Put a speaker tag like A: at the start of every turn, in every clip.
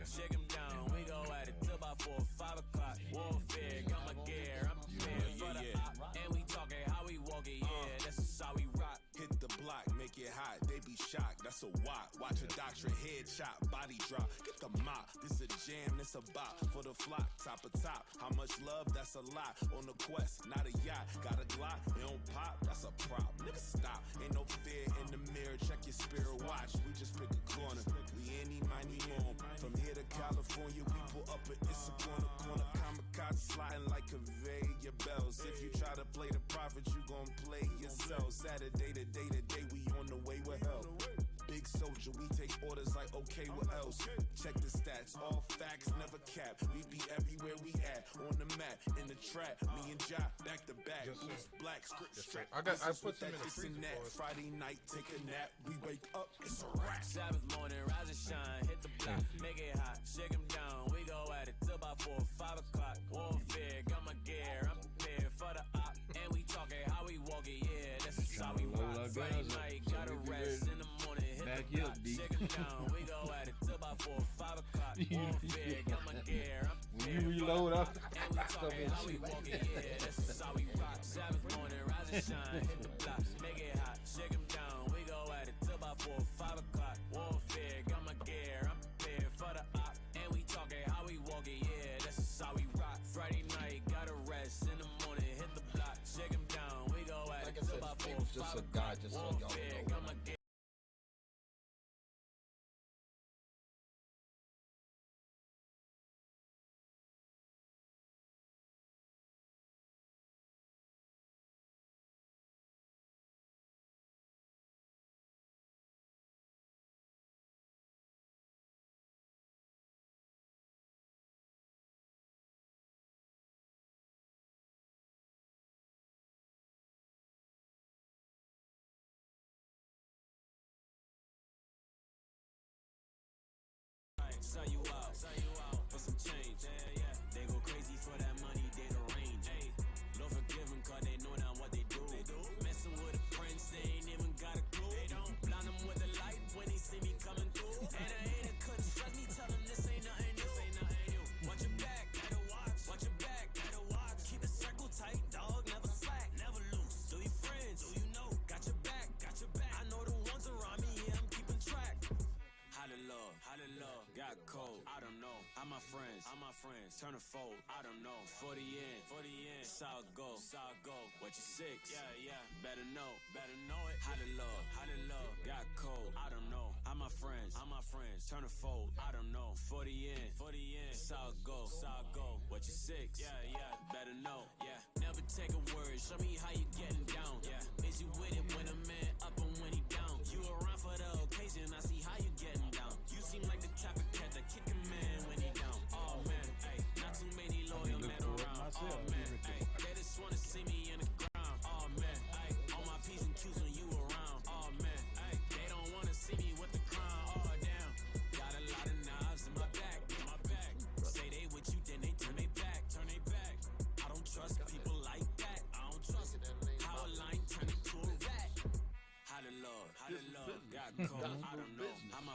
A: shake him down. We go at it till about 4 or 5 o'clock. Warfare, got my gear, I'm prepared for the op. And we talking how we walk it, yeah, that's just how we rock.
B: Hit the block, make it hot, they be shocked, that's a wop. Watch a doctor head chop, body drop. Get the mop, this a jam, this a bop. For the flock, top of top. How much love, that's a lot. On the quest, not a yacht. Got a Glock, it don't pop, that's a prop. Nigga stop, ain't no fear in the mirror. Check your spirit watch, we just pick a corner. We any mighty more. From here to California, we pull up and it's a corner. Kamikaze sliding like conveyor bells. If you try to play the prophet, you gon' play yourself. Saturday to day, we on the way with hell. Big soldier, we take orders like okay, what else? Check the stats, all facts, never cap. We be everywhere we at, on the map, in the trap. Me and Ja, back to back. Who's black, strip.
C: I put them in the freezer.
B: Friday night, take a nap. We wake up, it's a wrap.
A: Sabbath morning, rise and shine, hit the block, make it hot, shake him down. We go at it till about 4 or 5 o'clock. Warfare, got my gear, I'm prepared for the op. And we talking how we walk it, yeah, that's just how we rock. Friday night, gotta rest in the morning.
D: Back you up, D.
A: Shake 'em down, we go at it till about 4 or 5 o'clock. Warfare, got my gear, I'm
D: When you reload up,
A: and we talking how we walk it, yeah, that's just how we rock. Sabbath morning, rise and shine, hit the block, make it hot, shake 'em down. We go at it till about 4 or 5 o'clock. Warfare, got my gear, I'm prepared for the op. And we talking how we walk it, yeah, that's just how we rock. Friday night, gotta rest in the morning, hit the block, shake 'em down. We go at it till about 4 or 5 o'clock. Warfare, got my gear. Sell you out for some change. Yeah. They go crazy for that money, they the range. Hey, Lord forgive them, cause they know now what they do. Messing with a prince, they ain't even got a clue. They don't blind them with the light when they see me coming through. And I ain't a couldn't stress me, tell them this ain't nothing new. Watch your back, gotta watch your back, gotta watch. Keep the circle tight, dog, never slack, never loose. Do your friends, do you know? Got your back. I know the ones around me, yeah, I'm keeping track. How the love, got cold, I don't know. How my friends, turn a fold, I don't know. 40 in, that's how it go. What you 6? Yeah, better know it. How the love, got cold, I don't know. How my friends, turn a fold, I don't know. 40 in, that's how it go. What you 6? Yeah, better know. Yeah, never take a word, show me how you getting down. Yeah, is you with it when a man up and when he down? You around for the occasion, I see how you getting down. You seem like the type of cat that kick a man when he down. Oh man, ay, not too many loyal men around. Oh man, ay, they just wanna see me in the ground. Oh man, ay, on my P's and Q's when you around. Oh man, ay, they don't wanna see me with the crown. Oh damn, got a lot of knives in my back. Say they with you, then they turn they back. I don't trust people like that. I don't trust how a line turn into a rat. How the love, got cold. I don't know how my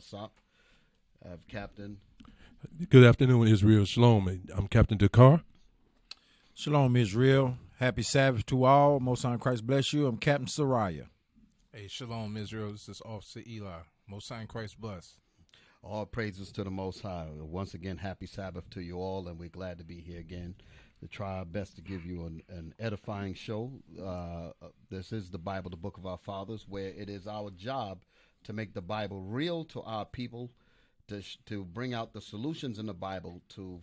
E: Asaph. I have Captain.
C: Good afternoon, Israel. Shalom. I'm Captain Deacon.
F: Shalom, Israel. Happy Sabbath to all. Most High in Christ bless you. I'm Captain Sariah.
G: Hey, Shalom, Israel. This is Officer Eli. Most High in Christ bless.
E: All praises to the Most High. Once again, happy Sabbath to you all, and we're glad to be here again to try our best to give you an edifying show. This is the Bible, the book of our fathers, where it is our job to make the Bible real to our people, to bring out the solutions in the Bible, to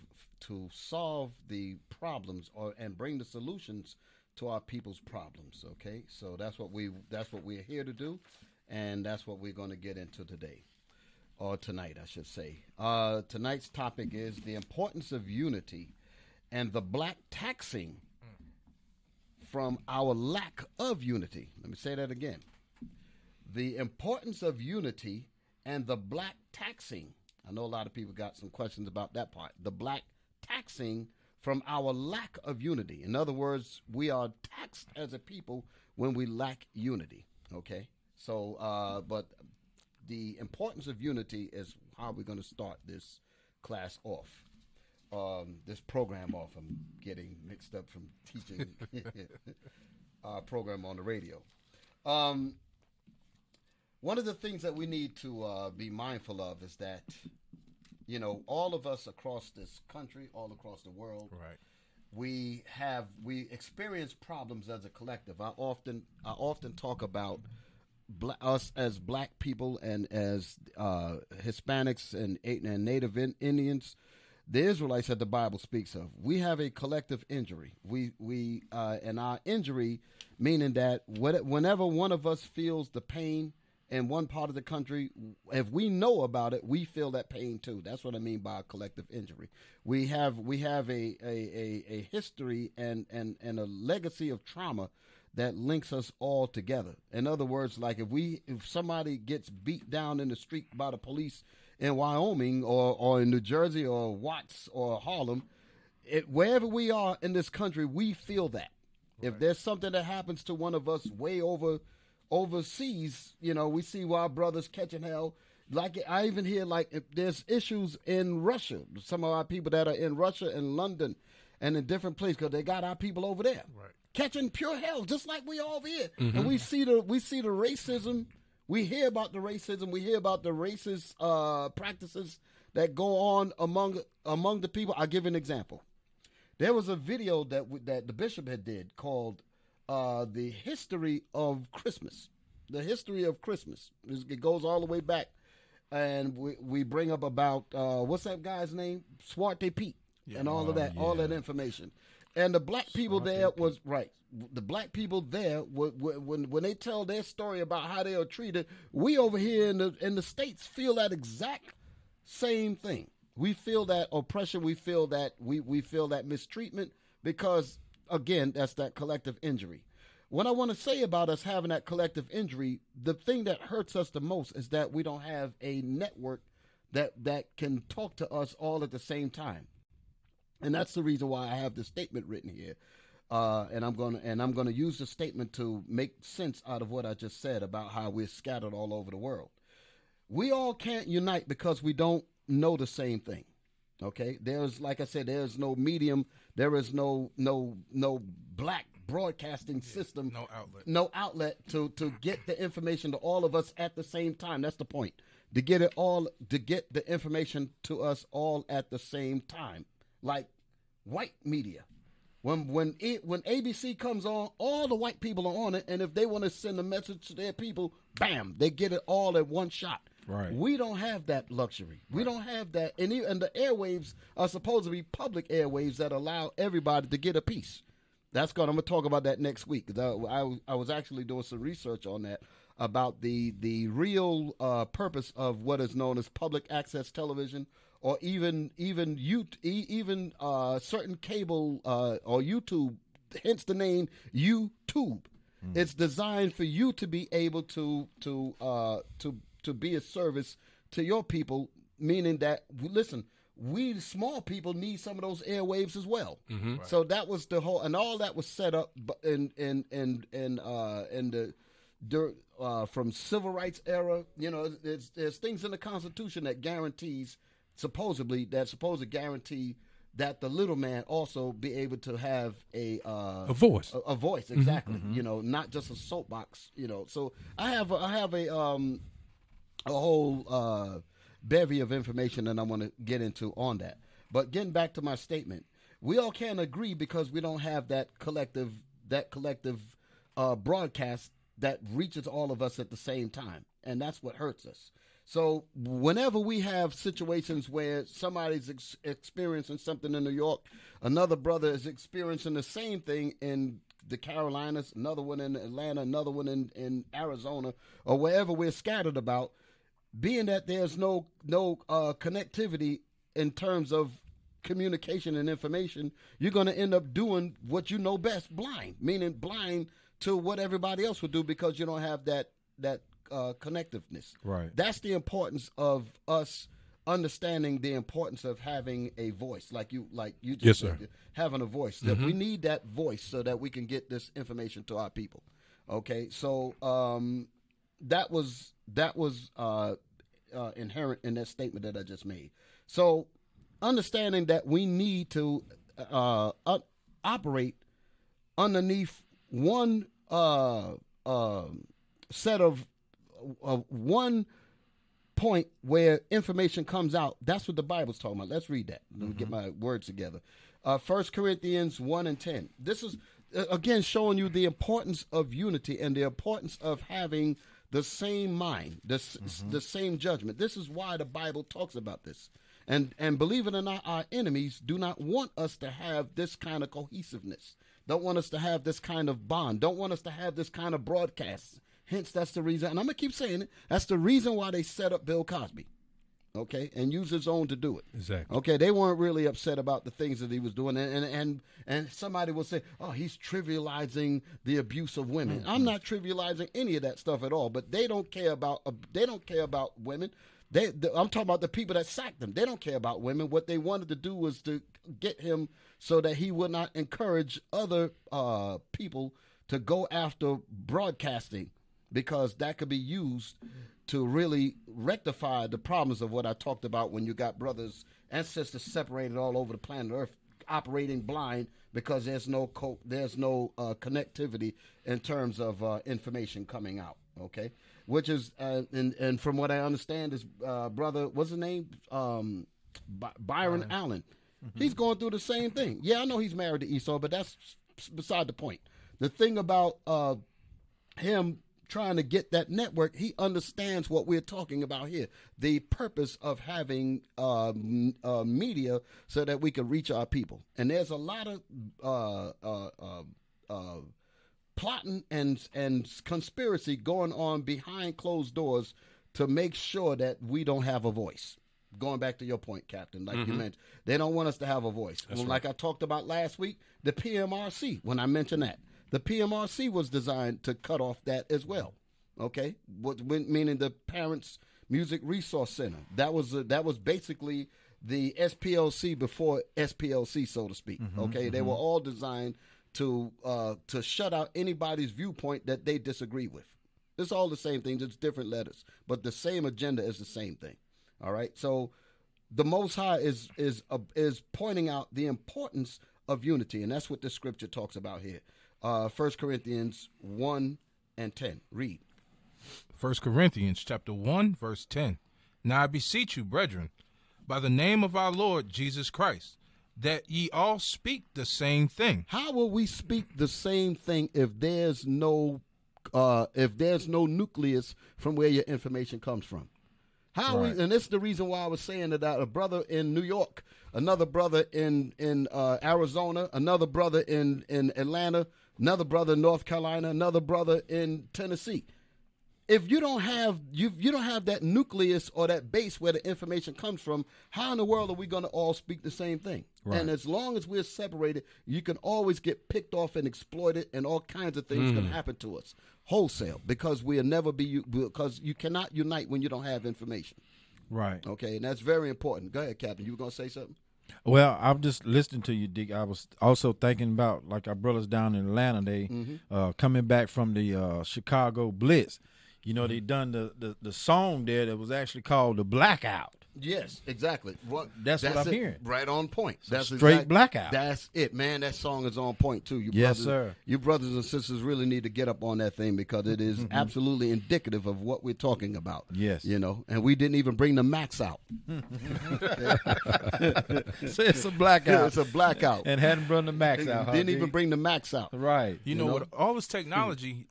E: solve the problems and bring the solutions to our people's problems. Okay, so that's what we're here to do, and that's what we're going to get into today, or tonight, I should say. Tonight's topic is the importance of unity and the black taxing from our lack of unity. Let me say that again. The importance of unity and the black taxing. I know a lot of people got some questions about that part. The black taxing from our lack of unity. In other words, we are taxed as a people when we lack unity. Okay? So, but the importance of unity is how we're going to start this class off. This program off. I'm getting mixed up from teaching our program on the radio. One of the things that we need to be mindful of is that, you know, all of us across this country, all across the world,
G: Right.
E: we experience problems as a collective. I often talk about us as black people and as Hispanics and Native Indians, the Israelites that the Bible speaks of. We have a collective injury. And our injury, meaning that whenever one of us feels the pain in one part of the country, if we know about it, we feel that pain too. That's what I mean by a collective injury. We have a history and a legacy of trauma that links us all together. In other words, like if somebody gets beat down in the street by the police in Wyoming or in New Jersey or Watts or Harlem, wherever we are in this country, we feel that. Right. If there's something that happens to one of us way overseas, you know, we see our brothers catching hell. Like I even hear, like, if there's issues in Russia, some of our people that are in Russia and London and in different places, because they got our people over there.
G: Right.
E: Catching pure hell, just like we all over here.
C: Mm-hmm.
E: And we see the racism. We hear about the racism. We hear about the racist practices that go on among the people. I'll give you an example. There was a video that the bishop had did called "The History of Christmas." The history of Christmas. It goes all the way back, and we bring up about what's that guy's name? Swarte Pete, and all of that, all that information. And the black people there was right. The black people there, when they tell their story about how they are treated, we over here in the States feel that exact same thing. We feel that oppression. We feel that we feel that mistreatment because, again, that's that collective injury. What I want to say about us having that collective injury, the thing that hurts us the most is that we don't have a network that can talk to us all at the same time. And that's the reason why I have this statement written here. And I'm gonna use the statement to make sense out of what I just said about how we're scattered all over the world. We all can't unite because we don't know the same thing. Okay, like I said, there's no medium, there is no black broadcasting system, no outlet to get the information to all of us at the same time. That's the point. To get the information to us all at the same time. Like white media. When ABC comes on, all the white people are on it, and if they want to send a message to their people, bam, they get it all at one shot.
F: Right.
E: We don't have that luxury. We don't have that. And the airwaves are supposed to be public airwaves that allow everybody to get a piece. I'm going to talk about that next week. I was actually doing some research on that about the real purpose of what is known as public access television, or even certain cable or YouTube, hence the name YouTube. It's designed for you to be able to be a service to your people, meaning that, listen, we small people need some of those airwaves as well.
C: Mm-hmm.
G: Right.
E: So that was the whole, and all that was set up from civil rights era. You know, there's things in the Constitution that guarantees, supposedly, guarantee that the little man also be able to have a
C: voice.
E: A voice, exactly. You know, not just a soapbox. You know, so I have a whole bevy of information that I want to get into on that. But getting back to my statement, we all can't agree because we don't have that collective broadcast that reaches all of us at the same time, and that's what hurts us. So whenever we have situations where somebody's experiencing something in New York, another brother is experiencing the same thing in the Carolinas, another one in Atlanta, another one in Arizona, or wherever we're scattered about, being that there's no connectivity in terms of communication and information, you're going to end up doing what you know best, blind, meaning blind to what everybody else would do because you don't have that connectiveness.
F: Right.
E: That's the importance of us understanding the importance of having a voice, like you just
C: Yes,
E: said,
C: sir.
E: having a voice. That we need that voice so that we can get this information to our people. Okay, so that was inherent in that statement that I just made. So understanding that we need to operate underneath one set of one point where information comes out. That's what the Bible's talking about. Let's read that. Let me get my words together. 1 Corinthians 1:10. This is, again, showing you the importance of unity and the importance of having the same mind, the same judgment. This is why the Bible talks about this. And believe it or not, our enemies do not want us to have this kind of cohesiveness. Don't want us to have this kind of bond. Don't want us to have this kind of broadcast. Hence, that's the reason, and I'm going to keep saying it, that's the reason why they set up Bill Cosby, okay, and use his own to do it.
C: Exactly.
E: Okay, they weren't really upset about the things that he was doing, and somebody will say, oh, he's trivializing the abuse of women. I'm not trivializing any of that stuff at all, but they don't care about women. I'm talking about the people that sacked him. They don't care about women. What they wanted to do was to get him so that he would not encourage other people to go after broadcasting, because that could be used to really rectify the problems of what I talked about when you got brothers and sisters separated all over the planet Earth, operating blind because there's no connectivity in terms of information coming out. Okay, which is and from what I understand is brother, what's his name? Byron Allen. He's going through the same thing. Yeah, I know he's married to Esau, but that's beside the point. The thing about him trying to get that network, he understands what we're talking about here. The purpose of having media so that we can reach our people. And there's a lot of plotting and conspiracy going on behind closed doors to make sure that we don't have a voice. Going back to your point, Captain, like you mentioned, they don't want us to have a voice. Well, like I talked about last week, the PMRC, when I mentioned that, the PMRC was designed to cut off that as well. Okay, meaning the Parents Music Resource Center. That was basically the SPLC before SPLC, so to speak. Okay, they were all designed to shut out anybody's viewpoint that they disagree with. It's all the same thing, just different letters, but the same agenda is the same thing. All right, so the Most High is pointing out the importance of unity, and that's what the scripture talks about here. 1 Corinthians 1:10. Read.
G: 1 Corinthians chapter 1, verse 10. Now I beseech you, brethren, by the name of our Lord Jesus Christ, that ye all speak the same thing.
E: How will we speak the same thing if there's no nucleus from where your information comes from? How
F: Right.
E: and this is the reason why I was saying that a brother in New York, another brother in Arizona, another brother in Atlanta, another brother in North Carolina, another brother in Tennessee. If you don't have that nucleus or that base where the information comes from, how in the world are we going to all speak the same thing?
F: Right.
E: And as long as we're separated, you can always get picked off and exploited, and all kinds of things can happen to us wholesale because because you cannot unite when you don't have information.
F: Right.
E: Okay, and that's very important. Go ahead, Captain. You were going to say something?
F: Well, I'm just listening to you, Dick. I was also thinking about like our brothers down in Atlanta. They coming back from the Chicago Blitz. You know, they done the song there that was actually called The Blackout.
E: Yes, exactly.
F: That's what I'm hearing.
E: Right on point. That's
F: straight blackout.
E: That's it, man. That song is on point too.
F: Yes, sir.
E: You brothers and sisters really need to get up on that thing because it is absolutely indicative of what we're talking about.
F: Yes.
E: You know, and we didn't even bring the max out.
F: So it's a blackout.
E: It's a blackout.
F: And hadn't brought the max out.
E: Didn't even bring the max out.
F: Right.
G: You know, with all this technology,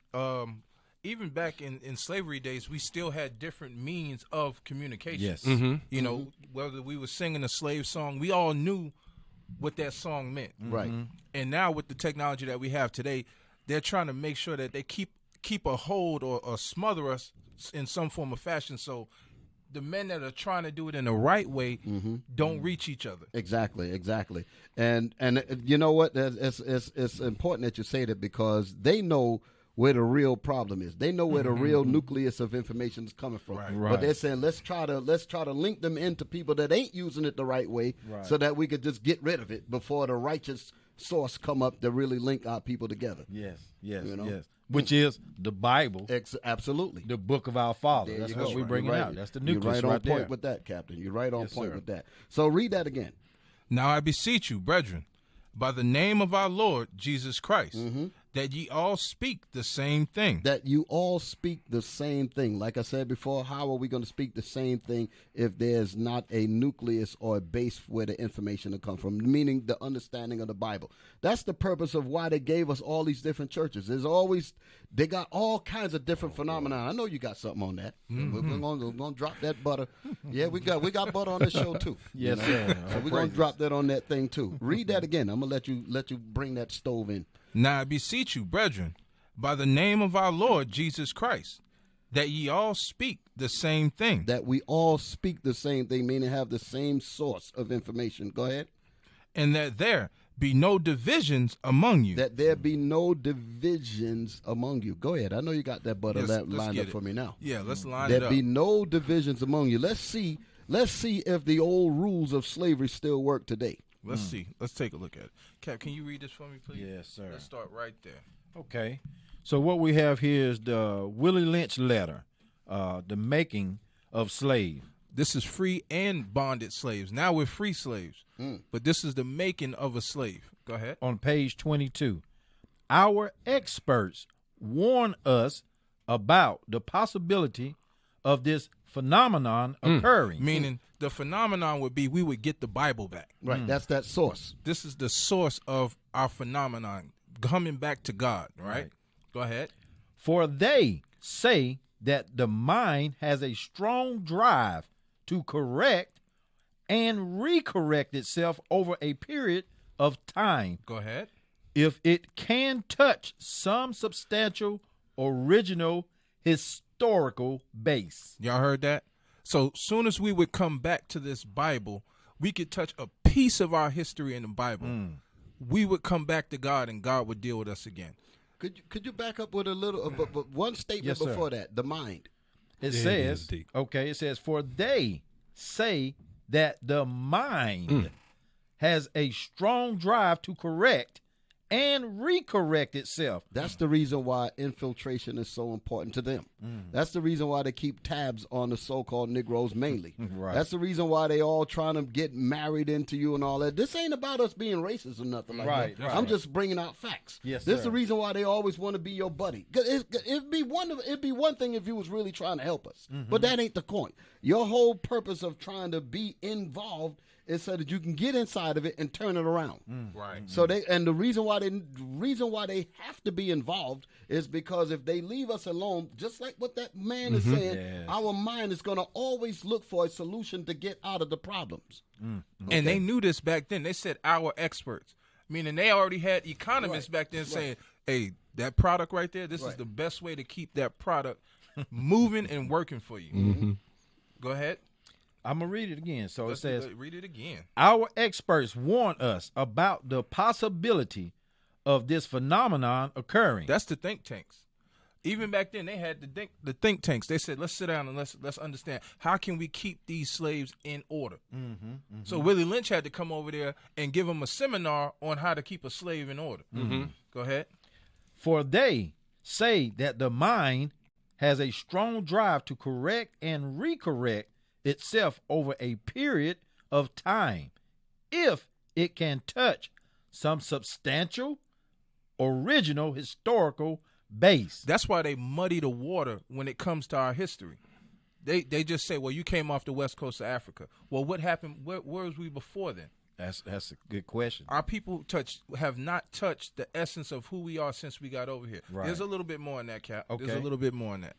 G: even back in slavery days, we still had different means of communication.
F: Yes.
G: You know, whether we were singing a slave song, we all knew what that song meant.
E: Right.
G: And now with the technology that we have today, they're trying to make sure that they keep a hold or smother us in some form of fashion. So the men that are trying to do it in the right way don't reach each other.
E: Exactly. And you know what? It's important that you say that because they know where the real problem is. They know where the real nucleus of information is coming from.
F: Right.
E: But they're saying let's try to link them into people that ain't using it the right way, so that we could just get rid of it before the righteous source come up to really link our people together.
F: Yes.
E: You know?
F: Yes. Which is the Bible.
E: Absolutely.
F: The book of our Father.
E: There
F: That's
E: you
F: what
E: go.
F: we're bringing
E: You're
F: out.
E: right.
F: That's the
E: You're
F: nucleus
E: right on
F: right there.
E: point with that, Captain. You're right on
F: Yes,
E: point
F: sir.
E: with that. So read that again.
G: Now I beseech you, brethren, by the name of our Lord Jesus Christ, that ye all speak the same thing.
E: That you all speak the same thing. Like I said before, how are we going to speak the same thing if there's not a nucleus or a base where the information will come from, meaning the understanding of the Bible? That's the purpose of why they gave us all these different churches. They got all kinds of different phenomena. I know you got something on that. We're going to drop that butter. Yeah, we got butter on this show too.
F: Yes, sir.
E: So we're going to drop that on that thing too. Read that again. I'm going to let you bring that stove in.
G: Now I beseech you, brethren, by the name of our Lord Jesus Christ, that ye all speak the same thing.
E: That we all speak the same thing, meaning have the same source of information. Go ahead.
G: And that there be no divisions among you.
E: That there be no divisions among you. Go ahead. I know you got that butter
G: Let's
E: lined
G: get
E: up
G: it.
E: for me now.
G: Yeah, let's line
E: There
G: it up.
E: be no divisions among you. Let's see if the old rules of slavery still work today.
G: Let's see. Let's take a look at it. Cap, can you read this for me, please?
F: Yes, sir.
G: Let's start right there.
F: Okay. So what we have here is the Willie Lynch letter, the making of slave.
G: This is free and bonded slaves. Now we're free slaves. But this is the making of a slave. Go ahead.
F: On page 22. Our experts warn us about the possibility of this phenomenon occurring.
G: Meaning the phenomenon would be we would get the Bible back.
E: Right. That's that source.
G: This is the source of our phenomenon, coming back to God, right? Go ahead.
F: For they say that the mind has a strong drive to correct and recorrect itself over a period of time
G: Go ahead.
F: if it can touch some substantial original historical base.
G: Y'all heard that? So soon as we would come back to this Bible, we could touch a piece of our history in the Bible. We would come back to God and God would deal with us again.
E: Could you back up with a little, but one statement
F: Yes, sir.
E: before that, the mind.
F: It
C: Yeah,
F: says,
C: deep.
F: okay, it says, for they say that the mind has a strong drive to correct and recorrect itself.
E: That's the reason why infiltration is so important to them. That's the reason why they keep tabs on the so-called Negroes mainly.
F: Right.
E: That's the reason why they all trying to get married into you and all that. This ain't about us being racist or nothing like
F: Right,
E: that.
F: right.
E: I'm just bringing out facts.
F: Yes,
E: this is
F: sir.
E: the reason why they always want to be your buddy. 'Cause it'd be one thing if you was really trying to help us, but that ain't the point. Your whole purpose of trying to be involved is so that you can get inside of it and turn it around.
G: Right.
E: So the reason why they have to be involved is because if they leave us alone, just like what that man is saying,
F: Yes.
E: our mind is going to always look for a solution to get out of the problems.
G: And they knew this back then. They said our experts, meaning they already had economists back then saying, hey, that product right there, this is the best way to keep that product moving and working for you. Go ahead.
F: I'm going to read it again. So it says,
G: Read it again.
F: our experts warn us about the possibility of this phenomenon occurring.
G: That's the think tanks. Even back then, they had the think tanks. They said, let's sit down and let's understand, how can we keep these slaves in order? So Willie Lynch had to come over there and give them a seminar on how to keep a slave in order. Go ahead.
F: For they say that the mind has a strong drive to correct and recorrect itself over a period of time if it can touch some substantial, original historical base.
G: That's why they muddy the water when it comes to our history. They just say, well, you came off the west coast of Africa. Well, what happened? Where was we before then?
F: That's a good question.
G: Our people have not touched the essence of who we are since we got over here.
F: Right.
G: There's a little bit more in that, Cap.
F: Okay.
G: There's a little bit more in that.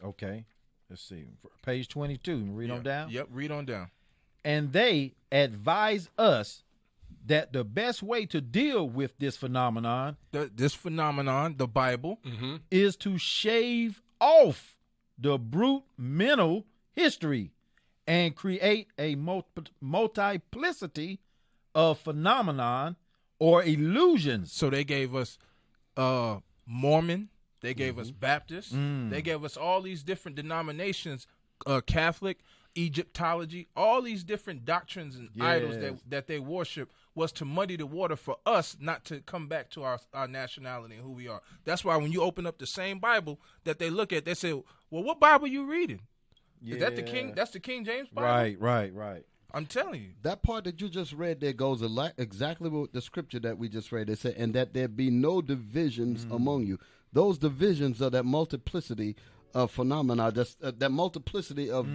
F: Okay. Let's see. Page 22. Read on down.
G: Yep, read on down.
F: And they advise us that the best way to deal with this phenomenon,
G: The Bible,
F: is to shave off the brute mental history and create a multiplicity of phenomenon or illusions.
G: So they gave us Mormon, they gave us Baptist, they gave us all these different denominations, Catholic, Egyptology, all these different doctrines and idols that they worship was to muddy the water for us not to come back to our nationality and who we are. That's why when you open up the same Bible that they look at, they say, well, what Bible you reading? Is that the King? That's the King James Bible?
F: Right.
G: I'm telling you.
E: That part that you just read there goes exactly with the scripture that we just read. It said, and that there be no divisions among you. Those divisions are that multiplicity of phenomena, that multiplicity of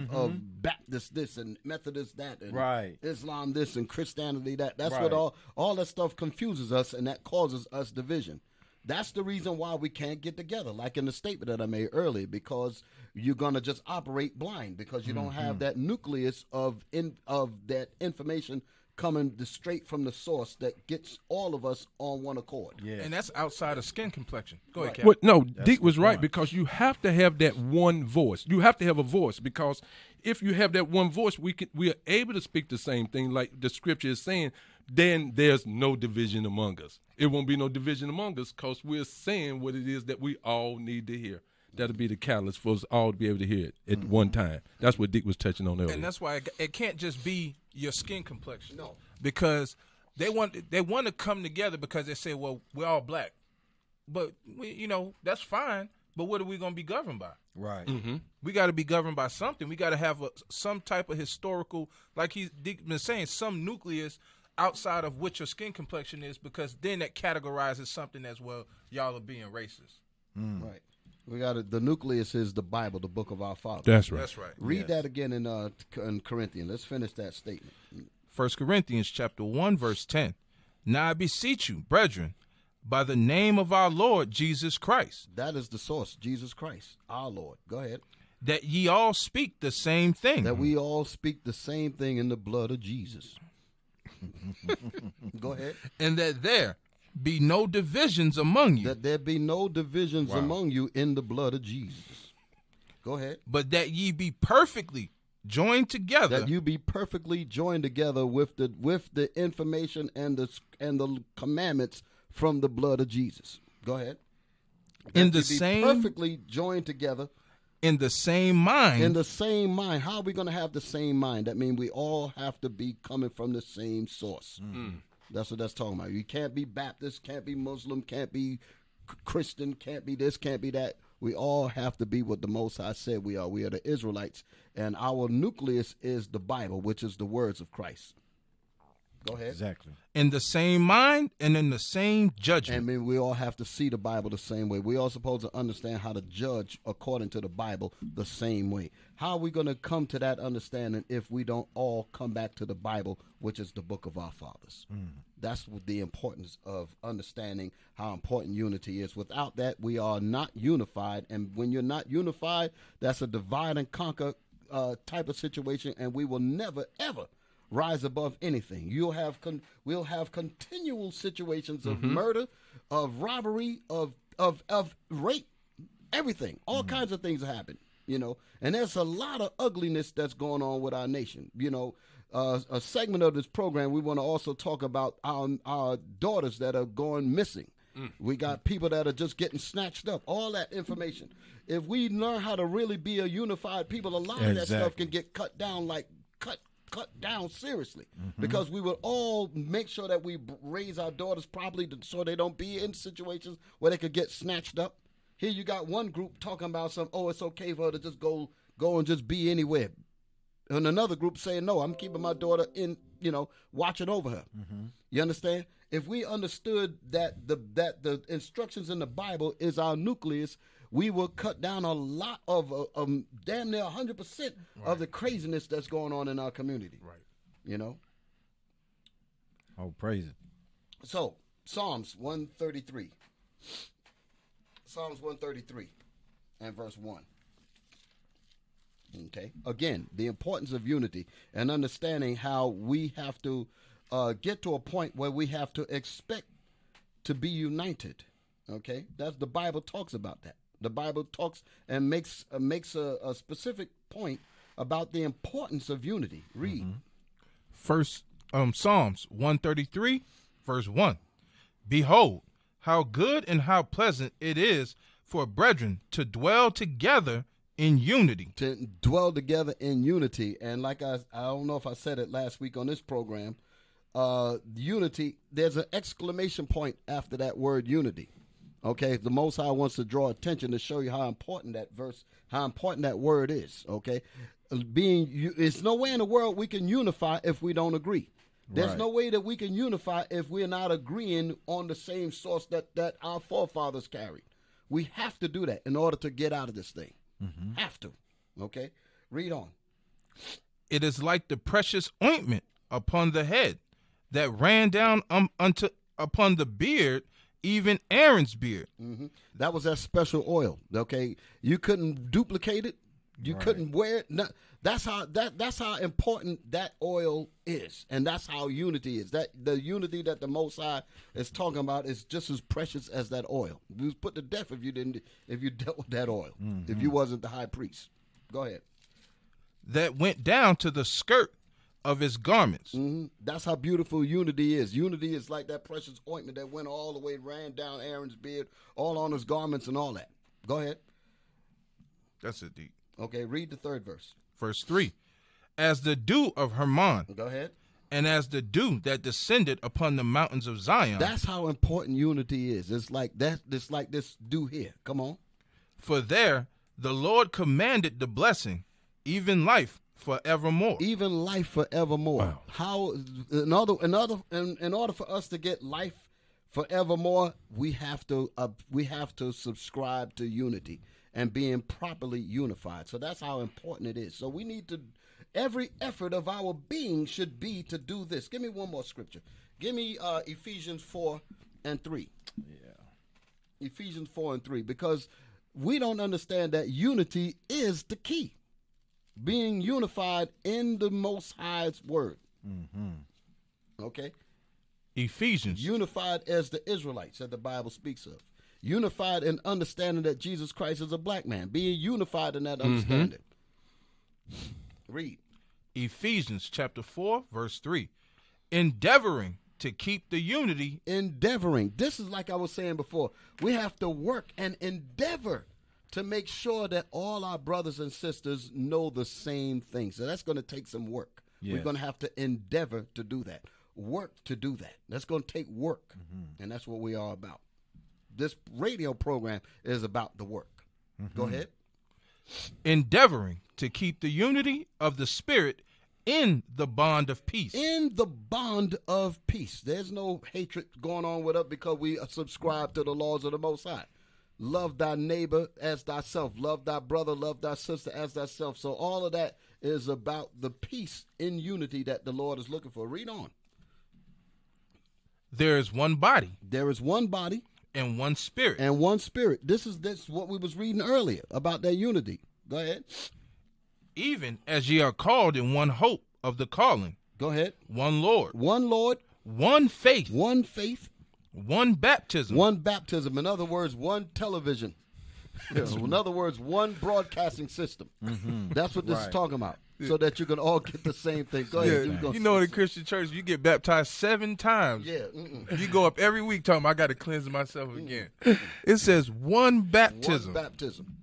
E: Baptist this and Methodist that and Islam this and Christianity that. That's what all that stuff confuses us, and that causes us division. That's the reason why we can't get together, like in the statement that I made earlier, because you're going to just operate blind because you don't have that nucleus of that information coming straight from the source that gets all of us on one accord.
F: Yeah.
G: And that's outside of skin complexion. Go ahead, Cap.
C: Well, no, Deke was right, because you have to have that one voice. You have to have a voice, because if you have that one voice, we are able to speak the same thing like the scripture is saying. Then there's no division among us. It won't be no division among us because we're saying what it is that we all need to hear. That'll be the catalyst for us all to be able to hear it at one time. That's what Dick was touching on earlier.
G: And that's why it can't just be your skin complexion. No. Because they want to come together because they say, well, we're all black. But, that's fine. But what are we going to be governed by?
F: Right.
G: We got to be governed by something. We got to have some type of historical, like Dick been saying, some nucleus outside of what your skin complexion is, because then that categorizes something as, well, y'all are being racist.
E: Right. We got the nucleus is the Bible, the book of our fathers.
C: That's right.
G: That's right.
E: Read that again in Corinthians. Let's finish that statement.
G: 1 Corinthians chapter 1, verse 10. Now I beseech you, brethren, by the name of our Lord Jesus Christ.
E: That is the source, Jesus Christ, our Lord. Go ahead.
G: That ye all speak the same thing.
E: That we all speak the same thing in the blood of Jesus. Go ahead.
G: And that there be no divisions among you.
E: That there be no divisions among you in the blood of Jesus. Go ahead.
G: But that ye be perfectly joined together.
E: That you be perfectly joined together with the information and the commandments from the blood of Jesus. Go ahead.
G: In the same,
E: perfectly joined together.
G: In the same mind.
E: In the same mind. How are we going to have the same mind? That means we all have to be coming from the same source. That's what that's talking about. You can't be Baptist, can't be Muslim, can't be Christian, can't be this, can't be that. We all have to be what the Most High said we are. We are the Israelites. And our nucleus is the Bible, which is the words of Christ. Go ahead.
F: Exactly.
G: In the same mind and in the same judgment.
E: I mean, we all have to see the Bible the same way. We all supposed to understand how to judge according to the Bible the same way. How are we going to come to that understanding if we don't all come back to the Bible, which is the book of our fathers? That's what the importance of understanding how important unity is. Without that, we are not unified. And when you're not unified, that's a divide and conquer type of situation, and we will never, ever rise above anything. We'll have continual situations of murder, of robbery, of rape, everything. All kinds of things happen, And there's a lot of ugliness that's going on with our nation. A segment of this program, we want to also talk about our daughters that are going missing. We got people that are just getting snatched up. All that information. If we learn how to really be a unified people, a lot of that stuff can get cut down, cut down seriously, because we will all make sure that we raise our daughters properly so they don't be in situations where they could get snatched up. Here you got one group talking about it's okay for her to just go and just be anywhere. And another group saying, no, I'm keeping my daughter in, watching over her. You understand? If we understood that the instructions in the Bible is our nucleus, we will cut down a lot of damn near 100% of the craziness that's going on in our community. Right.
F: Oh, praise it.
E: So, Psalms 133. Psalms 133 and verse 1. Okay. Again, the importance of unity and understanding how we have to get to a point where we have to expect to be united. Okay. The Bible talks about that. The Bible talks and makes a specific point about the importance of unity. Read.
G: First, Psalms 133, verse 1. Behold, how good and how pleasant it is for brethren to dwell together in unity.
E: To dwell together in unity. And like I don't know if I said it last week on this program, unity, there's an exclamation point after that word unity. Okay, the Most High wants to draw attention to show you how important that word is. Okay, it's no way in the world we can unify if we don't agree. There's no way that we can unify if we're not agreeing on the same source that our forefathers carried. We have to do that in order to get out of this thing. Have to. Okay, read on.
G: It is like the precious ointment upon the head that ran down upon the beard, even Aaron's beard.
E: That was that special oil. Okay, you couldn't duplicate it. You couldn't wear it. No, that's how important that oil is, and that's how unity is. That the unity that the Most High is talking about is just as precious as that oil. You was put to death if you dealt with that oil. If you wasn't the high priest. Go ahead.
G: That went down to the skirt of his garments.
E: That's how beautiful unity is. Unity is like that precious ointment that went all the way, ran down Aaron's beard, all on his garments and all that. Go ahead.
G: That's it, Deacon.
E: Okay, read the third verse.
G: Verse 3. As the dew of Hermon.
E: Go ahead.
G: And as the dew that descended upon the mountains of Zion.
E: That's how important unity is. It's like that. It's like this dew here. Come on.
G: For there the Lord commanded the blessing, even life forevermore.
E: Even life forevermore.
C: Wow.
E: How in order for us to get life forevermore, we have to subscribe to unity and being properly unified. So that's how important it is. So we need to, every effort of our being should be to do this. Give me one more scripture. Give me Ephesians 4 and 3. Yeah. Ephesians 4 and 3, because we don't understand that unity is the key. Being unified in the Most High's word. Okay?
G: Ephesians.
E: Unified as the Israelites that the Bible speaks of. Unified in understanding that Jesus Christ is a black man. Being unified in that understanding. Read.
G: Ephesians chapter 4, verse 3. Endeavoring to keep the unity.
E: Endeavoring. This is like I was saying before. We have to work and endeavor to make sure that all our brothers and sisters know the same thing. So that's going to take some work.
F: Yes.
E: We're going to have to endeavor to do that. Work to do that. That's going to take work. And that's what we are about. This radio program is about the work. Go ahead.
G: Endeavoring to keep the unity of the Spirit in the bond of peace.
E: In the bond of peace. There's no hatred going on with us because we subscribe to the laws of the Most High. Love thy neighbor as thyself. Love thy brother, love thy sister as thyself. So all of that is about the peace in unity that the Lord is looking for. Read on.
G: There is one body.
E: There is one body.
G: And one spirit.
E: And one spirit. This is what we was reading earlier about that unity. Go ahead.
G: Even as ye are called in one hope of the calling.
E: Go ahead.
G: One Lord.
E: One Lord.
G: One faith.
E: One faith.
G: One baptism.
E: One baptism. In other words, one television. In other words, one broadcasting system. That's what this is talking about. So that you can all get the same thing. Go ahead.
G: You know, in the Christian church, you get baptized 7 times.
E: Yeah.
G: You go up every week talking, I got to cleanse myself again. It says one baptism.
E: One baptism.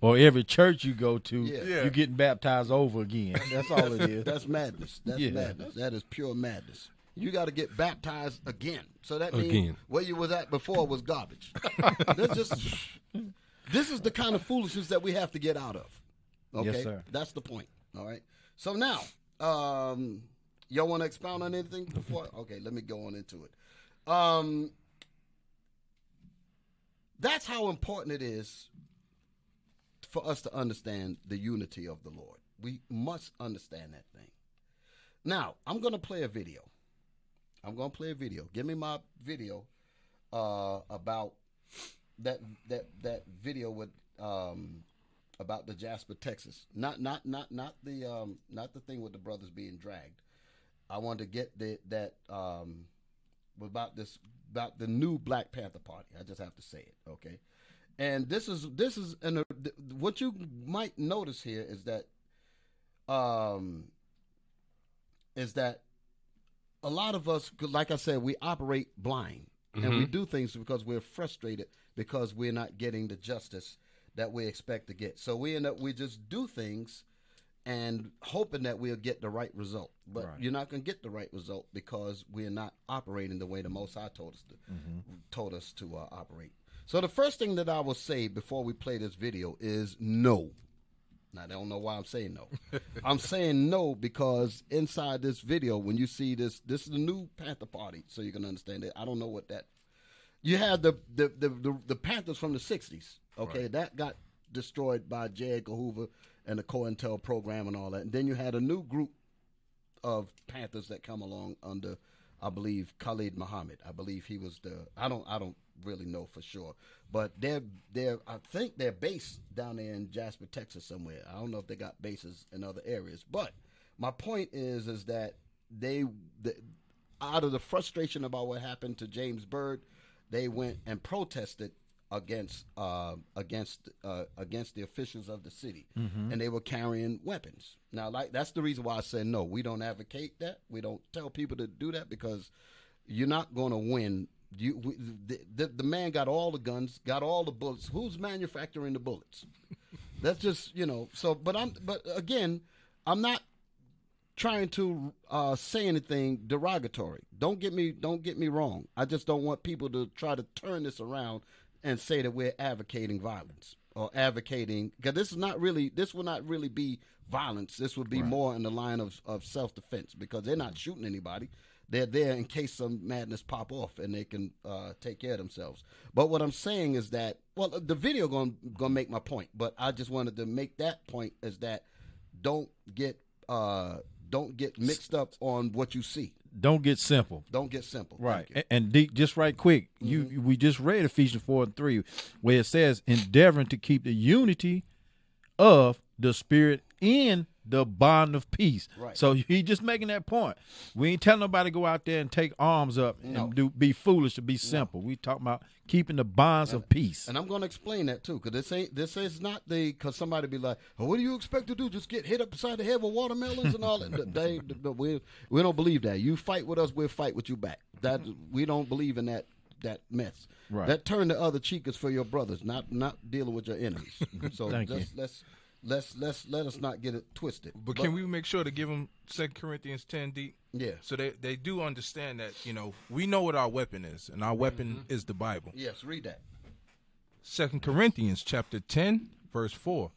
F: Or every church you go to,
E: Yeah.
F: you're getting baptized over again. That's all it is.
E: That's madness. That's madness. That is pure madness. You got to get baptized again. So that means
C: Again.
E: where you was at before was garbage. That's just This is the kind of foolishness that we have to get out of. Okay,
F: Yes, sir.
E: That's the point. All right. So now, y'all want to expound on anything before? Okay, let me go on into it. That's how important it is for us to understand the unity of the Lord. We must understand that thing. Now, I'm going to play a video. Give me my video about that video with about the Jasper, Texas. Not the thing with the brothers being dragged. I wanted to get that about the new Black Panther Party. I just have to say it, okay? And this is what you might notice here is that a lot of us, like I said, we operate blind, and we do things because we're frustrated because we're not getting the justice that we expect to get. So we just do things and hoping that we'll get the right result. But you're not going to get the right result because we're not operating the way the Most High told us to operate. So the first thing that I will say before we play this video is no. Now, I don't know why I'm saying no. I'm saying no because inside this video, when you see this is the new Panther Party, so you can understand it. I don't know what that. You had the Panthers from the 60s, okay? Right. That got destroyed by J. Edgar Hoover and the COINTEL program and all that. And then you had a new group of Panthers that come along under, I believe, Khalid Muhammad. I believe he was I don't really know for sure, but I think they're based down there in Jasper, Texas somewhere. I don't know if they got bases in other areas, but my point is that they out of the frustration about what happened to James Byrd, they went and protested against the officials of the city, and they were carrying weapons. Now, that's the reason why I said no. We don't advocate that. We don't tell people to do that because you're not going to win. The man got all the guns, got all the bullets. Who's manufacturing the bullets? That's just So, but again, I'm not trying to say anything derogatory. Don't get me wrong. I just don't want people to try to turn this around and say that we're advocating violence or advocating, because this will not really be violence. This would be more in the line of self-defense, because they're not shooting anybody. They're there in case some madness pop off and they can take care of themselves. But what I'm saying is that, well, the video gonna make my point, but I just wanted to make that point is that don't get mixed up on what you see.
F: Don't get simple.
E: Don't get simple.
F: Right. And just right quick, we just read Ephesians 4:3, where it says, endeavoring to keep the unity of the Spirit in the bond of peace. Right. So he just making that point. We ain't telling nobody to go out there and take arms up and be foolish to be simple. We talking about keeping the bonds of peace. And
E: I'm going to explain that too, because this is not because somebody be like, oh, what do you expect to do? Just get hit upside the head with watermelons and all that? We don't believe that. You fight with us, we'll fight with you back. That we don't believe in that mess. Right. That turn the other cheek is for your brothers, not dealing with your enemies. So let us not get it twisted.
G: But can we make sure to give them 2 Corinthians 10 deep?
E: Yeah.
G: So they do understand that, we know what our weapon is, and our weapon is the Bible.
E: Yes, read that.
G: 2 Corinthians chapter 10, verse 4.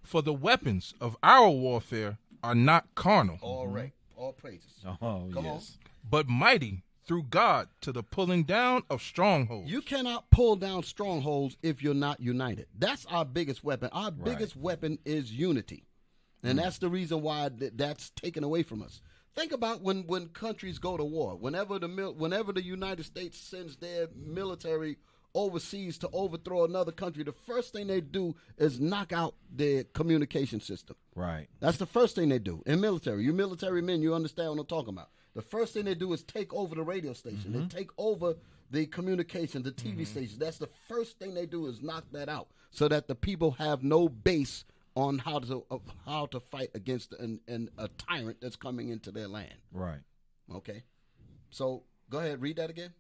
G: For the weapons of our warfare are not carnal.
E: All right. All praises.
F: Oh,
E: Come on.
G: But mighty through God to the pulling down of strongholds.
E: You cannot pull down strongholds if you're not united. That's our biggest weapon. Our biggest weapon is unity. And that's the reason why that's taken away from us. Think about when countries go to war. Whenever the United States sends their military overseas to overthrow another country, the first thing they do is knock out their communication system.
F: Right.
E: That's the first thing they do in military. You military men, you understand what I'm talking about. The first thing they do is take over the radio station. They take over the communication, the TV station. That's the first thing they do is knock that out so that the people have no base on how to fight against a tyrant that's coming into their land.
F: Right.
E: Okay. So go ahead, read that again.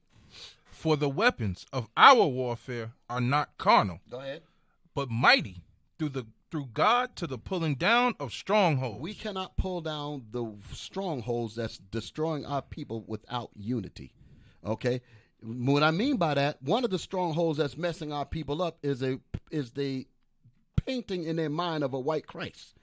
G: For the weapons of our warfare are not carnal.
E: Go ahead.
G: But mighty through God to the pulling down of strongholds.
E: We cannot pull down the strongholds that's destroying our people without unity. Okay? What I mean by that, one of the strongholds that's messing our people up is a they painting in their mind of a white Christ.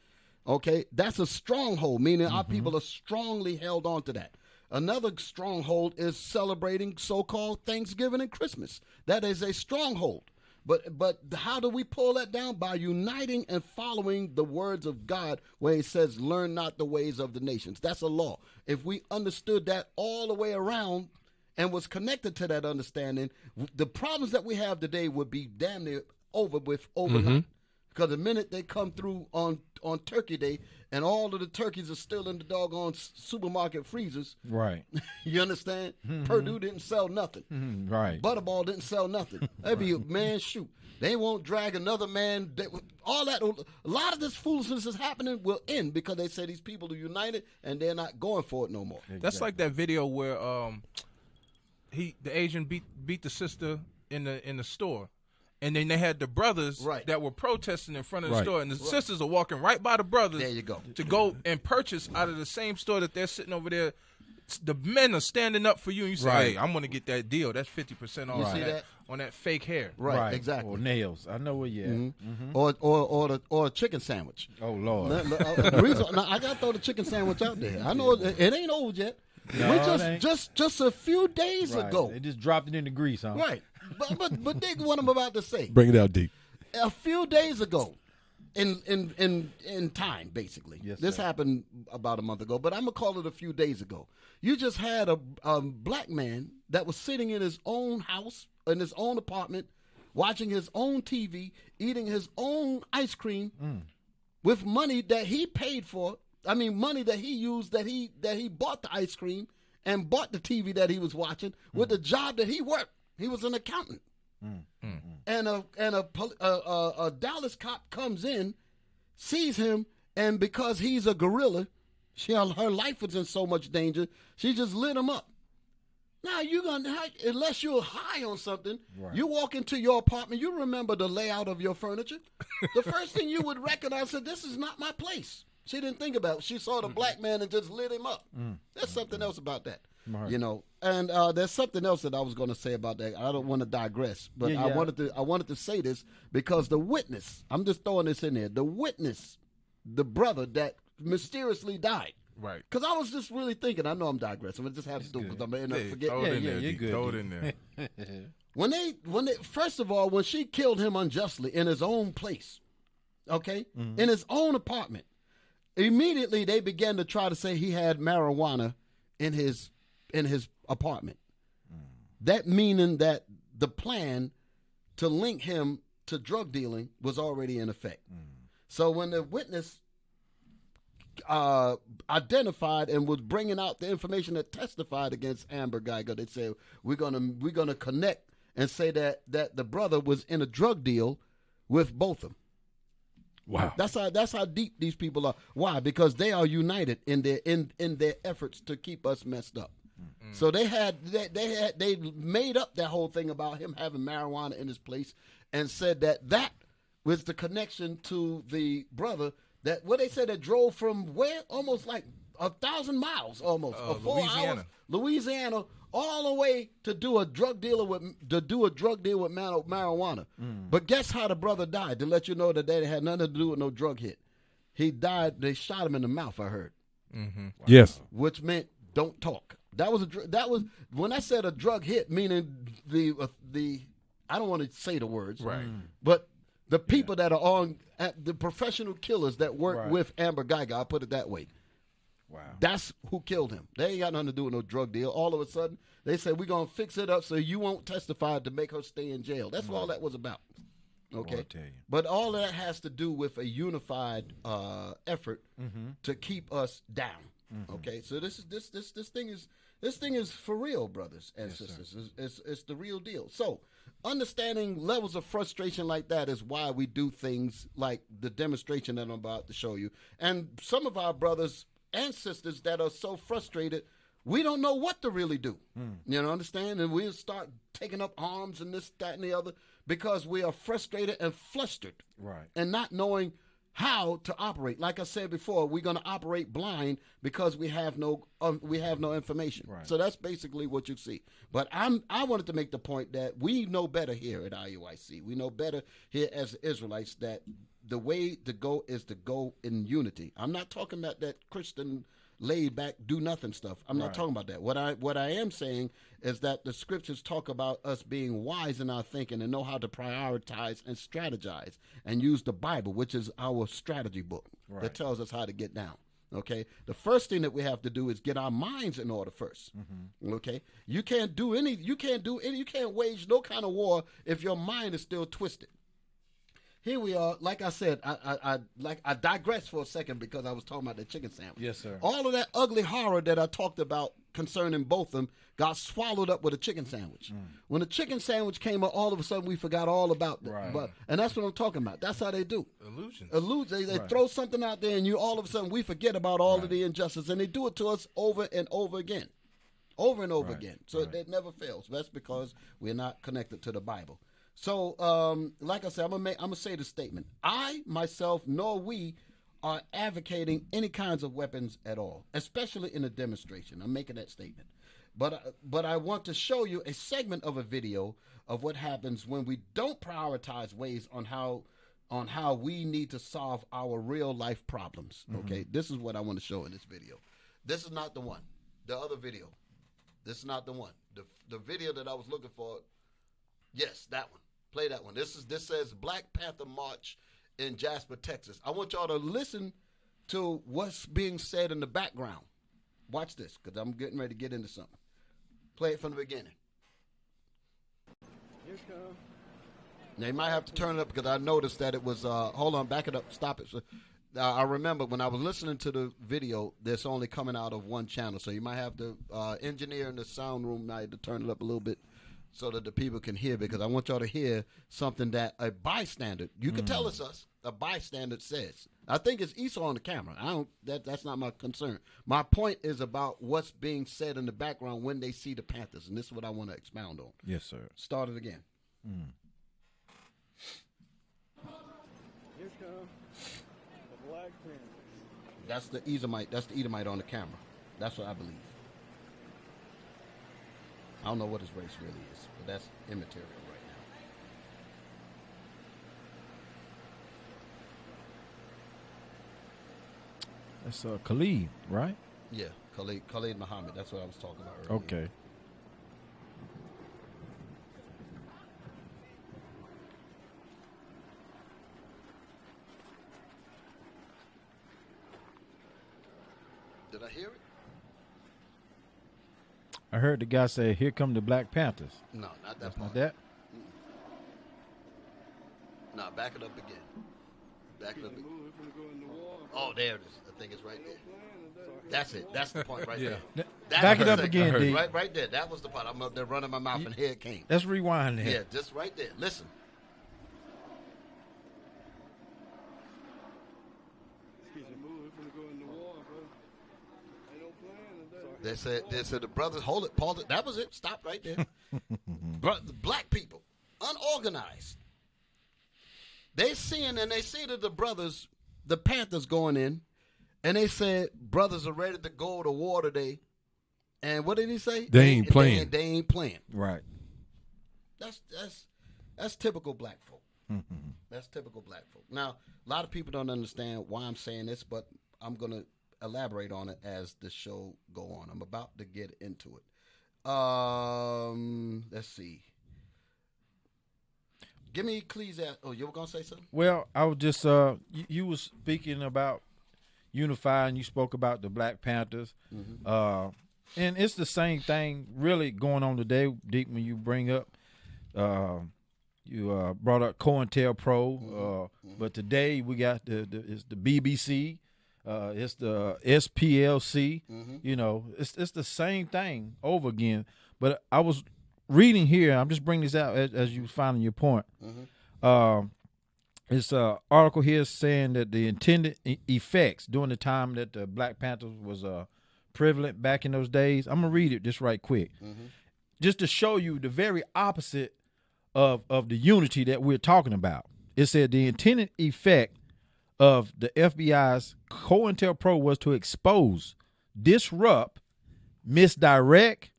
E: Okay, that's a stronghold, meaning our people are strongly held on to that. Another stronghold is celebrating so-called Thanksgiving and Christmas. That is a stronghold. But how do we pull that down? By uniting and following the words of God, where it says, learn not the ways of the nations. That's a law. If we understood that all the way around and was connected to that understanding, the problems that we have today would be damn near over with overnight. Because the minute they come through on Turkey Day and all of the turkeys are still in the doggone supermarket freezers.
F: Right.
E: You understand? Purdue didn't sell nothing.
F: Right.
E: Butterball didn't sell nothing. They'd be, man, shoot. They won't drag another man. All that. A lot of this foolishness is happening will end because they say these people are united and they're not going for it no more.
F: Exactly.
G: That's like that video where the Asian beat the sister in the store. And then they had the brothers that were protesting in front of the store, and the sisters are walking right by the brothers.
E: There you go.
G: To go and purchase out of the same store that they're sitting over there. The men are standing up for you, and you say, "Hey, I'm going to get that deal. That's 50% off on that fake hair."
E: Right. Exactly.
F: Or nails. I know where you at.
E: Or a chicken sandwich.
F: Oh Lord.
E: The reason, now, I got to throw the chicken sandwich out there. I know it ain't over yet.
F: No,
E: just a few days ago.
F: They just dropped it in the grease, huh?
E: Right. But dig what I'm about to say.
C: Bring it out, Deacon.
E: A few days ago, in time, basically.
F: Yes,
E: this
F: sir.
E: happened about a month ago, but I'm gonna call it a few days ago. You just had a black man that was sitting in his own house, in his own apartment, watching his own TV, eating his own ice cream with money that he paid for. I mean, money that he used, that he bought the ice cream and bought the TV that he was watching with the job that he worked. He was an accountant. And a Dallas cop comes in, sees him, and because he's a gorilla, her life was in so much danger, she just lit him up. Now, unless you're high on something, you walk into your apartment, you remember the layout of your furniture. The first thing you would recognize is, this is not my place. She didn't think about it. She saw the black man and just lit him up. There's something else about that. You know, and there's something else that I was going to say about that. I don't want to digress, but I wanted to say this because the witness, I'm just throwing this in there, the witness, the brother that mysteriously died.
G: Right.
E: Because I was just really thinking, I know I'm digressing, I just have to do it because I'm going to forget.
G: Throw it in there.
F: you're good.
G: Throw it in there.
E: When they first of all, when she killed him unjustly in his own place, okay, in his own apartment, immediately they began to try to say he had marijuana in his apartment. That meaning that the plan to link him to drug dealing was already in effect. So when the witness identified and was bringing out the information that testified against Amber Geiger, they said we're gonna connect and say that the brother was in a drug deal with both of them.
C: Wow.
E: That's how deep these people are. Why? Because they are united in their efforts to keep us messed up. So they made up that whole thing about him having marijuana in his place and said that was the connection to the brother that what they said that drove from where almost like 1,000 miles almost 4 hours, Louisiana, all the way to do a drug deal with marijuana. But guess how the brother died? To let you know that they had nothing to do with no drug hit. He died. They shot him in the mouth. I heard.
C: Yes.
E: Which meant don't talk. That was when I said a drug hit, meaning the I don't want to say the words,
G: Right.
E: But the people that are on the professional killers that work with Amber Geiger, I'll put it that way.
F: Wow.
E: That's who killed him. They ain't got nothing to do with no drug deal. All of a sudden, they said, we're going to fix it up so you won't testify to make her stay in jail. That's all that was about. Okay?
F: I tell you.
E: But all of that has to do with a unified effort to keep us down. Okay? So this thing is for real, brothers and sisters. It's the real deal. So understanding levels of frustration like that is why we do things like the demonstration that I'm about to show you. And some of our brothers and sisters that are so frustrated, we don't know what to really do. You know, understand? And we'll start taking up arms and this, that, and the other because we are frustrated and flustered.
F: Right.
E: And not knowing how to operate. Like I said before, we're going to operate blind because we have no information.
F: Right.
E: So that's basically what you see. But I wanted to make the point that we know better here at IUIC. We know better here as Israelites that the way to go is to go in unity. I'm not talking about that Christian laid back, do nothing stuff. I'm not talking about that. What I am saying is that the scriptures talk about us being wise in our thinking and know how to prioritize and strategize and use the Bible, which is our strategy book that tells us how to get down. Okay, the first thing that we have to do is get our minds in order first. Okay, you can't wage no kind of war if your mind is still twisted. Here we are. Like I said, I digress for a second because I was talking about the chicken sandwich.
F: Yes, sir.
E: All of that ugly horror that I talked about concerning both of them got swallowed up with a chicken sandwich. When the chicken sandwich came up, all of a sudden we forgot all about that.
F: Right.
E: And that's what I'm talking about. That's how they do.
G: Illusions.
E: They throw something out there, and all of a sudden we forget about all of the injustice, and they do it to us over and over again. Over and over again. So it never fails. That's because we're not connected to the Bible. So, like I said, I'm gonna say the statement. I, myself, nor we are advocating any kinds of weapons at all, especially in a demonstration. I'm making that statement. But I want to show you a segment of a video of what happens when we don't prioritize ways on how we need to solve our real life problems. Okay, this is what I want to show in this video. This is not the one. The other video. This is not the one. The video that I was looking for. Yes, that one. Play that one. This says Black Panther March in Jasper, Texas. I want y'all to listen to what's being said in the background. Watch this, because I'm getting ready to get into something. Play it from the beginning.
D: Here come.
E: Now, you might have to turn it up because I noticed that it was, hold on, back it up, stop it. So, I remember when I was listening to the video, that's only coming out of one channel. So you might have the engineer in the sound room might have to turn it up a little bit so that the people can hear, because I want y'all to hear something that a bystander, you can tell it's us, a bystander says. I think it's Esau on the camera. That's not my concern. My point is about what's being said in the background when they see the Panthers, and this is what I want to expound on.
F: Yes, sir.
E: Start it again.
D: Here come the Black Panthers.
E: That's the Edomite. That's the Edomite on the camera. That's what I believe. I don't know what his race really is, but that's immaterial right now.
F: That's Khalid, right?
E: Yeah, Khalid Muhammad. That's what I was talking about earlier.
F: Okay.
E: Did I hear it?
F: I heard the guy say, "Here come the Black Panthers."
E: No, not that
F: That's
E: part.
F: not that.
E: No, back it up again. Back it up again.
D: Move, we're gonna go in the war.
E: Oh, there it is. I think it's right there. That's it. That's the point right there.
F: Back it up
E: the
F: again, D.
E: Right there. That was the part. I'm up there running my mouth, and here it came.
F: Let's rewind that.
E: Yeah, just right there. Listen.
D: Excuse me, move, we're gonna go in the war, bro. Ain't no plan today.
E: They said the brothers, hold it, pause it. That was it. Stop right there. The black people, unorganized. They seeing and they see that the brothers, the Panthers going in, and they said brothers are ready to go to war today. And what did he say?
C: They ain't playing.
E: They ain't playing.
F: Right.
E: That's typical black folk. That's typical black folk. Now, a lot of people don't understand why I'm saying this, but I'm going to elaborate on it as the show go on. I'm about to get into it. Let's see. Give me Ecclesiastes. Oh, you were going to say something?
F: Well, I was just you was speaking about unifying. You spoke about the Black Panthers, and it's the same thing really going on today. Deacon, when you bring up, you brought up COINTELPRO, but today we got it's the BBC, it's the SPLC. You know, it's the same thing over again. But I was reading here, I'm just bringing this out as you finding your point. It's an article here saying that the intended effects during the time that the Black Panthers was prevalent back in those days. I'm going to read it just right quick. Just to show you the very opposite of the unity that we're talking about. It said the intended effect of the FBI's COINTELPRO was to expose, disrupt, misdirect,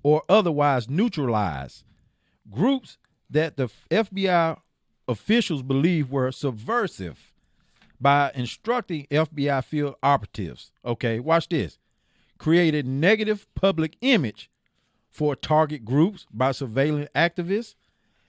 F: or otherwise neutralize groups that the FBI officials believe were subversive by instructing FBI field operatives. Okay, watch this. Created negative public image for target groups by surveilling activists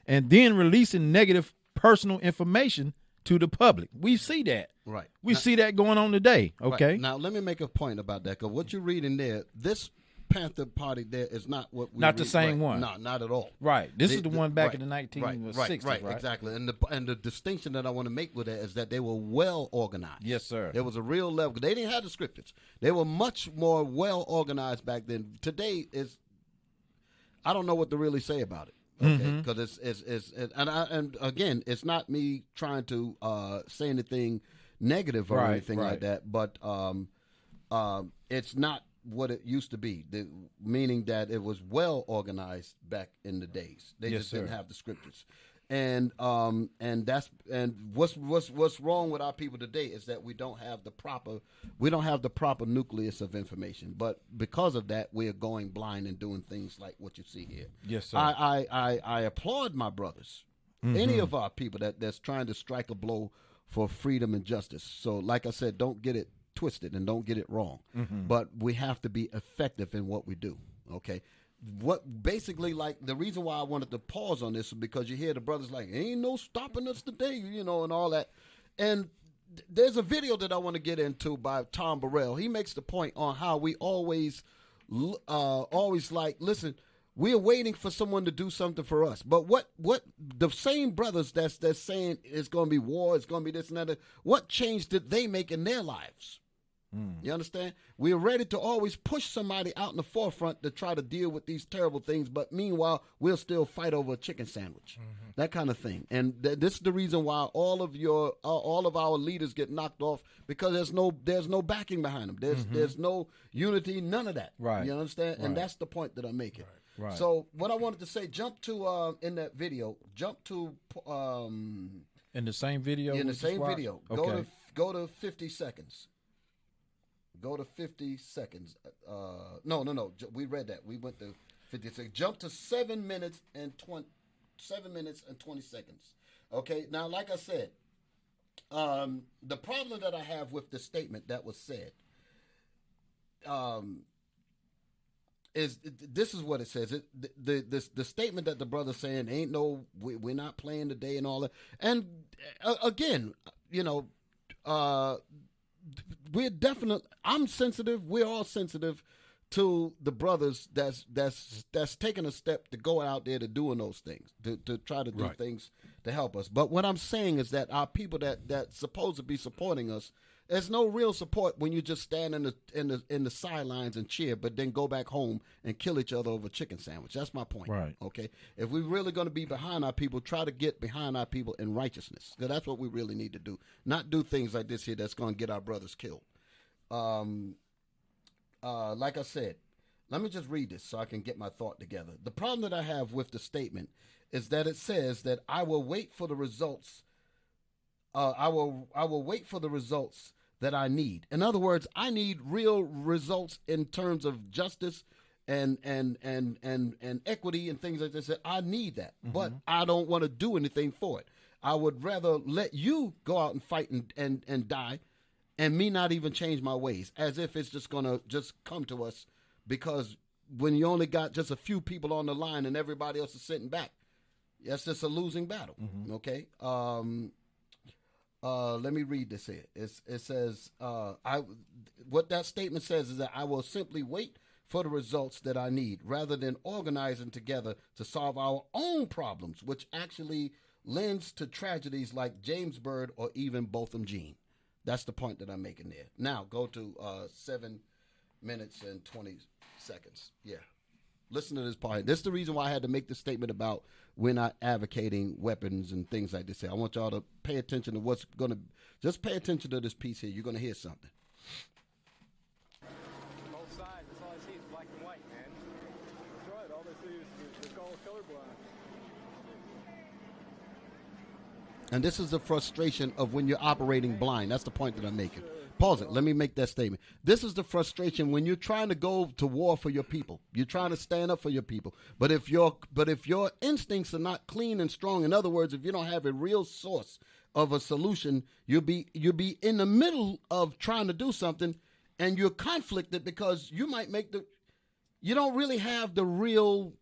F: and then releasing negative personal information to the public. We see that.
E: Right.
F: We see that going on today. Okay.
E: Right. Now, let me make a point about that, because what you're reading there, this Panther Party there is not what we
F: Not the
E: read.
F: same
E: Right.
F: one.
E: No, not at all.
F: Right. This is the one back
E: right,
F: in the 1960s,
E: right, exactly. And the distinction that I want to make with that is that they were well organized.
F: Yes, sir.
E: There was a real level. They didn't have the scriptures. They were much more well organized back then. Today is, I don't know what to really say about it. Okay, because and again, it's not me trying to say anything negative or anything like that, but it's not what it used to be. Meaning that it was well organized back in the days. They just didn't have the scriptures, and what's wrong with our people today is that we don't have the proper nucleus of information. But because of that, we are going blind and doing things like what you see here.
F: Yes, sir.
E: I applaud my brothers, any of our people that's trying to strike a blow for freedom and justice. So, like I said, don't get it twisted and don't get it wrong. But we have to be effective in what we do. Okay. What basically, like, the reason why I wanted to pause on this is because you hear the brothers like, ain't no stopping us today, and all that. And there's a video that I want to get into by Tom Burrell. He makes the point on how we always like, listen, we're waiting for someone to do something for us. But what the same brothers that's saying it's going to be war, it's going to be this and that, what change did they make in their lives? You understand? We're ready to always push somebody out in the forefront to try to deal with these terrible things, but meanwhile, we'll still fight over a chicken sandwich, that kind of thing. And this is the reason why all of our leaders get knocked off, because there's no backing behind them. There's no unity, none of that.
F: Right.
E: You understand?
F: Right.
E: And that's the point that I'm making.
F: Right.
E: So what I wanted to say, jump to in that video,
F: in the same video.
E: in the same video.
F: Okay.
E: Go to 50 seconds. Go to 50 seconds. No. We read that. We went to 50 seconds. Jump to 7 minutes and 20 seconds. Okay. Now, like I said, the problem that I have with the statement that was said, is this is what it says. The statement that the brother's saying ain't no, we're not playing today and all that. And again, we're definitely, I'm sensitive. We're all sensitive to the brothers that's taking a step to go out there to doing those things, to try to do things to help us. But what I'm saying is that our people that's supposed to be supporting us, there's no real support when you just stand in the sidelines and cheer, but then go back home and kill each other over a chicken sandwich. That's my point.
F: Right.
E: Okay. If we're really going to be behind our people, try to get behind our people in righteousness. Because that's what we really need to do. Not do things like this here that's going to get our brothers killed. Like I said, let me just read this so I can get my thought together. The problem that I have with the statement is that it says that I will wait for the results. I will wait for the results that I need. In other words, I need real results in terms of justice and equity and things like this. I need that, but I don't want to do anything for it. I would rather let you go out and fight and die, and me not even change my ways, as if it's just gonna just come to us, because when you only got just a few people on the line and everybody else is sitting back, that's just a losing battle. Okay. Let me read this here. It says, what that statement says is that I will simply wait for the results that I need, rather than organizing together to solve our own problems, which actually lends to tragedies like James Byrd or even Botham Jean. That's the point that I'm making there. Now, go to 7 minutes and 20 seconds. Yeah. Listen to this part. This is the reason why I had to make this statement about we're not advocating weapons and things like this. I want y'all to pay attention to what's going to, just pay attention to this piece here. You're going to hear something.
D: Both sides, that's all I see is black and white, man. That's right, all they see is they're called colorblind.
E: And this is the frustration of when you're operating blind. That's the point that I'm making. Pause it. Let me make that statement. This is the frustration when you're trying to go to war for your people. You're trying to stand up for your people. But if your instincts are not clean and strong, in other words, if you don't have a real source of a solution, you'll be in the middle of trying to do something, and you're conflicted because you might make you don't really have the real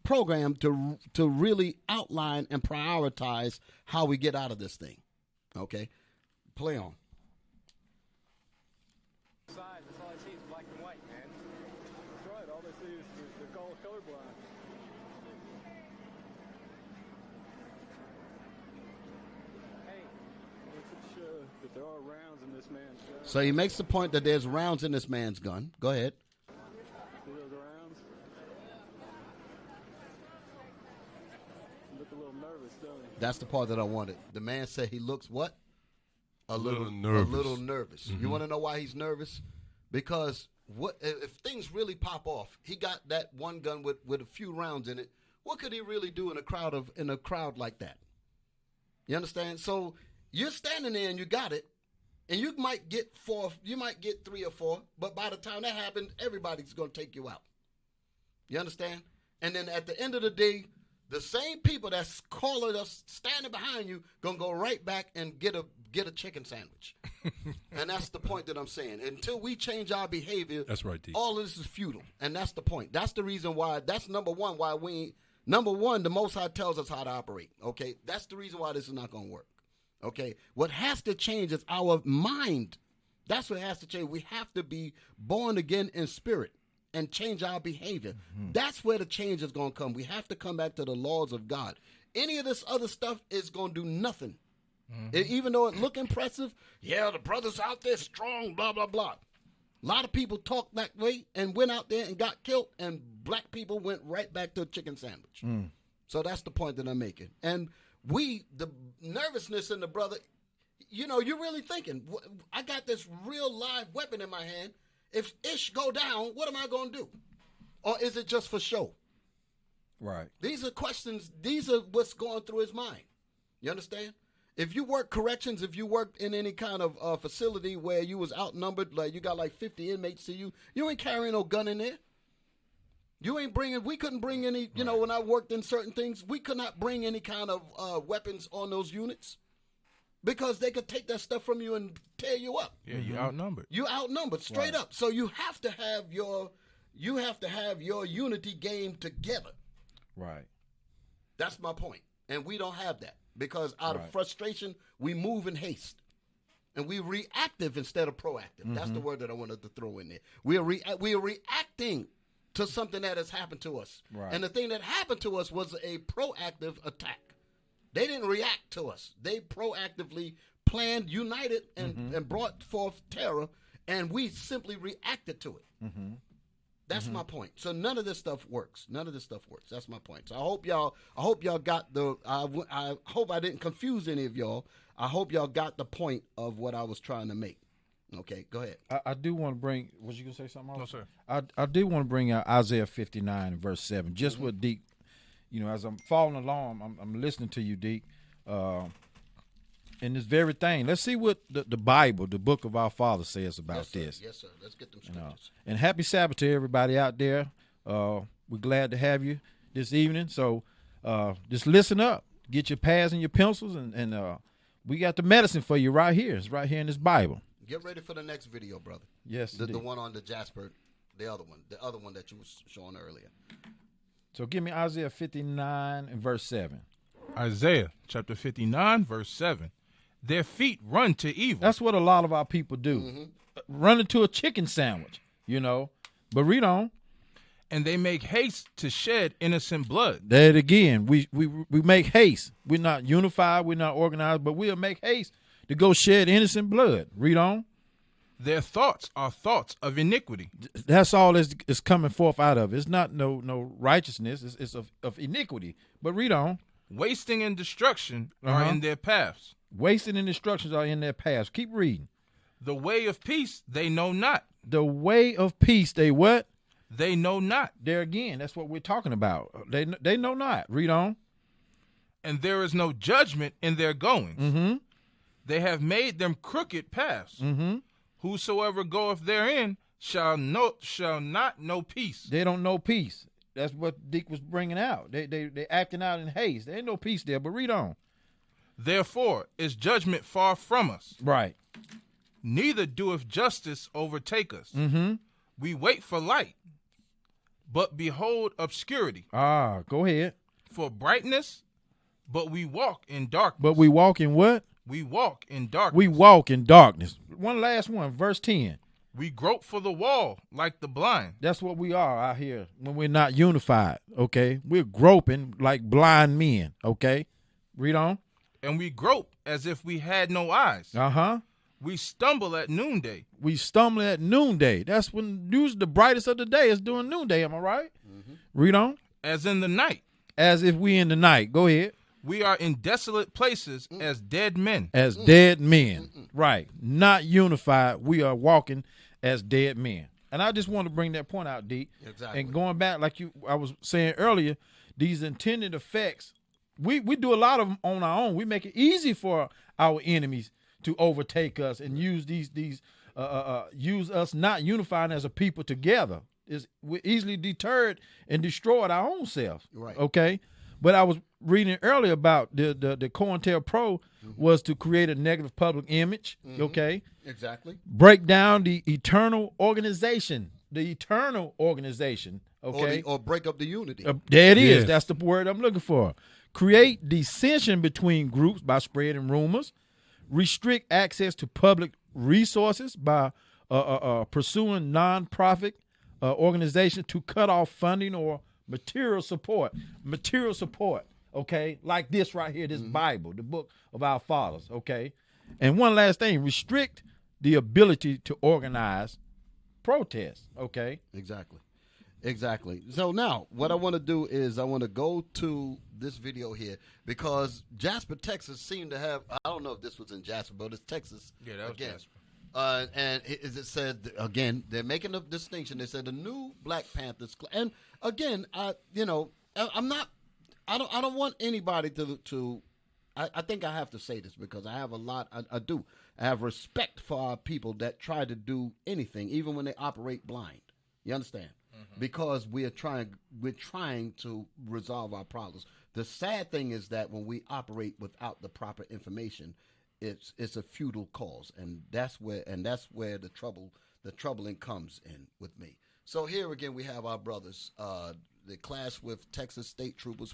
E: program to really outline and prioritize how we get out of this thing. Okay, play on.
D: That's all I see is black and white, man. That's right. All they see is they're called colorblind. Hey, looks at that there are rounds in this man's gun.
E: So he makes the point that there's rounds in this man's gun. Go ahead.
D: See those rounds? Look a little nervous, don't he?
E: That's the part that I wanted. The man said he looks what? A little nervous. You want to know why he's nervous? Because what if things really pop off? He got that one gun with a few rounds in it. What could he really do in a crowd like that? You understand? So you're standing there and you got it, and you might get 3 or 4, but by the time that happens, everybody's going to take you out. You understand? And then at the end of the day, the same people that's calling us, standing behind you, gonna go right back and get a chicken sandwich. And that's the point that I'm saying. Until we change our behavior,
C: that's right, D.
E: all of this is futile. And that's the point. That's the reason why. That's number one. Number one, the Most High tells us how to operate. Okay, that's the reason why this is not gonna work. Okay, what has to change is our mind. That's what has to change. We have to be born again in spirit and change our behavior. That's where the change is going to come. We have to come back to the laws of God. Any of this other stuff is going to do nothing. Even though it look impressive, yeah, the brothers out there strong, blah, blah, blah. A lot of people talk that way and went out there and got killed, and black people went right back to a chicken sandwich. So that's the point that I'm making. And the nervousness in the brother, you're really thinking, I got this real live weapon in my hand. If Ish go down, what am I going to do? Or is it just for show?
F: Right.
E: These are questions. These are what's going through his mind. You understand? If you work corrections, if you worked in any kind of facility where you was outnumbered, like you got like 50 inmates to you ain't carrying no gun in there. We couldn't bring any, when I worked in certain things, we could not bring any kind of weapons on those units. Because they could take that stuff from you and tear you up.
G: Yeah, you're outnumbered.
E: You're outnumbered, straight up. So you have to have your unity game together.
F: Right.
E: That's my point. And we don't have that. Because out of frustration, we move in haste. And we're reactive instead of proactive. That's the word that I wanted to throw in there. We are reacting to something that has happened to us.
F: Right.
E: And the thing that happened to us was a proactive attack. They didn't react to us. They proactively planned, united, and brought forth terror, and we simply reacted to it. That's my point. So none of this stuff works. That's my point. So I hope y'all got I hope I didn't confuse any of y'all. I hope y'all got the point of what I was trying to make. Okay, go ahead.
F: I do want to bring, was you going to say something else?
G: No, sir.
F: I do want to bring out Isaiah 59 and verse 7, just what Deke, as I'm following along, I'm listening to you, Deke, in this very thing. Let's see what the Bible, the book of our Father, says about this.
E: Yes, sir. Let's get them scriptures.
F: And happy Sabbath to everybody out there. We're glad to have you this evening. So just listen up. Get your pads and your pencils, and we got the medicine for you right here. It's right here in this Bible.
E: Get ready for the next video, brother.
F: Yes,
E: the one on the Jasper, the other one that you was showing earlier.
F: So give me Isaiah 59 and verse 7.
G: Isaiah chapter 59, verse 7. Their feet run to evil.
F: That's what a lot of our people do. Run into a chicken sandwich, But read on.
G: And they make haste to shed innocent blood.
F: There it again. We make haste. We're not unified. We're not organized, but we'll make haste to go shed innocent blood. Read on.
G: Their thoughts are thoughts of iniquity.
F: That's all is coming forth out of it. It's not no righteousness. It's of iniquity. But read on.
G: Wasting and destruction are in their paths.
F: Wasting and destructions are in their paths. Keep reading.
G: The way of peace they know not.
F: The way of peace they what?
G: They know not.
F: There again, that's what we're talking about. They know not. Read on.
G: and there is no judgment in their goings.
F: Mm-hmm.
G: They have made them crooked paths.
F: Mm-hmm.
G: Whosoever goeth therein shall not know peace.
F: They don't know peace. That's what Deke was bringing out. They acting out in haste. There ain't no peace there, but read on.
G: Therefore is judgment far from us.
F: Right.
G: Neither doeth justice overtake us.
F: Mm-hmm.
G: We wait for light, but behold obscurity.
F: Go ahead.
G: For brightness, but we walk in darkness.
F: But we walk in what?
G: We walk in darkness.
F: We walk in darkness. One last one, verse 10.
G: We grope for the wall like the blind.
F: That's what we are out here when we're not unified, okay? We're groping like blind men, okay? Read on.
G: And we grope as if we had no eyes.
F: Uh-huh.
G: We stumble at noonday.
F: We stumble at noonday. That's when usually the brightest of the day is during noonday, am I right? Mm-hmm. Read on.
G: As in the night.
F: As if we in the night. Go ahead.
G: We are in desolate places as dead men.
F: As dead men. Right. Not unified. We are walking as dead men. And I just want to bring that point out, Deke.
E: Exactly.
F: And going back, like I was saying earlier, these intended effects, we do a lot of them on our own. We make it easy for our enemies to overtake us and use use us not unifying as a people together. We're easily deterred and destroyed our own self.
E: Right.
F: Okay. But I was reading earlier about the COINTELPRO was to create a negative public image. Okay.
E: Exactly.
F: Break down the eternal organization. Okay.
E: Or break up the unity.
F: There it is.
C: Yes.
F: That's the word I'm looking for. Create dissension between groups by spreading rumors. Restrict access to public resources by pursuing nonprofit organizations to cut off funding or material support. Okay, like this right here, this Bible, the book of our fathers. Okay, and one last thing: restrict the ability to organize protests. Okay,
E: Exactly. So now what I want to do is I want to go to this video here because Jasper, Texas seemed to have, I don't know if this was in Jasper, but it's Texas.
G: Yeah, that was
E: again.
G: Jasper.
E: And as it said, again, they're making a distinction. They said the new Black Panthers. And again, I don't want anybody to I think I have to say this because I have I have respect for our people that try to do anything, even when they operate blind. You understand? Because we're trying to resolve our problems. The sad thing is that when we operate without the proper information, it's a futile cause, and that's where the troubling comes in with me. So here again we have our brothers. They clash with Texas state troopers,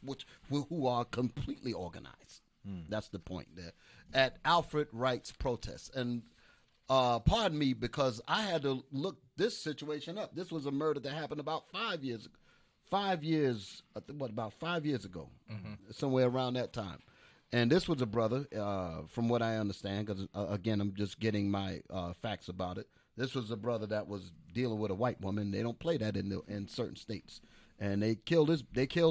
E: who are completely organized. That's the point there. At Alfred Wright's protest, and pardon me because I had to look this situation up. This was a murder that happened about 5 years ago. 5 years, about 5 years ago, somewhere around that time. And this was a brother, from what I understand, because again, I'm just getting my facts about it. This was a brother that was dealing with a white woman. They don't play that in certain states, and they killed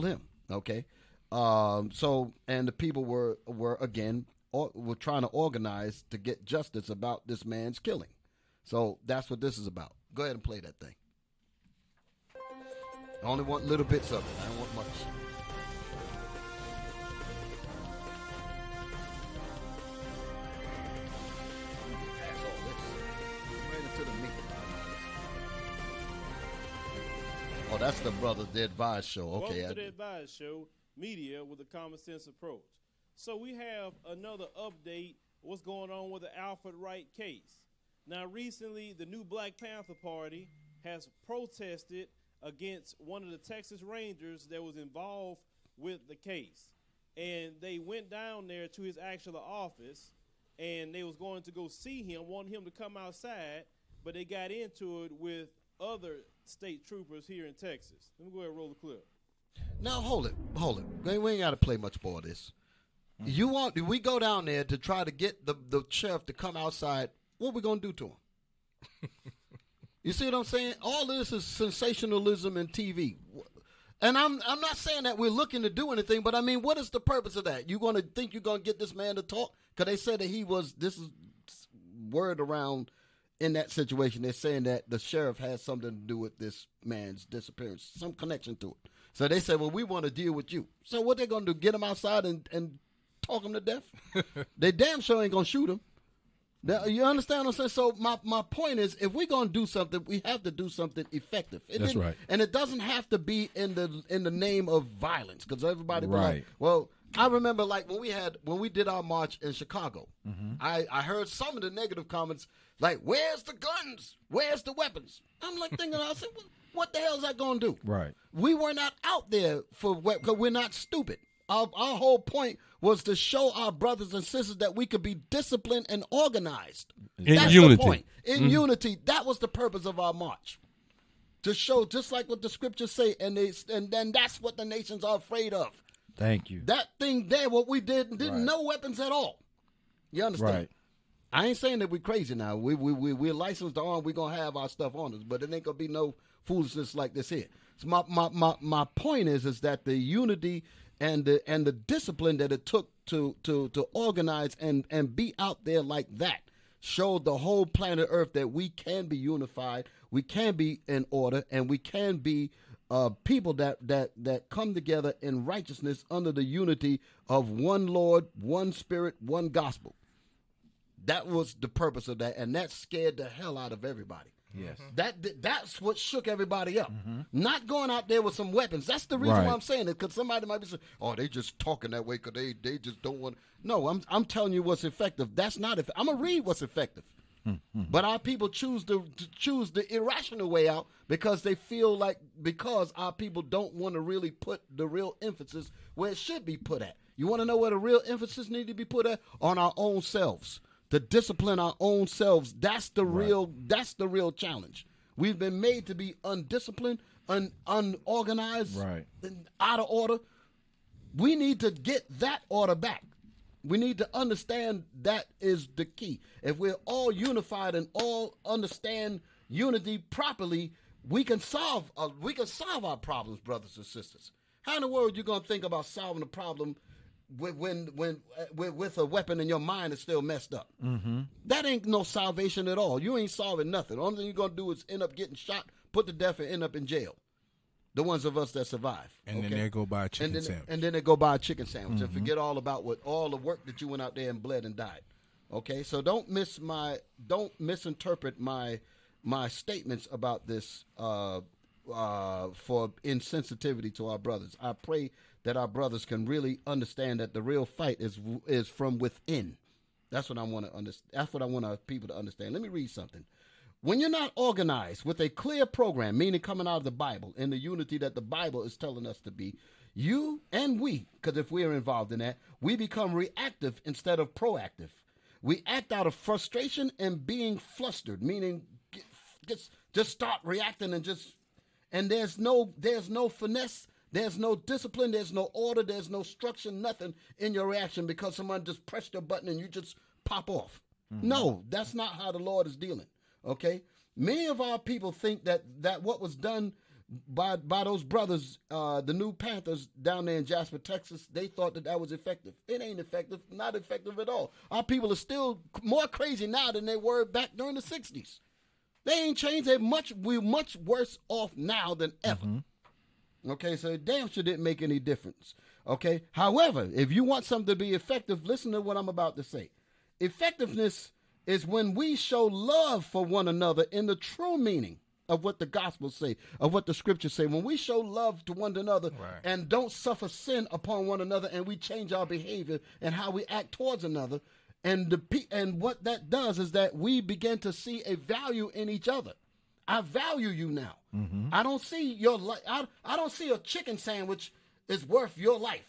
E: him. Okay, so and the people were again were trying to organize to get justice about this man's killing. So that's what this is about. Go ahead and play that thing. I only want little bits of it. I don't want much. Pass all this. Right into the meat. Oh, that's the brother, The Advice Show. Okay.
D: Welcome to The Advice Show, media with a common sense approach. So we have another update, what's going on with the Alfred Wright case. Now, recently, the new Black Panther Party has protested against one of the Texas Rangers that was involved with the case. And they went down there to his actual office, and they was going to go see him, wanting him to come outside, but they got into it with other state troopers here in Texas. Let me go ahead and roll the clip.
E: Now, hold it. We ain't got to play much more of this. We go down there to try to get the sheriff to come outside. What are we going to do to him? You see what I'm saying? All of this is sensationalism and TV. And I'm not saying that we're looking to do anything, but I mean, what is the purpose of that? You going to think you're going to get this man to talk? Because they said that this is word around in that situation, they're saying that the sheriff has something to do with this man's disappearance, some connection to it. So they said, well, we want to deal with you. So what they going to do, get him outside and talk him to death? They damn sure ain't going to shoot him. Now, you understand what I'm saying? So my point is, if we're going to do something, we have to do something effective.
C: That's right.
E: And it doesn't have to be in the name of violence, because everybody be
F: Right.
E: like, well, I remember like when we did our march in Chicago, I heard some of the negative comments like, where's the guns? Where's the weapons? I'm like thinking, I said, what the hell is that going to do?
F: Right.
E: We were not out there because we're not stupid. Our whole point was to show our brothers and sisters that we could be disciplined and organized. That's
C: unity.
E: the point. In unity, that was the purpose of our march. To show, just like what the scriptures say, and then that's what the nations are afraid of.
F: Thank you.
E: That thing there, what we didn't
F: Right.
E: no weapons at all. You understand?
F: Right.
E: I ain't saying that we're crazy now. We're licensed to arm. We're going to have our stuff on us, but it ain't going to be no foolishness like this here. So my point is that the unity and the discipline that it took to organize and be out there like that showed the whole planet Earth that we can be unified, we can be in order, and we can be people that come together in righteousness under the unity of one Lord, one Spirit, one gospel. That was the purpose of that, and that scared the hell out of everybody.
F: Yes.
E: That's what shook everybody up. Not going out there with some weapons. That's the reason
F: Right.
E: why I'm saying it, because somebody might be saying, "Oh, they just talking that way because they just don't want." No, I'm telling you what's effective. That's not effective. I'm gonna read what's effective. But our people choose to choose the irrational way out because they feel like, because our people don't want to really put the real emphasis where it should be put at. You want to know where the real emphasis need to be put at? On our own selves. To discipline our own selves. That's the real challenge. We've been made to be undisciplined, unorganized,
F: Right.
E: and out of order. We need to get that order back. We need to understand that is the key. If we're all unified and all understand unity properly, we can solve our problems, brothers and sisters. How in the world are you going to think about solving a problem with a weapon and your mind is still messed up? That ain't no salvation at all. You ain't solving nothing. The only thing you're going to do is end up getting shot, put to death, and end up in jail. The ones of us that survive.
G: And then they go buy a chicken sandwich.
E: And then they go buy a chicken sandwich and forget all about all the work that you went out there and bled and died. Okay, so don't misinterpret my statements about this for insensitivity to our brothers. I pray that our brothers can really understand that the real fight is from within. That's what I want to understand. That's what I want our people to understand. Let me read something. When you're not organized with a clear program, meaning coming out of the Bible, in the unity that the Bible is telling us to be, you and we, because if we're involved in that, we become reactive instead of proactive. We act out of frustration and being flustered, meaning just start reacting and there's no finesse, there's no discipline, there's no order, there's no structure, nothing in your reaction because someone just pressed your button and you just pop off. No, that's not how the Lord is dealing. Okay, many of our people think that what was done by those brothers, the New Panthers down there in Jasper, Texas, they thought that was effective. It ain't effective, not effective at all. Our people are still more crazy now than they were back during the 60s. They ain't changed. We're much worse off now than ever. Okay, so it damn sure didn't make any difference. Okay, however, if you want something to be effective, listen to what I'm about to say. Effectiveness is when we show love for one another in the true meaning of what the Gospels say, of what the Scriptures say. When we show love to one another and don't suffer sin upon one another, and we change our behavior and how we act towards another, and what that does is that we begin to see a value in each other. I value you now. I don't see your I don't see a chicken sandwich is worth your life.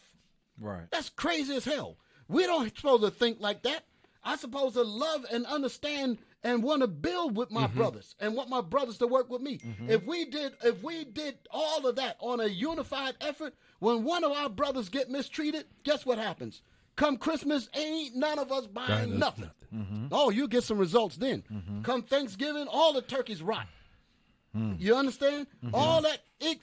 F: Right.
E: That's crazy as hell. We don't supposed to think like that. I'm supposed to love and understand and want to build with my brothers and want my brothers to work with me. If we did all of that on a unified effort, when one of our brothers get mistreated, guess what happens? Come Christmas, ain't none of us buying nothing. Oh, you get some results then. Come Thanksgiving, all the turkeys rot. You understand? All that,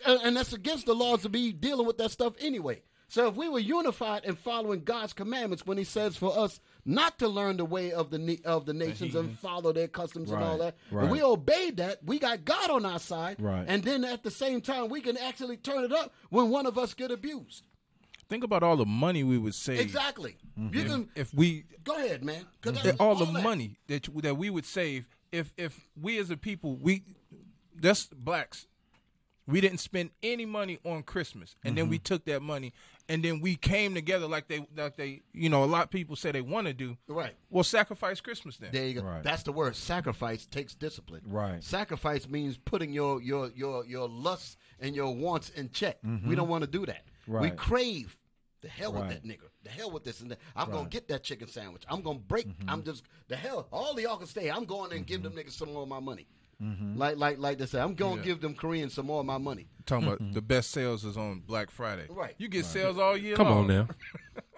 E: and that's against the laws to be dealing with that stuff anyway. So if we were unified and following God's commandments when he says for us not to learn the way of the nations and follow their customs and all that.
F: Right.
E: When we obeyed that, we got God on our side.
F: Right.
E: And then at the same time, we can actually turn it up when one of us get abused.
G: Think about all the money we would save.
E: Exactly. You can
G: If we
E: go ahead, man. 'Cause that's
G: all the
E: that.
G: money that we would save if we as a people, that's blacks, we didn't spend any money on Christmas, and then we took that money and then we came together like they a lot of people say they want to do.
E: Right.
G: Well, sacrifice Christmas then.
E: There you go.
F: Right.
E: That's the word. Sacrifice takes discipline.
F: Right.
E: Sacrifice means putting your lusts and your wants in check. We don't want to do that.
F: Right.
E: We crave. The hell with
F: Right.
E: that nigga. The hell with this and that. I'm going to get that chicken sandwich. I'm going to break. I'm just, the hell, all of y'all can stay. I'm going and give them niggas some more of my money. Like they say, I'm going to give them Koreans some more of my money.
G: Talking about the best sales is on Black Friday.
E: Right.
G: You get sales all year
C: Come
G: long.
C: on now.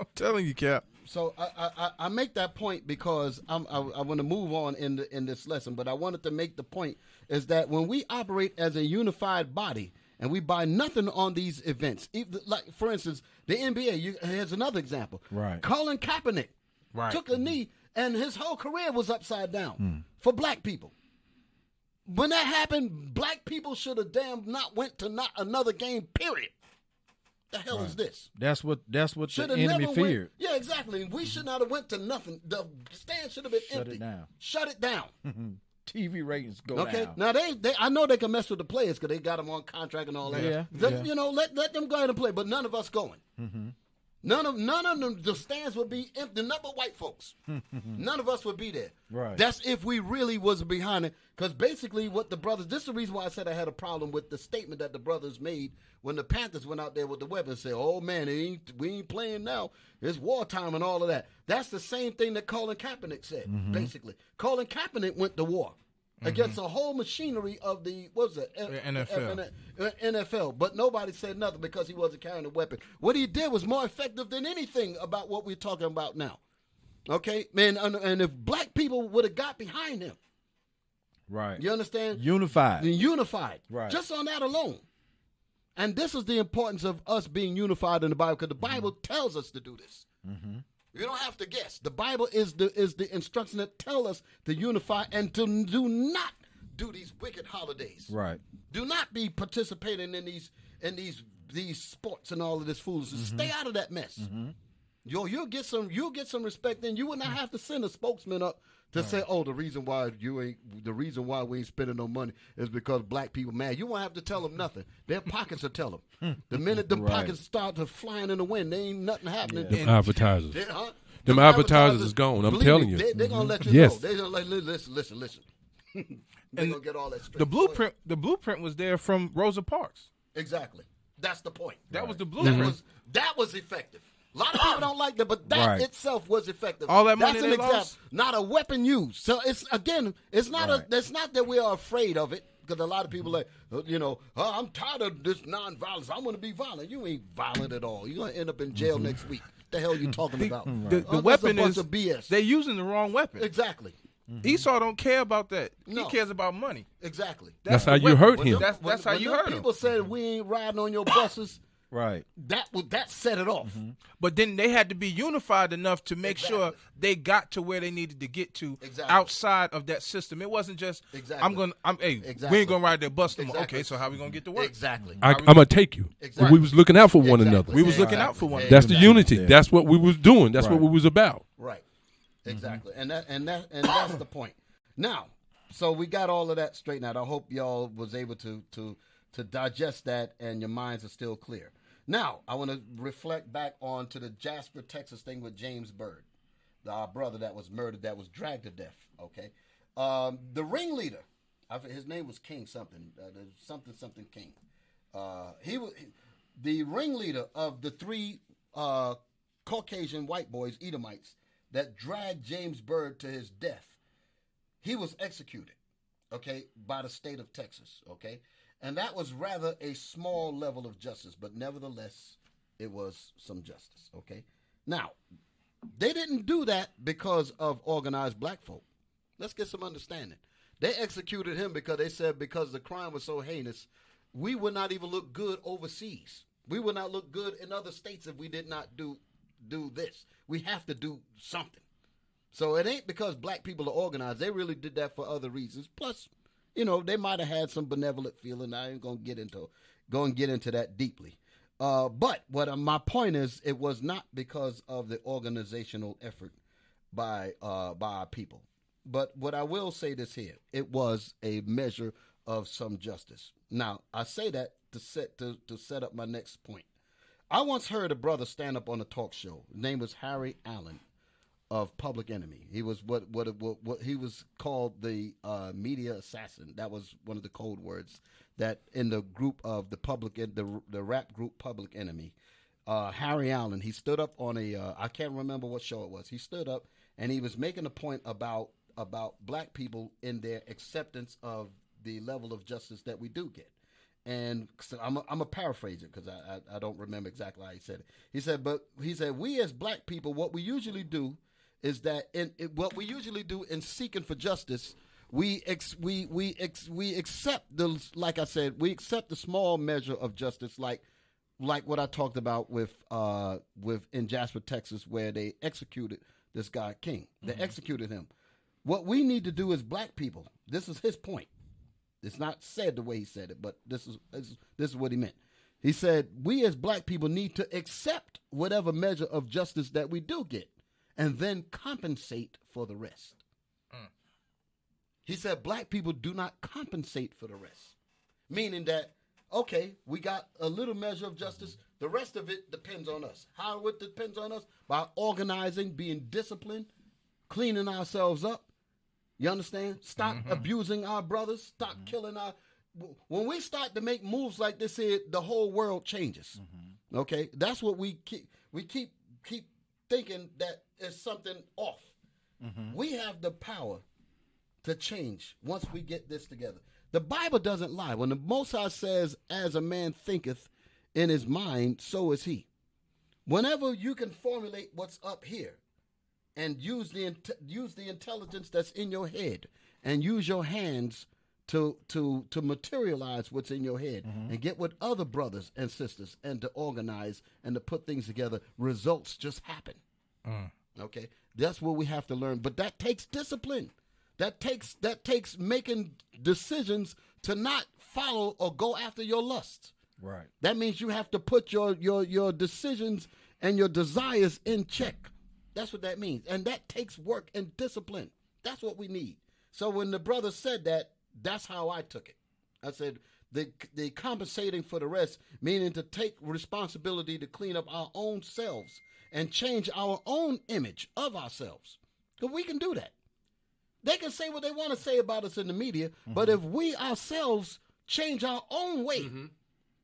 G: I'm telling you, Cap.
E: So I make that point because I want to move on in this lesson, but I wanted to make the point is that when we operate as a unified body and we buy nothing on these events, like for instance, the NBA, here's another example.
F: Right.
E: Colin Kaepernick took a knee and his whole career was upside down for black people. When that happened, black people should have not went to not another game, period. The hell is this?
F: That's what the
E: Shoulda
F: enemy
E: never
F: feared.
E: Yeah, exactly. We should not have went to nothing. The stand should have been
F: Shut
E: empty.
F: it down.
E: Shut it down.
F: TV ratings go
E: Okay.
F: down.
E: Now they I know they can mess with the players because they got them on contract and all that.
F: Yeah,
E: Let
F: yeah.
E: let them go ahead and play, but none of us going. None of them. The stands would be empty. None but white folks. None of us would be there.
F: Right.
E: That's if we really was behind it. Because basically, what the brothers. This is the reason why I said I had a problem with the statement that the brothers made when the Panthers went out there with the weapons. Said, "Oh man, we ain't playing now. It's wartime and all of that." That's the same thing that Colin Kaepernick said. Basically, Colin Kaepernick went to war against the whole machinery of the NFL. But nobody said nothing because he wasn't carrying a weapon. What he did was more effective than anything about what we're talking about now. Okay, man, and if black people would have got behind him,
F: Right.
E: you understand?
F: Unified.
E: Unified.
F: Right.
E: Just on that alone. And this is the importance of us being unified in the Bible because the Bible tells us to do this. You don't have to guess. The Bible is the instruction that tell us to unify and to do not do these wicked holidays.
F: Right.
E: Do not be participating in these sports and all of this foolishness. Stay out of that mess. You'll get some respect. Then you would not have to send a spokesman up to say, "Oh, the reason why we ain't spending no money is because black people mad." You won't have to tell them nothing. Their pockets will tell them. The minute the pockets start to flying in the wind, there ain't nothing happening.
C: Them advertisers.
E: Them
C: advertisers is gone. I'm
E: believe
C: telling
E: me,
C: you.
E: They're gonna let you
C: Yes.
E: know. They're gonna like, listen. They're gonna get all that straight.
G: The blueprint was there from Rosa Parks.
E: Exactly. That's the point.
G: That was the blueprint.
E: That was effective. A lot of people don't like that, but that
F: Right.
E: itself was effective.
G: All that money
E: That's
G: they
E: an example.
G: lost?
E: Not a weapon used. So it's not
F: Right.
E: it's not that we are afraid of it because a lot of people like I'm tired of this nonviolence. I want to be violent. You ain't violent at all. You're gonna end up in jail next week. The hell you talking about?
G: The
E: That's a
G: weapon
E: bunch
G: is
E: of BS.
G: They using the wrong weapon.
E: Exactly.
G: Esau don't care about that.
E: No.
G: He cares about money.
E: Exactly.
C: That's how
G: the
C: you
G: weapon.
C: hurt
G: When
C: him.
G: That's how
E: When
G: you
E: them
G: hurt him.
E: people said we ain't riding on your buses.
F: Right.
E: That set it off.
G: But then they had to be unified enough to make sure
E: Exactly.
G: they got to where they needed to get to
E: Exactly.
G: outside of that system. It wasn't just
E: Exactly.
G: we
E: Exactly.
G: ain't gonna ride that bus no more.
E: Exactly.
G: Okay, so how we gonna get to work?
E: Exactly.
C: I'm gonna take you.
E: Exactly.
C: We was looking out for one
E: Exactly.
C: another.
G: We was looking out for one.
C: That's the
E: Exactly.
C: unity.
F: Yeah.
C: That's what we was doing. That's
F: Right.
C: what we was about.
E: Right. Exactly. And that's the point. Now, so we got all of that straightened out. I hope y'all was able to digest that and your minds are still clear. Now, I want to reflect back on to the Jasper, Texas thing with James Byrd, our brother that was murdered, that was dragged to death. Okay. The ringleader, his name was King something King. He was the ringleader of the three Caucasian white boys, Edomites, that dragged James Byrd to his death. He was executed, okay, by the state of Texas, okay? And that was rather a small level of justice, but nevertheless, it was some justice, okay? Now, they didn't do that because of organized black folk. Let's get some understanding. They executed him because they said because the crime was so heinous, we would not even look good overseas. We would not look good in other states if we did not do this. We have to do something. So it ain't because black people are organized. They really did that for other reasons. Plus, they might have had some benevolent feeling. I ain't gonna get into that deeply. But my point is, it was not because of the organizational effort by our people. But what I will say this here, it was a measure of some justice. Now, I say that to set up my next point. I once heard a brother stand up on a talk show. His name was Harry Allen of Public Enemy. He was what he was called the media assassin. That was one of the code words that in the group of the rap group Public Enemy. Harry Allen, he stood up on I can't remember what show it was. He stood up and he was making a point about black people in their acceptance of the level of justice that we do get. And so I'm a paraphrase it because I don't remember exactly how he said it. He said, we as black people, what we usually do is that what we usually do in seeking for justice, we accept we accept the small measure of justice, like what I talked about with in Jasper, Texas, where they executed this guy King. They executed him. What we need to do as black people, this is his point. It's not said the way he said it, but this is what he meant. He said, we as black people need to accept whatever measure of justice that we do get and then compensate for the rest. He said black people do not compensate for the rest, meaning that, okay, we got a little measure of justice. The rest of it depends on us. How it depends on us? By organizing, being disciplined, cleaning ourselves up. You understand? Stop abusing our brothers. Stop killing our. When we start to make moves like this here, the whole world changes. Okay, that's what we keep. We keep thinking that there's something off. We have the power to change once we get this together. The Bible doesn't lie. When the Most High says, "As a man thinketh in his mind, so is he." Whenever you can formulate what's up here, and use the intelligence that's in your head, and use your hands to materialize what's in your head, and get with other brothers and sisters, and to organize and to put things together. Results just happen. Okay, that's what we have to learn. But that takes discipline. That takes making decisions to not follow or go after your lusts.
F: Right.
E: That means you have to put your decisions and your desires in check. That's what that means. And that takes work and discipline. That's what we need. So when the brother said that, that's how I took it. I said the compensating for the rest, meaning to take responsibility to clean up our own selves and change our own image of ourselves. Because we can do that. They can say what they want to say about us in the media, but if we ourselves change our own way,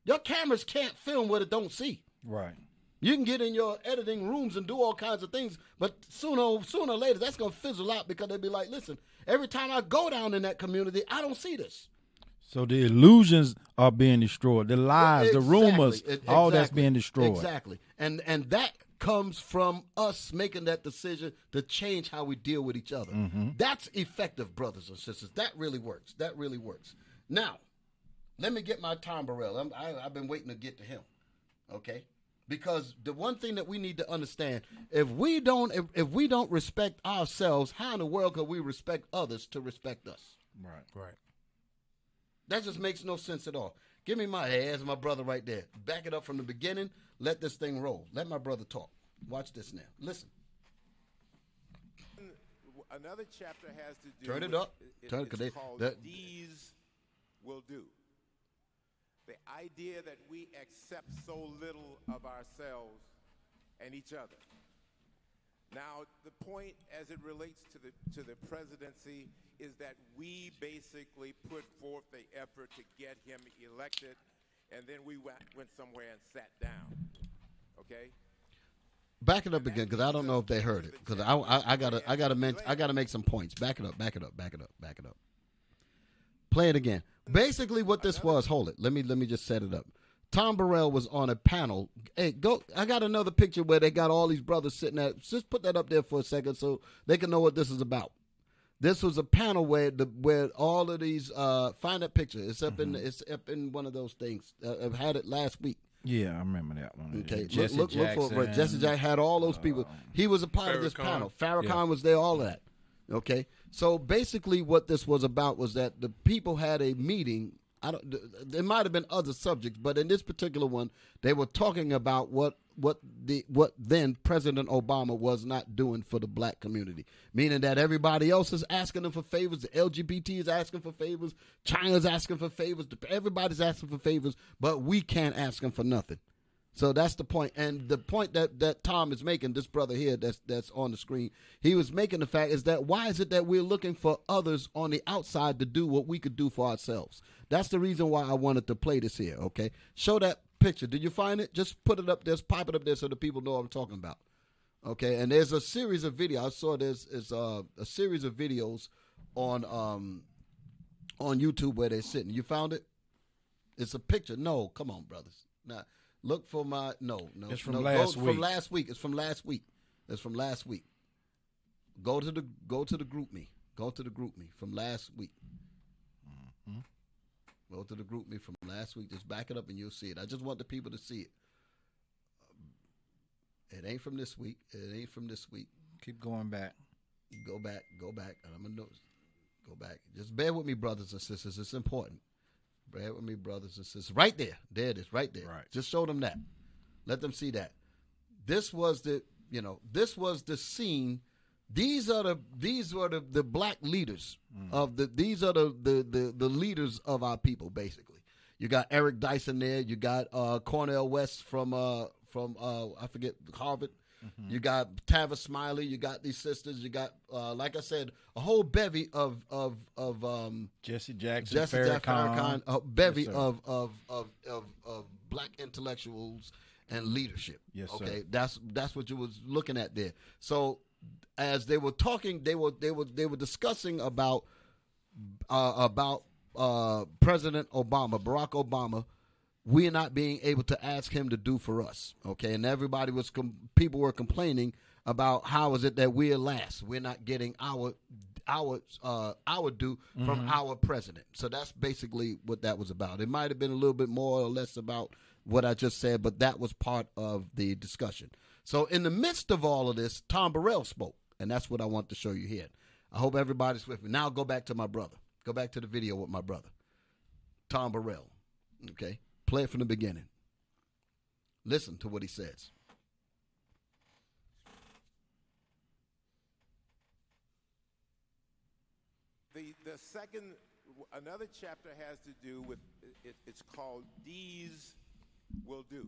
E: your cameras can't film what it don't see.
F: Right.
E: You can get in your editing rooms and do all kinds of things, but sooner or later, that's going to fizzle out because they'll be like, listen, every time I go down in that community, I don't see this.
F: So the illusions are being destroyed. The lies, the rumors, all that's being destroyed.
E: Exactly. And that comes from us making that decision to change how we deal with each other. That's effective, brothers and sisters. That really works. That really works. Now, let me get my Tom Burrell. I've been waiting to get to him. Okay? Because the one thing that we need to understand, if we don't respect ourselves, how in the world could we respect others to respect us?
G: Right.
E: That just makes no sense at all. Give me there's my brother right there. Back it up from the beginning. Let this thing roll. Let my brother talk. Watch this now. Listen.
H: Another chapter has to do.
E: Turn it up.
H: It's called These Will Do. The idea that we accept so little of ourselves and each other. Now, the point as it relates to the presidency is that we basically put forth the effort to get him elected, and then we went somewhere and sat down. Okay?
E: Back it up again, because I don't know if they heard it. Because I gotta make some points. Back it up. Play it again. Basically, what this was. Hold it. Let me just set it up. Tom Burrell was on a panel. Hey, go. I got another picture where they got all these brothers sitting at. Just put that up there for a second so they can know what this is about. This was a panel where all of these. Find that picture. It's up in one of those things. I've had it last week.
F: Yeah, I remember that one.
E: Okay,
F: Jesse
E: look for it. Jesse Jackson had all those people. He was a part of this panel. Farrakhan was there, all of that. Okay, so basically what this was about was that the people had a meeting. There might have been other subjects, but in this particular one, they were talking about what then President Obama was not doing for the black community, meaning that everybody else is asking them for favors. The LGBT is asking for favors. China's asking for favors. Everybody's asking for favors, but we can't ask them for nothing. So that's the point. And the point that Tom is making, this brother here that's on the screen, he was making the fact is that why is it that we're looking for others on the outside to do what we could do for ourselves? That's the reason why I wanted to play this here, okay? Show that picture. Did you find it? Just put it up there, pop it up there so the people know what I'm talking about. Okay, and there's a series of videos. I saw there's a series of videos on YouTube where they're sitting. You found it? It's a picture. No, come on, brothers. Now, look for my no.
F: It's from last week.
E: From last week. It's from last week. It's from last week. Go to the group me. Go to the group me from last week. Mm-hmm. Go to the group me from last week. Just back it up and you'll see it. I just want the people to see it. It ain't from this week. It ain't from this week.
F: Keep going back.
E: Go back. And I'm gonna go back. Just bear with me, brothers and sisters. It's important. Bear with me, brothers and sisters. Right there. There it is, right there.
F: Right.
E: Just show them that. Let them see that. This was the scene. These were the black leaders of these are the leaders of our people, basically. You got Eric Dyson there, you got Cornel West from I forget, Harvard. Mm-hmm. You got Tavis Smiley, you got these sisters, you got like I said, a whole bevy of
F: Jesse Jackson, Farrakhan,
E: a bevy of black intellectuals and leadership.
F: Yes,
E: okay,
F: sir.
E: That's what you was looking at there. So as they were talking, they were discussing about President Obama, Barack Obama. We're not being able to ask him to do for us, okay? And people were complaining about how is it that we're last. We're not getting our due from our president. So that's basically what that was about. It might have been a little bit more or less about what I just said, but that was part of the discussion. So in the midst of all of this, Tom Burrell spoke, and that's what I want to show you here. I hope everybody's with me. Now go back to my brother. Go back to the video with my brother, Tom Burrell, okay? Play it from the beginning. Listen to what he says.
H: Another chapter has to do with, it's called These Will Do.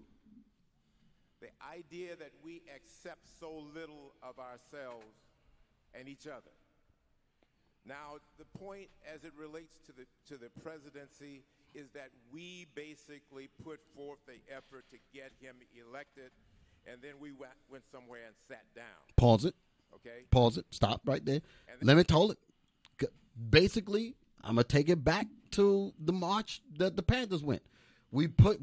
H: The idea that we accept so little of ourselves and each other. Now, the point as it relates to the presidency is that we basically put forth the effort to get him elected, and then we went somewhere and sat down.
E: Pause it.
H: Okay?
E: Pause it. Stop right there. Let me hold it. Basically, I'm going to take it back to the march that the Panthers went. We put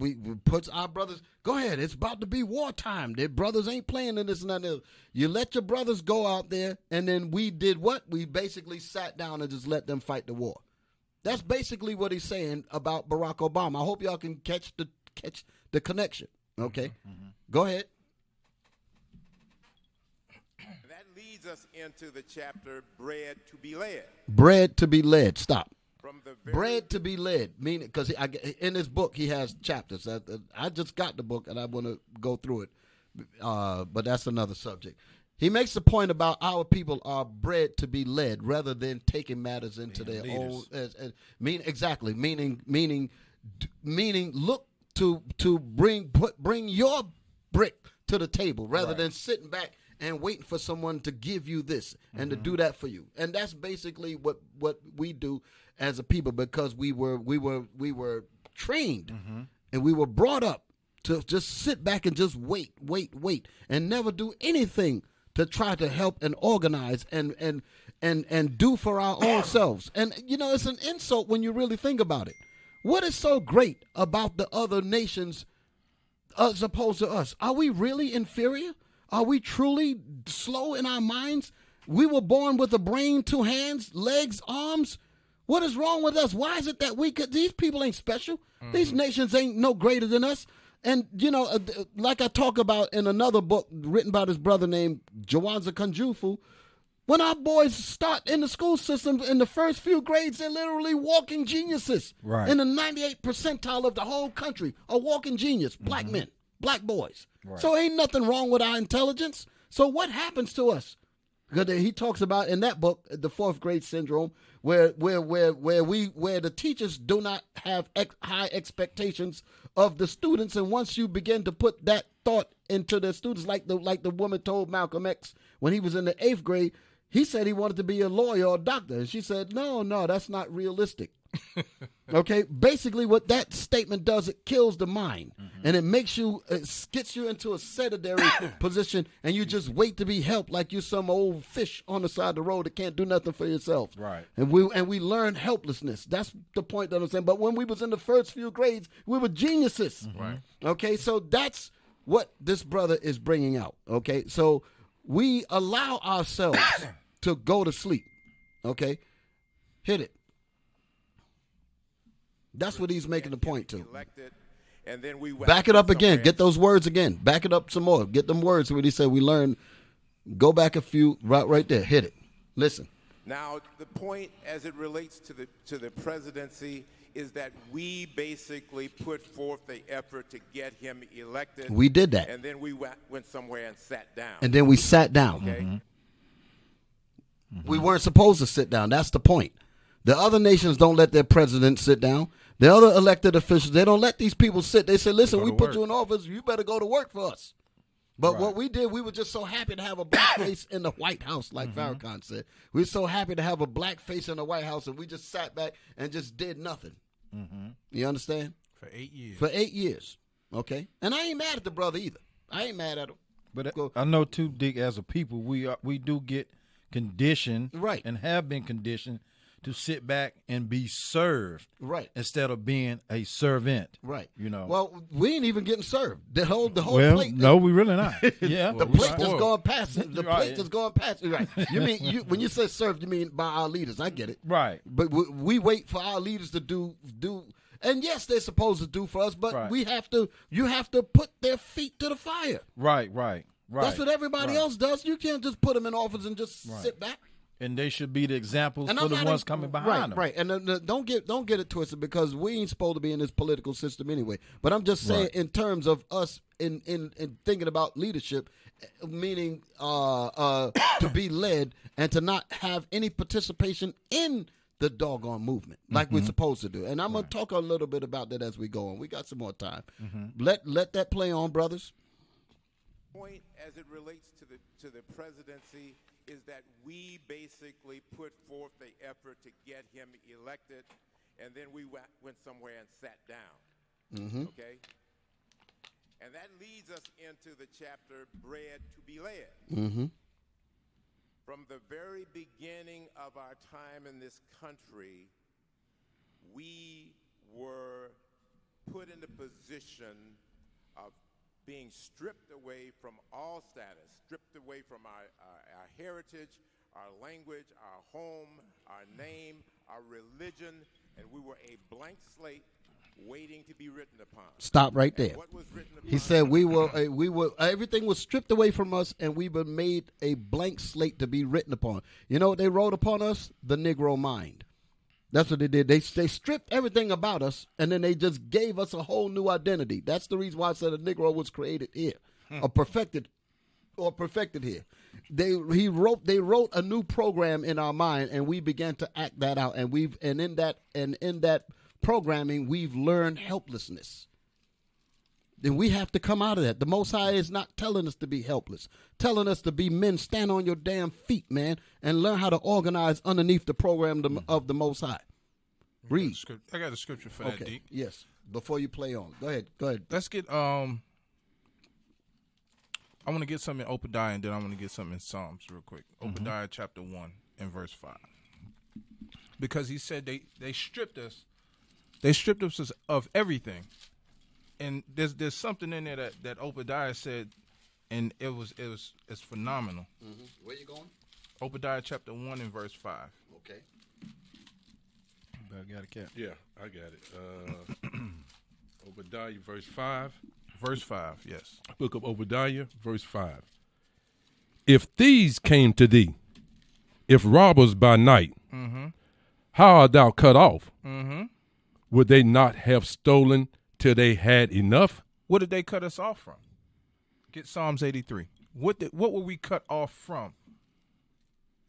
E: our brothers, go ahead, it's about to be wartime. Their brothers ain't playing in this and that. You let your brothers go out there, and then we did what? We basically sat down and just let them fight the war. That's basically what he's saying about Barack Obama. I hope y'all can catch the connection. Okay? Mm-hmm. Go ahead.
H: That leads us into the chapter, Bread to be Led.
E: Bread to be led. Stop.
H: From the
E: bread to be led, meaning because in his book he has chapters. I just got the book and I want to go through it, but that's another subject. He makes the point about our people are bred to be led rather than taking matters into their own. Meaning, look to bring your brick to the table rather than sitting back and waiting for someone to give you this and to do that for you. And that's basically what we do as a people, because we were trained and we were brought up to just sit back and just wait and never do anything to try to help and organize and do for our own selves. And it's an insult when you really think about it. What is so great about the other nations as opposed to us? Are we really inferior? Are we truly slow in our minds? We were born with a brain, 2 hands, legs, arms. What is wrong with us? Why is it that these people ain't special? Mm-hmm. These nations ain't no greater than us. And, like I talk about in another book written by this brother named Jawanza Kunjufu, when our boys start in the school system in the first few grades, they're literally walking geniuses.
F: Right.
E: In the 98th percentile of the whole country, a walking genius, black men, black boys.
F: Right.
E: So ain't nothing wrong with our intelligence. So what happens to us? Because he talks about in that book, the fourth grade syndrome, where the teachers do not have high expectations of the students, and once you begin to put that thought into the students, like the woman told Malcolm X when he was in the 8th grade, he said he wanted to be a lawyer or a doctor, and she said, no, that's not realistic. Okay, basically what that statement does, it kills the mind, and it makes you, it gets you into a sedentary position, and you just wait to be helped like you're some old fish on the side of the road that can't do nothing for yourself.
F: Right.
E: And we learn helplessness. That's the point that I'm saying. But when we was in the first few grades, we were geniuses.
G: Right.
E: Okay, so that's what this brother is bringing out. Okay, so we allow ourselves to go to sleep. Okay, hit it. That's what he's making the point to.
H: And then we
E: Back it up again. Get those words again. Back it up some more. Get them words. What he said. We learned. Go back a few. Right there. Hit it. Listen.
H: Now, the point as it relates to the presidency is that we basically put forth the effort to get him elected.
E: We did that.
H: And then we went somewhere and sat down.
E: And then we sat down.
H: Okay.
E: We weren't supposed to sit down. That's the point. The other nations don't let their president sit down. The other elected officials, they don't let these people sit. They say, listen, we put you in office. You better go to work for us. But what we did, we were just so happy to have a black face in the White House, like Farrakhan said. We were so happy to have a black face in the White House, and we just sat back and just did nothing. You understand?
G: For 8 years.
E: For 8 years. Okay? And I ain't mad at the brother either. I ain't mad at him.
F: But I know, too, Dick, as a people, we do get conditioned and have been conditioned to sit back and be served instead of being a servant.
E: Right.
F: You know.
E: Well, we ain't even getting served. The whole plate.
F: No, we really not. Yeah.
E: The plate is going past. The plate is going past. Right. You mean when you say served, you mean by our leaders. I get it.
F: Right.
E: But we wait for our leaders to do. And yes, they're supposed to do for us, but we have to. You have to put their feet to the fire.
F: Right.
E: That's what everybody else does. You can't just put them in office and just sit back.
F: And they should be the examples for the ones coming behind them.
E: Right. And don't get it twisted, because we ain't supposed to be in this political system anyway. But I'm just saying, in terms of us in thinking about leadership, meaning to be led and to not have any participation in the doggone movement like we're supposed to do. And I'm gonna talk a little bit about that as we go on. We got some more time. Let that play on, brothers.
H: Point as it relates to the presidency is that we basically put forth the effort to get him elected, and then we went somewhere and sat down. Okay? And that leads us into the chapter, Bread to be Led. From the very beginning of our time in this country, we were put in the position of being stripped away from all status, stripped away from our heritage, our language, our home, our name, our religion, and we were a blank slate waiting to be written upon.
E: Stop right there.
H: What was written upon?
E: He said we were everything was stripped away from us, and we were made a blank slate to be written upon. You know what they wrote upon us? The Negro mind. That's what they did. They stripped everything about us, and then they just gave us a whole new identity. That's the reason why I said a Negro was created here, or perfected here. They wrote a new program in our mind, and we began to act that out. And in that programming, we've learned helplessness. Then we have to come out of that. The Most High is not telling us to be helpless, telling us to be men. Stand on your damn feet, man, and learn how to organize underneath the program of the Most High. Read.
G: I got a scripture for that, Deke.
E: Yes. Before you play on, go ahead.
G: Let's get. I want to get something in Obadiah, and then I want to get something in Psalms real quick. Obadiah chapter 1 and verse 5, because he said they stripped us. They stripped us of everything. And there's something in there that Obadiah said, and it's phenomenal.
E: Where you going?
G: Obadiah chapter 1 and verse 5.
E: Okay.
F: I got a cap.
C: Yeah, I got it. Obadiah verse 5.
G: Verse 5, yes.
C: Book of Obadiah, verse 5. If thieves came to thee, if robbers by night, how art thou cut off? Would they not have stolen till they had enough?
G: What did they cut us off from? Get Psalms 83. What were we cut off from?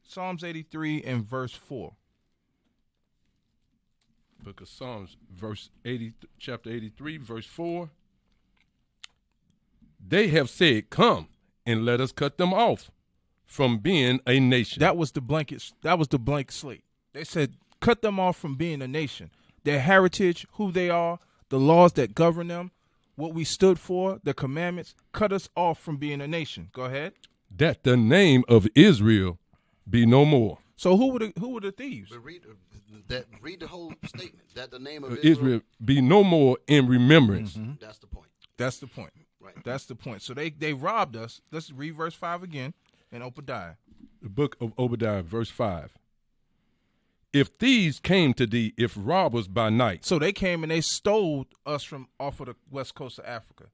G: Psalms 83 and verse 4.
C: Book of Psalms, chapter 83, verse 4. They have said, come and let us cut them off from being a nation.
G: That was the blank slate. They said, cut them off from being a nation. Their heritage, who they are, the laws that govern them, what we stood for, the commandments, cut us off from being a nation. Go ahead.
C: That the name of Israel be no more.
G: So who were the thieves?
E: But read the whole statement. That the name of
C: Israel be no more in remembrance.
E: That's the point.
G: That's the point.
E: Right.
G: That's the point. So they robbed us. Let's read verse 5 again in Obadiah.
C: The book of Obadiah, verse 5. If thieves came to thee, if robbers by night.
G: So they came and they stole us from off of the west coast of Africa.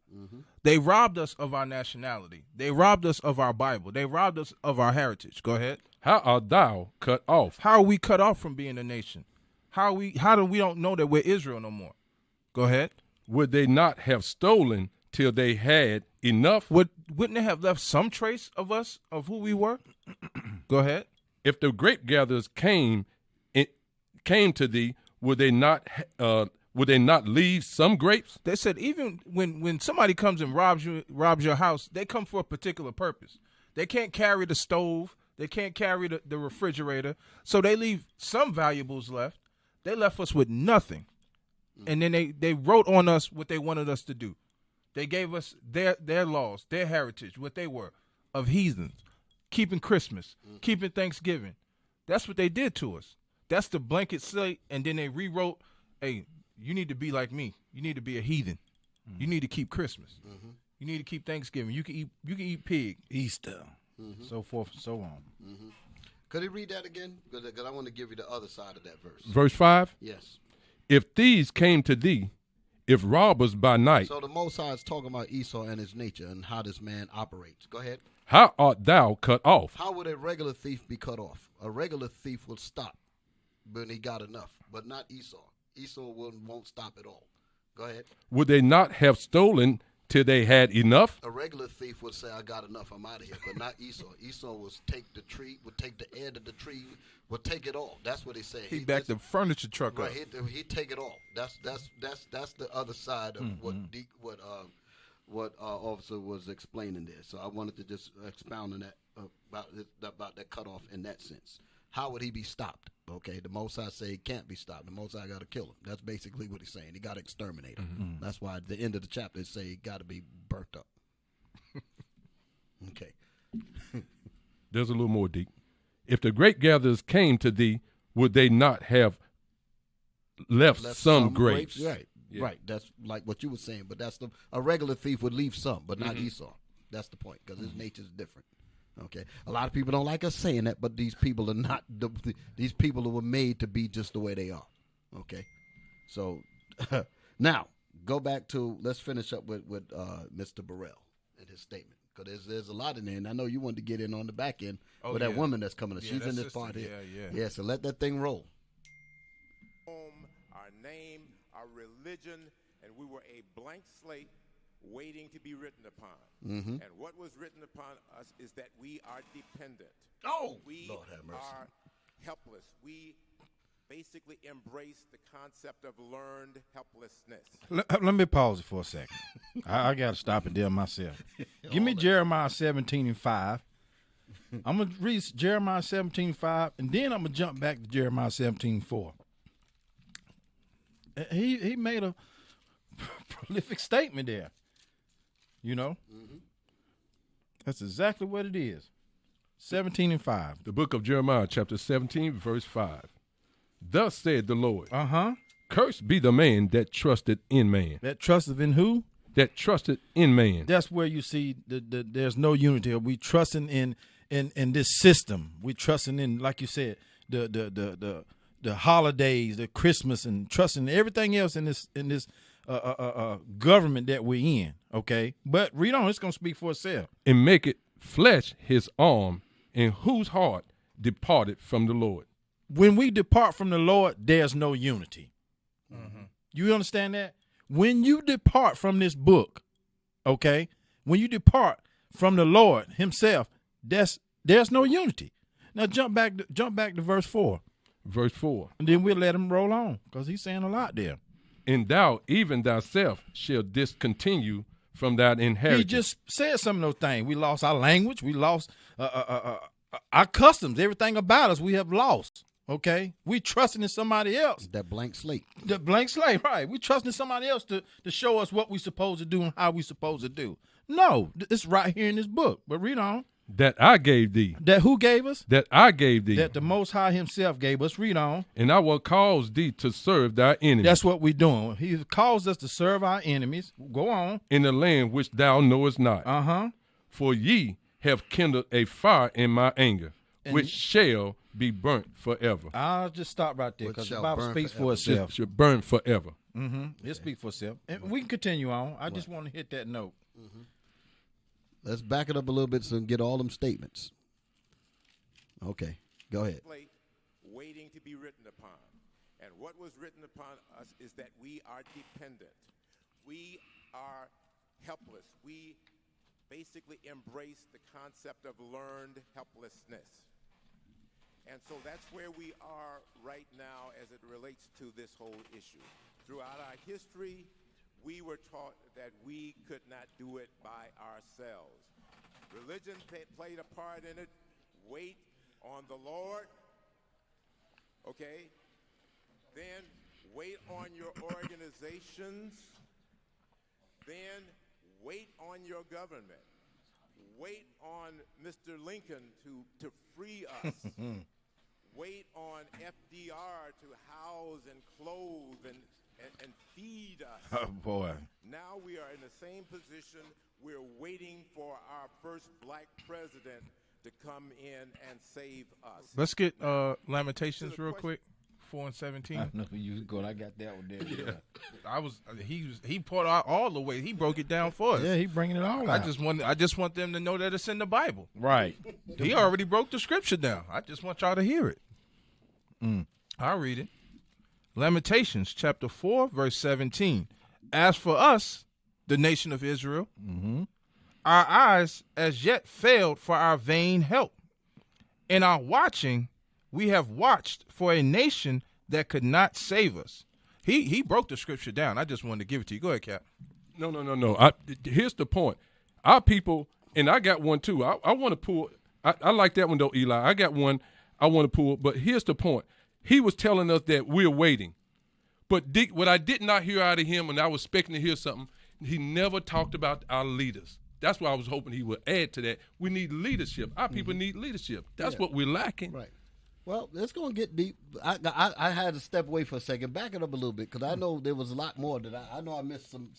G: They robbed us of our nationality. They robbed us of our Bible. They robbed us of our heritage. Go ahead.
C: How art thou cut off?
G: How are we cut off from being a nation? How do we don't know that we're Israel no more? Go ahead.
C: Would they not have stolen till they had enough?
G: Wouldn't they have left some trace of us, of who we were? Go ahead.
C: If the grape gatherers came to thee, would they not leave some grapes?
G: They said even when somebody comes and robs your house, they come for a particular purpose. They can't carry the stove. They can't carry the refrigerator. So they leave some valuables left. They left us with nothing. And then they wrote on us what they wanted us to do. They gave us their laws, their heritage, what they were, of heathens, keeping Christmas, keeping Thanksgiving. That's what they did to us. That's the blanket slate, and then they rewrote, hey, you need to be like me. You need to be a heathen. You need to keep Christmas. You need to keep Thanksgiving. You can eat pig.
F: Easter, so forth and so on.
E: Could he read that again? Because I want to give you the other side of that verse.
C: Verse 5.
E: Yes.
C: If thieves came to thee, if robbers by night.
E: So the Most High is talking about Esau and his nature and how this man operates. Go ahead.
C: How art thou cut off?
E: How would a regular thief be cut off? A regular thief will stop when he got enough, but not Esau. Esau won't stop at all. Go ahead.
C: Would they not have stolen till they had enough?
E: A regular thief would say, I got enough, I'm out of here, but not Esau. Esau would take the tree, would take the end of the tree, would take it all. That's what he said.
G: He backed the furniture truck up.
E: Right, he'd take it all. That's the other side of what officer was explaining there. So I wanted to just expound on that about that cutoff in that sense. How would he be stopped? Okay, the Most High say he can't be stopped. The Most High got to kill him. That's basically what he's saying. He got to exterminate him. That's why at the end of the chapter it say he got to be burnt up. Okay.
C: There's a little more deep. If the great gatherers came to thee, would they not have left some grapes?
E: Right, right. That's like what you were saying. But that's a regular thief would leave some, but not Esau. That's the point, because his nature is different. Okay, a lot of people don't like us saying that, but these people are not. These people were made to be just the way they are. Okay, so now go back to, let's finish up with Mr. Burrell and his statement, because there's a lot in there, and I know you wanted to get in on the back end with that woman that's coming. She's in this part here. Yeah. So let that thing roll.
H: Our name, our religion, and we were a blank slate waiting to be written upon. And what was written upon us is that we are dependent. We
E: Lord have mercy.
H: are helpless. We basically embrace the concept of learned helplessness.
F: Let me pause it for a second. I got to stop it there myself. Give me Jeremiah 17:5. I'm going to read Jeremiah 17:5, and then I'm going to jump back to Jeremiah 17:4. He made a prolific statement there. You know? That's exactly what it is. 17:5.
C: The book of Jeremiah, chapter 17, verse 5. Thus said the Lord. Cursed be the man that trusted in man.
F: That trusted in who?
C: That trusted in man.
F: That's where you see there's no unity. We trusting in this system. We trusting in, like you said, the holidays, the Christmas, and trusting everything else in this government that we're in. Okay, but read on. It's going to speak for itself.
C: And make it flesh his arm, and whose heart departed from the Lord.
F: When we depart from the Lord, there's no unity. You understand that? When you depart from this book, okay, when you depart from the Lord himself, there's no unity. Now jump back to verse 4.
C: Verse 4.
F: And then we'll let him roll on because he's saying a lot there.
C: And thou, even thyself, shall discontinue from that inheritance.
F: He just said some of those things. We lost our language. We lost our customs. Everything about us we have lost. Okay, we trusting in somebody else.
E: That blank slate.
F: The blank slate, right? We trusting somebody else to show us what we supposed to do and how we supposed to do. No, it's right here in this book. But read on.
C: That I gave thee.
F: That who gave us?
C: That I gave thee.
F: That the Most High himself gave us. Read on.
C: And I will cause thee to serve thy enemies.
F: That's what we're doing. He caused us to serve our enemies. Go on.
C: In the land which thou knowest not.
F: Uh-huh.
C: For ye have kindled a fire in my anger, which shall be burnt forever.
F: I'll just stop right there because the Bible speaks
E: forever.
F: for itself.
C: It shall burn forever.
F: It speaks for itself. And we can continue on. I just want to hit that note.
E: Let's back it up a little bit so we can get all them statements. Okay, go ahead.
H: Plate waiting to be written upon. And what was written upon us is that we are dependent. We are helpless. We basically embrace the concept of learned helplessness. And so that's where we are right now as it relates to this whole issue. Throughout our history, we were taught that we could not do it by ourselves. Religion played a part in it. Wait on the Lord. Okay? Then wait on your organizations. Then wait on your government. Wait on Mr. Lincoln to free us. Wait on FDR to house and clothe and feed us.
F: Oh, boy.
H: Now we are in the same position. We're waiting for our first black president to come in and save us.
G: Let's get Lamentations real quick. 4 and 17.
F: I know you was going. I got that one there. Yeah.
G: He poured out all the way. He broke it down for us.
F: Yeah, he bringing it all
G: I
F: out.
G: just want them to know that it's in the Bible.
F: Right.
G: He already broke the scripture down. I just want y'all to hear it. I'll read it. Lamentations chapter 4, verse 17. As for us, the nation of Israel, our eyes as yet failed for our vain help. In our watching, we have watched for a nation that could not save us. He broke the scripture down. I just wanted to give it to you. Go ahead, Cap.
C: No. Here's the point. Our people, and I got one too. I want to pull. I like that one though, Eli. I got one I want to pull. But here's the point. He was telling us that we're waiting. But what I did not hear out of him, and I was expecting to hear something, he never talked about our leaders. That's why I was hoping he would add to that. We need leadership. Our people need leadership. That's what we're lacking.
E: Right. Well, it's going to get deep. I had to step away for a second. Back it up a little bit because I know there was a lot more that I know I missed some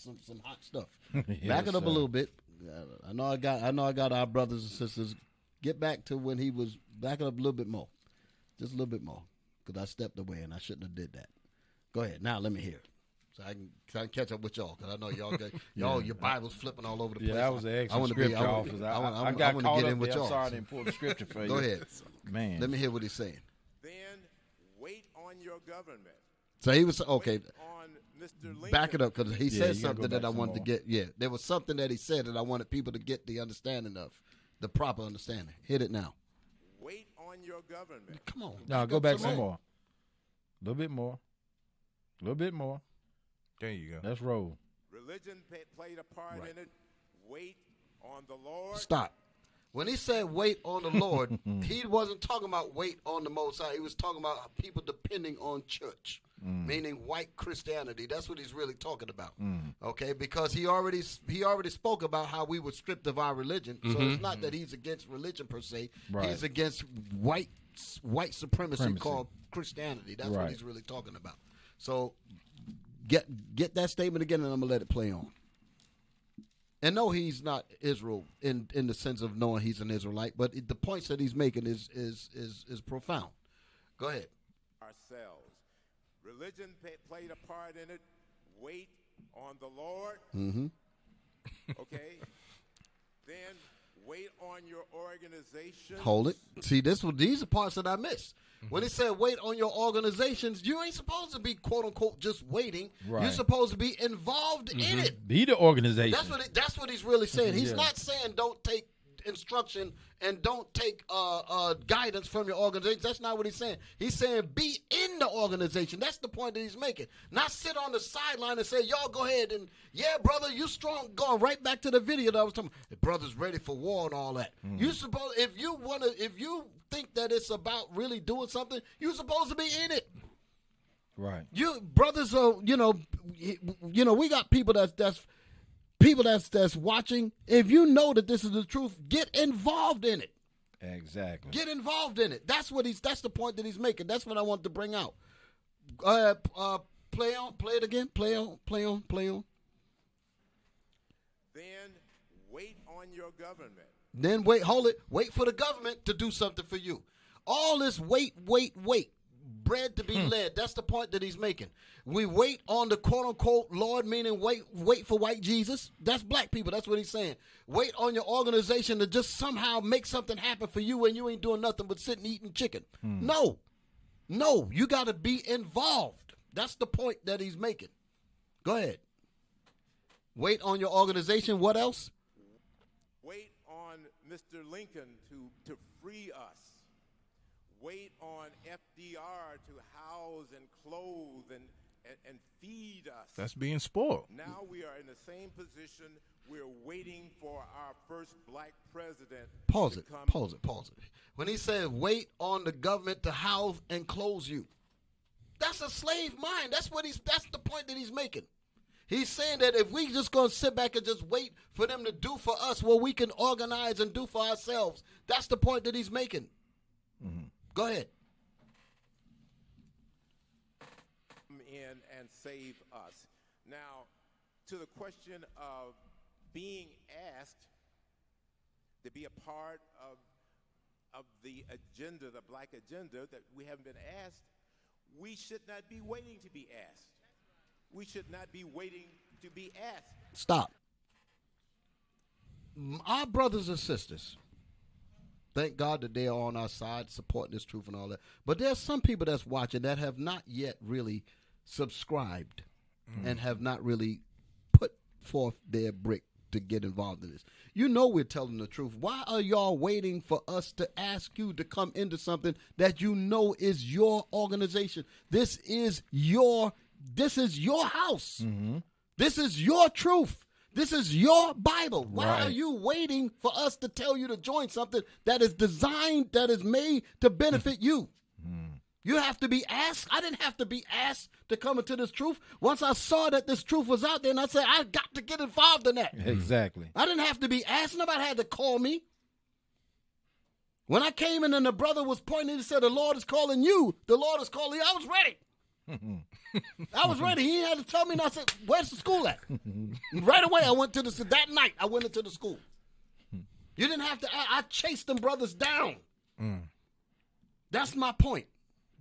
E: hot stuff. Back it up a little bit. I know I got our brothers and sisters. Get back to when he was. Back it up a little bit more. Just a little bit more because I stepped away and I shouldn't have did that. Go ahead. Now let me hear it. So I can catch up with y'all because I know y'all your Bible's flipping all over the place.
F: Yeah, that was an excellent scripture office. I got caught up there. I'm sorry I didn't pull the scripture for you.
E: Go ahead.
F: Man.
E: Let me hear what he's saying.
H: Then wait on your government.
E: So he was, okay,
H: Wait on Mr. Lincoln.
E: back it up because he said something that I
F: some
E: wanted to
F: more.
E: get. Yeah, there was something that he said that I wanted people to get the understanding of, the proper understanding. Hit it now.
H: Wait on your government.
E: Come on.
F: No, go back some more. A little bit more. A little bit more.
G: There you go.
F: Let's roll.
H: Religion played a part in it. Wait on the Lord.
E: Stop. When he said wait on the Lord, he wasn't talking about wait on the Most High. He was talking about people depending on church, meaning white Christianity. That's what he's really talking about. Okay, because he already spoke about how we were stripped of our religion. So it's not that he's against religion per se.
F: Right.
E: He's against white supremacy called Christianity. That's what he's really talking about. So get that statement again, and I'm gonna let it play on. And no, he's not Israel in the sense of knowing he's an Israelite, but the points that he's making is profound. Go ahead.
H: Ourselves. Religion played a part in it. Wait on the Lord. Okay? Then wait on your organization.
E: Hold it. See, these are parts that I missed. When it said wait on your organizations, you ain't supposed to be, quote unquote, just waiting.
F: Right.
E: You're supposed to be involved in it.
F: Be the organization.
E: That's what he's really saying. He's
F: Yeah.
E: not saying don't take instruction and don't take guidance from your organization. That's not what he's saying. He's saying be in the organization. That's the point that he's making. Not sit on the sideline and say, y'all go ahead and, yeah, brother, you strong. Going right back to the video that I was talking about. The brother's ready for war and all that. You supposed, if you think that it's about really doing something, you're supposed to be in it.
F: Right.
E: You brothers are, we got people that's watching. If you know that this is the truth, get involved in it.
F: Exactly.
E: Get involved in it. That's the point that he's making. That's what I want to bring out. Play it again. Play on.
H: Then wait on your government.
E: Then hold it. Wait for the government to do something for you. All this wait. Bread to be led. That's the point that he's making. We wait on the quote-unquote Lord, meaning wait for white Jesus. That's black people. That's what he's saying. Wait on your organization to just somehow make something happen for you and you ain't doing nothing but sitting eating chicken. No, you got to be involved. That's the point that he's making. Go ahead. Wait on your organization. What else?
H: Wait on Mr. Lincoln to free us. Wait on FDR to house and clothe and feed us.
G: That's being spoiled.
H: Now we are in the same position. We're waiting for our first black president.
E: Pause it. When he said wait on the government to house and clothe you, that's a slave mind. That's the point that he's making. He's saying that if we just gonna sit back and just wait for them to do for us what we can organize and do for ourselves, that's the point that he's making. Go ahead.
H: Come in and save us. Now, to the question of being asked to be a part of the agenda, the black agenda, that we haven't been asked, we should not be waiting to be asked. We should not be waiting to be asked.
E: Stop. Our brothers and sisters, thank God that they are on our side, supporting this truth and all that. But there's some people that's watching that have not yet really subscribed and have not really put forth their brick to get involved in this. You know we're telling the truth. Why are y'all waiting for us to ask you to come into something that you know is your organization? This is your house. This is your truth. This is your Bible. Why are you waiting for us to tell you to join something that is designed, that is made to benefit you? You have to be asked. I didn't have to be asked to come into this truth. Once I saw that this truth was out there, and I said, I got to get involved in that.
F: Exactly.
E: I didn't have to be asked. Nobody had to call me. When I came in and the brother was pointing, he said, the Lord is calling you. The Lord is calling you. I was ready. I was ready. He had to tell me, and I said, where's the school at? Right away, I went to that night, I went into the school. You didn't have to, I chased them brothers down. That's my point.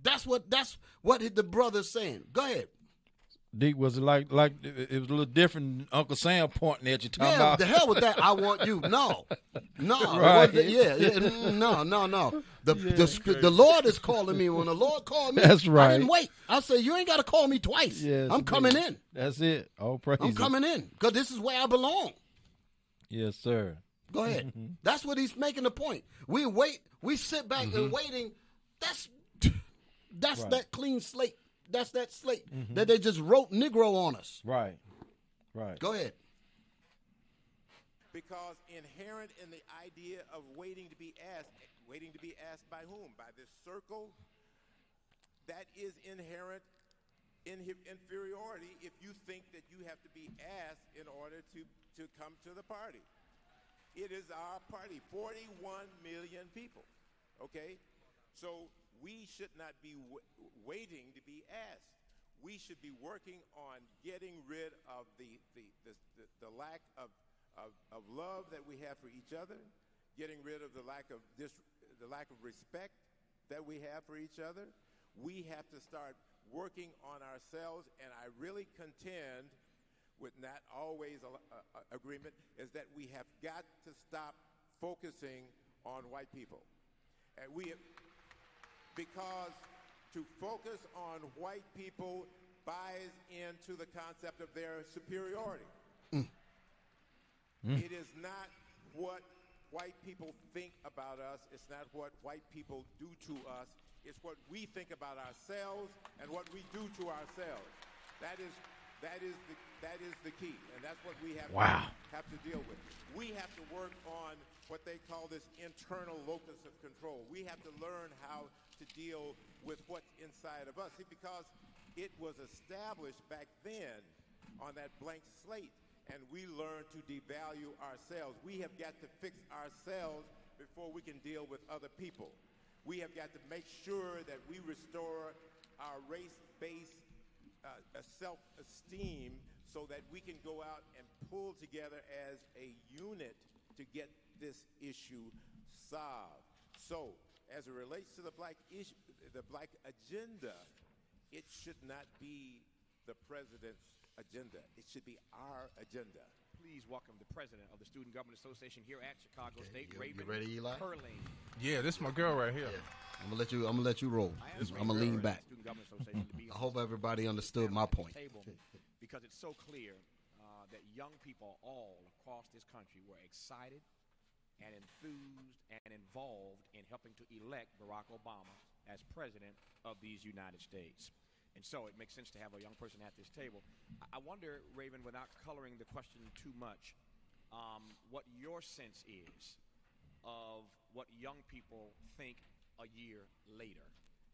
E: That's what the brother's saying. Go ahead.
F: Deke, was it like it was a little different than Uncle Sam pointing at you talking about?
E: The hell with that. I want you. No.
F: Right.
E: No. The Lord is calling me. When the Lord called me,
F: that's right.
E: I didn't wait. I said, you ain't got to call me twice.
F: Yes,
E: I'm coming in.
F: That's it. All praise.
E: I'm coming in because this is where I belong.
F: Yes, sir.
E: Go ahead. That's what he's making the point. We wait. We sit back and waiting. That's
F: right.
E: That clean slate. That's that slate that they just wrote Negro on us.
F: Right.
E: Go ahead.
H: Because inherent in the idea of waiting to be asked by whom? By this circle? That is inherent in inferiority if you think that you have to be asked in order to come to the party. It is our party, 41 million people, okay? So we should not be waiting to be asked. We should be working on getting rid of the lack of love that we have for each other, getting rid of the lack of respect that we have for each other. We have to start working on ourselves, and I really contend with not always agreement, is that we have got to stop focusing on white people. And because to focus on white people buys into the concept of their superiority. It is not what white people think about us. It's not what white people do to us. It's what we think about ourselves and what we do to ourselves. That is the key, and that's what we have to deal with. We have to work on what they call this internal locus of control. We have to learn how to deal with what's inside of us. See, because it was established back then on that blank slate, and we learned to devalue ourselves. We have got to fix ourselves before we can deal with other people. We have got to make sure that we restore our race-based self-esteem so that we can go out and pull together as a unit to get this issue solved. So, as it relates to the black issue, the black agenda, it should not be the president's agenda. It should be our agenda.
I: Please welcome the president of the Student Government Association here at Chicago State,
E: You
I: Raven
E: ready, Eli?
I: Curling.
G: Yeah, this is my girl right here.
E: Yeah. I'm gonna let you roll. I'm gonna lean back. I hope everybody understood my point.
I: Because it's so clear that young people all across this country were excited and enthused and involved in helping to elect Barack Obama as president of these United States. And so it makes sense to have a young person at this table. I wonder, Raven, without coloring the question too much, what your sense is of what young people think a year later.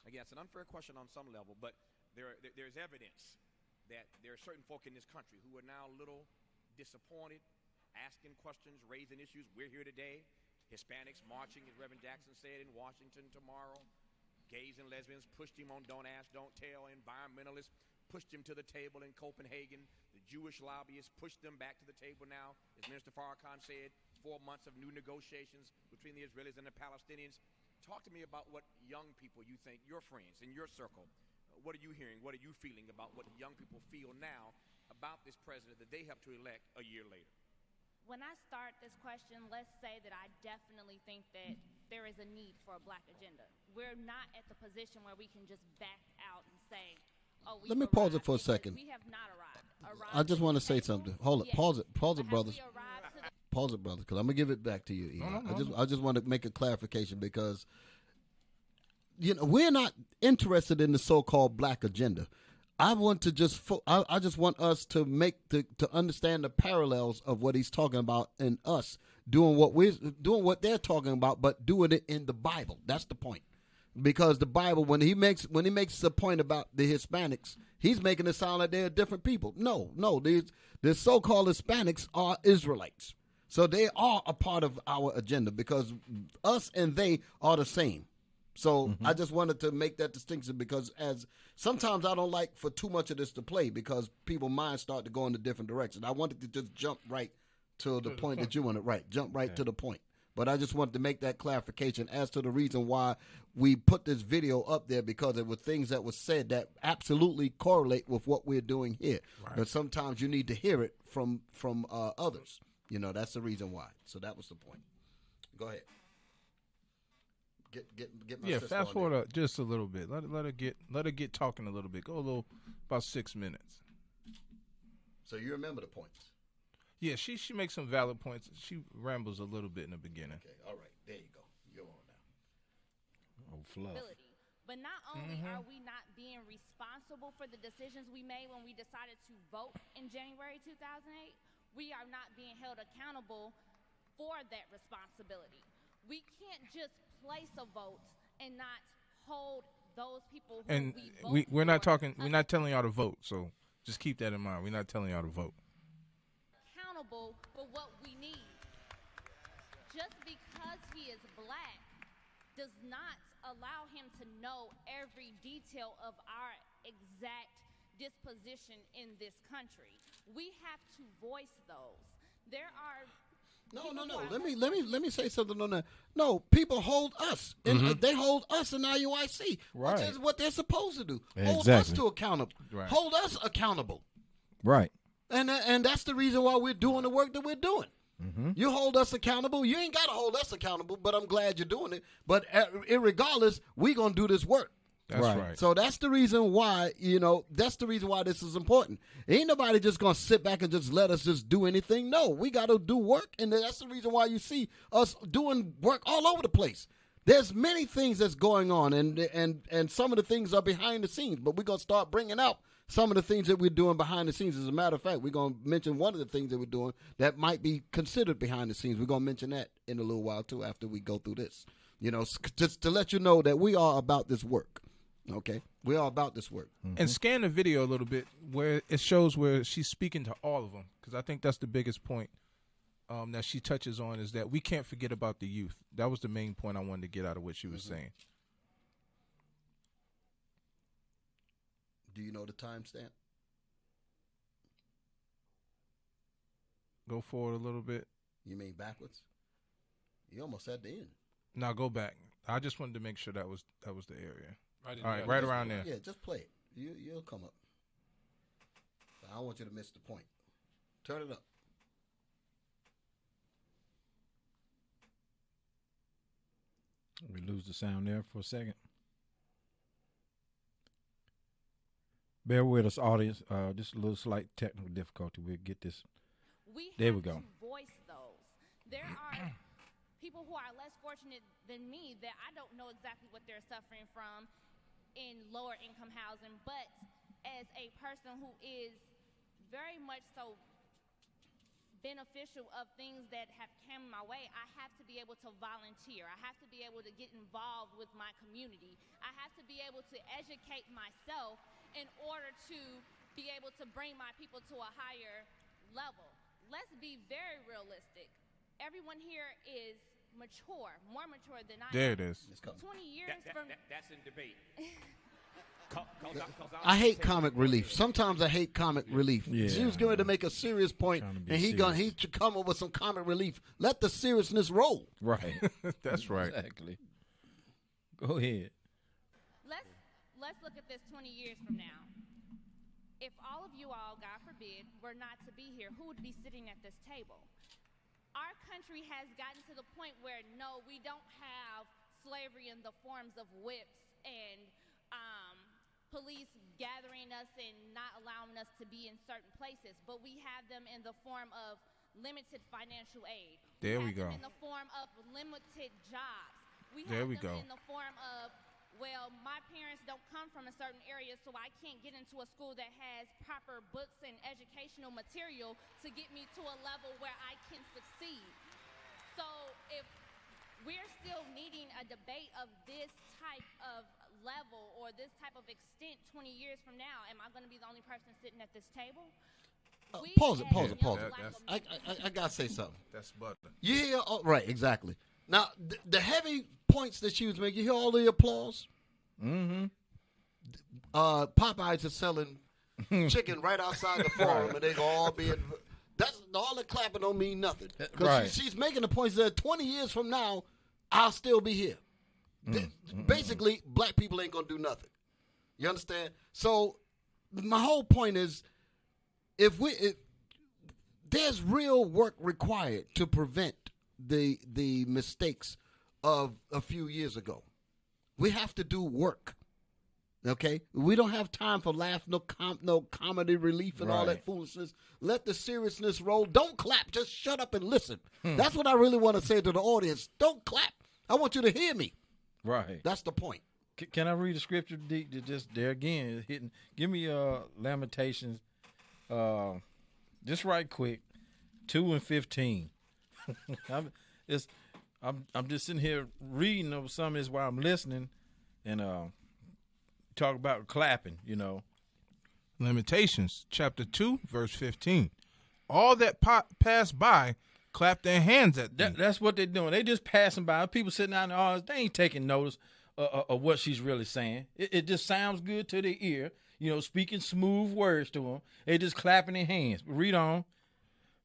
I: Again, it's an unfair question on some level, but there's evidence that there are certain folk in this country who are now a little disappointed, asking questions, raising issues. We're here today. Hispanics marching, as Reverend Jackson said, in Washington tomorrow. Gays and lesbians pushed him on Don't Ask, Don't Tell. Environmentalists pushed him to the table in Copenhagen. The Jewish lobbyists pushed them back to the table now. As Minister Farrakhan said, 4 months of new negotiations between the Israelis and the Palestinians. Talk to me about what young people you think, your friends in your circle, what are you hearing? What are you feeling about what young people feel now about this president that they have to elect a year later?
J: When I start this question, let's say that I definitely think that there is a need for a black agenda. We're not at the position where we can just back out and say, oh,
E: Let me pause it for a second.
J: We have not arrived.
E: I just want to say something. Hold it.
J: Yes.
E: Pause it, brothers.
J: Have we arrived to the
E: Pause it, brothers, because I'm gonna give it back to you, Eli. I just want to make a clarification because we're not interested in the so-called black agenda. I want to I just want us to to understand the parallels of what he's talking about and us doing what they're talking about, but doing it in the Bible. That's the point. Because the Bible, when he makes the point about the Hispanics, he's making it sound like they're different people. No, the so-called Hispanics are Israelites. So they are a part of our agenda because us and they are the same. So I just wanted to make that distinction because as sometimes I don't like for too much of this to play because people's minds start to go in a different direction. I wanted to just jump right to the point that you wanted, jump right to the point. But I just wanted to make that clarification as to the reason why we put this video up there because there were things that were said that absolutely correlate with what we're doing here. Right. But sometimes you need to hear it from others. That's the reason why. So that was the point. Go ahead. Get my
G: fast forward just a little bit. Let her get talking a little bit. Go about 6 minutes.
E: So you remember the points?
G: Yeah, she makes some valid points. She rambles a little bit in the beginning.
E: Okay, all right, there you go. You're on now.
F: Oh, fluff.
J: But not only are we not being responsible for the decisions we made when we decided to vote in January 2008, we are not being held accountable for that responsibility. We can't just place a vote and not hold those people who
G: we're not talking. We're not telling y'all to vote. So just keep that in mind. We're not telling y'all to vote.
J: Accountable for what we need. Just because he is black does not allow him to know every detail of our exact disposition in this country. We have to voice those. There are
E: No. Let me say something on that. No, people hold us, and they hold us in IUIC, which is what they're supposed to do. Hold us to accountable.
F: Right.
E: Hold us accountable.
F: Right.
E: And that's the reason why we're doing the work that we're doing.
F: Mm-hmm.
E: You hold us accountable. You ain't got to hold us accountable, but I'm glad you're doing it. But irregardless, we're going to do this work.
G: That's right.
E: So that's the reason why, that's the reason why this is important. Ain't nobody just going to sit back and just let us just do anything. No, we got to do work, and that's the reason why you see us doing work all over the place. There's many things that's going on, and some of the things are behind the scenes, but we're going to start bringing out some of the things that we're doing behind the scenes. As a matter of fact, we're going to mention one of the things that we're doing that might be considered behind the scenes. We're going to mention that in a little while, too, after we go through this. Just to let you know that we are about this work. Okay? We are about this work.
G: Mm-hmm. And scan the video a little bit where it shows where she's speaking to all of them, because I think that's the biggest point that she touches on, is that we can't forget about the youth. That was the main point I wanted to get out of what she was saying.
E: Do you know the timestamp?
G: Go forward a little bit.
E: You mean backwards? You almost at the end.
G: Now go back. I just wanted to make sure that was the area. All right, right around there.
E: Yeah, just play it. You'll come up. I don't want you to miss the point. Turn it up.
F: We lose the sound there for a second. Bear with us, audience. Just a little slight technical difficulty. We'll get this. There we go.
J: To voice those. There are people who are less fortunate than me that I don't know exactly what they're suffering from in lower income housing, but as a person who is very much so beneficial of things that have come my way, I have to be able to volunteer. I have to be able to get involved with my community. I have to be able to educate myself in order to be able to bring my people to a higher level. Let's be very realistic. Everyone here is mature, more mature than I am.
G: There it is.
J: 20 years from...
I: That's in debate.
E: I hate comic relief. Sometimes I hate comic relief.
F: Yeah.
E: She was going to make a serious point, and he should come up with some comic relief. Let the seriousness roll.
F: Right.
G: That's right.
F: Exactly. Go ahead.
J: Let's look at this 20 years from now. If all of you all, God forbid, were not to be here, who would be sitting at this table? Our country has gotten to the point where, no, we don't have slavery in the forms of whips and police gathering us and not allowing us to be in certain places, but we have them in the form of limited financial aid.
G: There we go.
J: In the form of limited jobs.
G: There we
J: have them
G: go.
J: in the form of, well, my parents don't come from a certain area, so I can't get into a school that has proper books and educational material to get me to a level where I can succeed. So if we're still needing a debate of this type of level or this type of extent 20 years from now, am I going to be the only person sitting at this table?
E: Pause it. I got to say something.
G: That's butter.
E: You hear? Oh, right, exactly. Now, the heavy points that she was making, you hear all the applause?
F: Mm-hmm.
E: Popeyes is selling chicken right outside the forum, and they go all be in. That's all the clapping don't mean nothing. Because
F: right.
E: she's making the point that 20 years from now, I'll still be here. Basically, black people ain't going to do nothing. You understand? So my whole point is, if there's real work required to prevent the mistakes of a few years ago. We have to do work. Okay? We don't have time for laugh, no comedy relief and all that foolishness. Let the seriousness roll. Don't clap. Just shut up and listen. That's what I really want to say to the audience. Don't clap. I want you to hear me.
F: Right.
E: That's the point.
F: Can I read the scripture? Just there again, hitting. Give me Lamentations, just right quick, 2:15. I'm just sitting here reading of some of this while I'm listening, and talk about clapping.
G: Lamentations chapter 2 verse 15. All that pass by clap their hands at them.
F: That's what they're doing. They just passing by. People sitting out in the audience, they ain't taking notice of what she's really saying. It just sounds good to their ear, speaking smooth words to them. They just clapping their hands. Read on.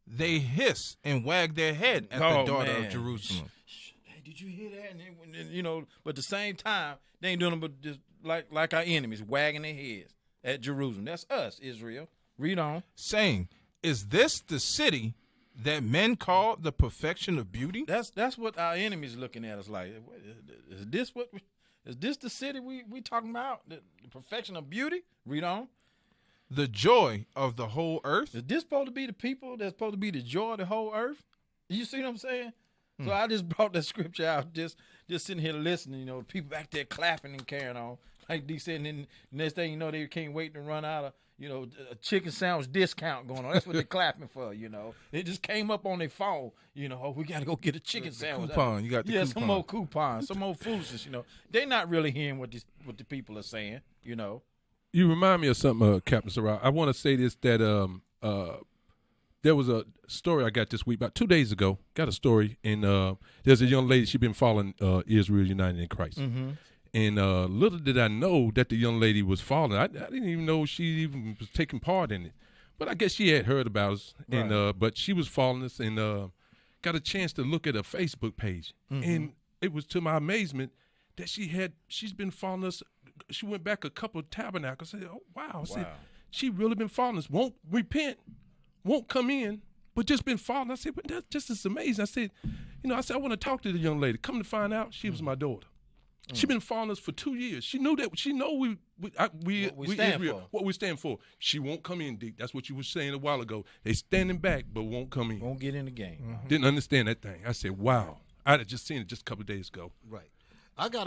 G: They hiss and wag their head at the daughter of Jerusalem.
F: Hey, did you hear that? And but at the same time, they ain't doing it but just like our enemies, wagging their heads at Jerusalem. That's us, Israel. Read on.
G: Saying, Is this the city that men call the perfection of beauty?
F: That's what our enemies looking at us like. Is this the city we talking about? The perfection of beauty? Read on.
G: The joy of the whole earth?
F: Is this supposed to be the people that's supposed to be the joy of the whole earth? You see what I'm saying? So I just brought that scripture out, just sitting here listening, you know, people back there clapping and carrying on. Like D said, and then next thing you know, they can't wait to run out of, you know, a chicken sandwich discount going on. That's what they're clapping for, you know. It just came up on their phone, you know, we got to go get a chicken sandwich.
G: Coupon, you got the coupon.
F: Some more coupons, some more foolishness, you know. They're not really hearing what the people are saying, you know. You
C: remind me of something, Captain Sarah. I want to say this, that there was a story I got this week, about 2 days ago. Got a story, and there's a young lady, she's been following Israel United in Christ. Mm-hmm. And little did I know that the young lady was falling. I didn't even know she even was taking part in it. But I guess she had heard about us. Right. And but she was following us, and got a chance to look at her Facebook page. Mm-hmm. And it was to my amazement that she's been following us. She went back a couple of tabernacles. I said, oh, wow. I said, she really been following us. Won't repent, won't come in, but just been following. I said, but that just is amazing. I said, I want to talk to the young lady. Come to find out, she was my daughter. She's been following us for 2 years. She knew that. She know we stand Israel, for what we stand for. She won't come in, Deke. That's what you were saying a while ago. They standing back, but won't come in.
F: Won't get in the game.
C: Mm-hmm. Didn't understand that thing. I said, wow. I had just seen it just a couple of days ago.
E: Right. I got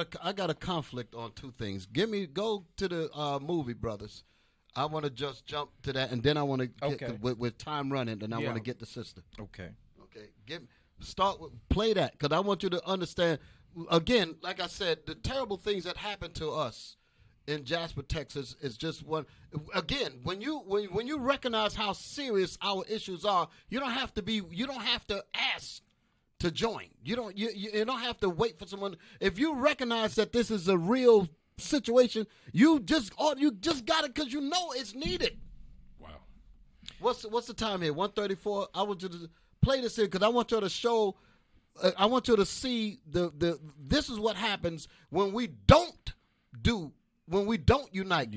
E: a conflict on two things. Go to the movie, brothers. I want to just jump to that, and then I want to get with time running, and I want to get the sister.
F: Okay.
E: Play that, because I want you to understand. Again, like I said, the terrible things that happened to us in Jasper, Texas, is just one. Again, when you recognize how serious our issues are, you don't have to ask to join. You don't have to wait for someone. If you recognize that this is a real situation, you just got it because you know it's needed.
C: Wow.
E: What's the time here? 1:34. I want you to play this here because I want you to show. I want you to see this is what happens when we don't unite.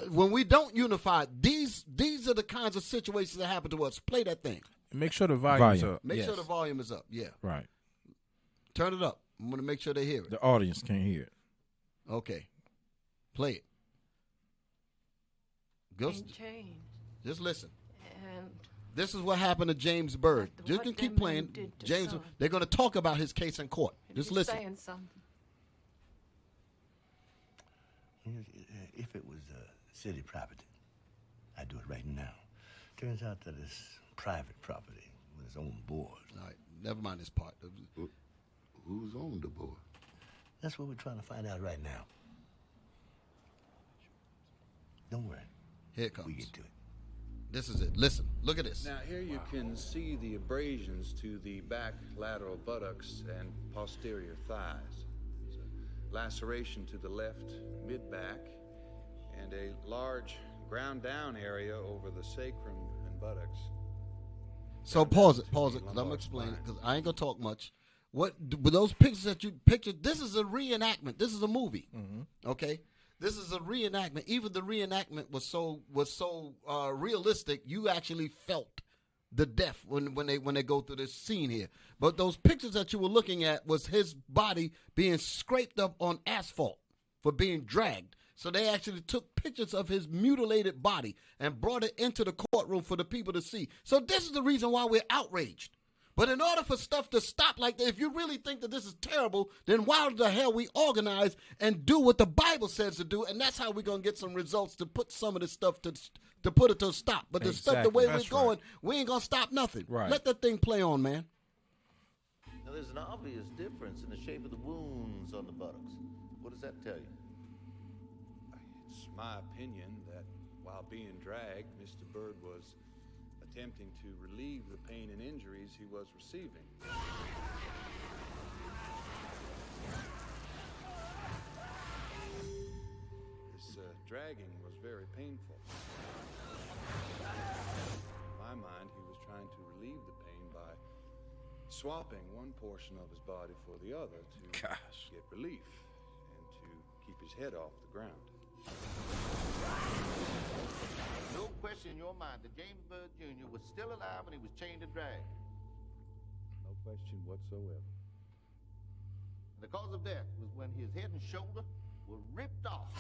E: When we don't unify, these are the kinds of situations that happen to us. Play that thing.
G: Make sure the volume is up.
E: Make sure the volume is up. Yeah.
F: Right.
E: Turn it up. I'm going to make sure they hear it.
F: The audience can't hear it.
E: Okay. Play it. Just listen.
K: And
E: this is what happened to James Byrd. You can keep playing. James, they're going to talk about his case in court. Just listen.
L: If it was city property, I'd do it right now. Turns out that it's private property with its own board.
E: All right, never mind this part.
L: Who's on the board? That's what we're trying to find out right now. Don't worry.
E: Here it comes.
L: We get to it.
E: This is it. Listen. Look at this.
M: Now, here you can see the abrasions to the back lateral buttocks and posterior thighs. There's a laceration to the left mid-back and a large ground-down area over the sacrum and buttocks.
E: So pause it, because I'm going to explain it, because I ain't going to talk much. With those pictures that you pictured, this is a reenactment. This is a movie, okay? This is a reenactment. Even the reenactment was so realistic, you actually felt the death when they go through this scene here. But those pictures that you were looking at was his body being scraped up on asphalt for being dragged. So they actually took pictures of his mutilated body and brought it into the courtroom for the people to see. So this is the reason why we're outraged. But in order for stuff to stop like that, if you really think that this is terrible, then why the hell we organize and do what the Bible says to do, and that's how we're going to get some results to put some of this stuff to put it to a stop. But the stuff, the way we're going, we ain't going to stop nothing.
F: Right.
E: Let that thing play on, man.
L: Now, there's an obvious difference in the shape of the wounds on the buttocks. What does that tell you?
M: It's my opinion that while being dragged, Mr. Byrd was attempting to relieve the pain and injuries he was receiving. This dragging was very painful. In my mind, he was trying to relieve the pain by swapping one portion of his body for the other to get relief and to keep his head off the ground.
K: no question in your mind that James Byrd Jr. was still alive when he was chained and dragged.
M: No question whatsoever.
K: And the cause of death was when his head and shoulder were ripped off.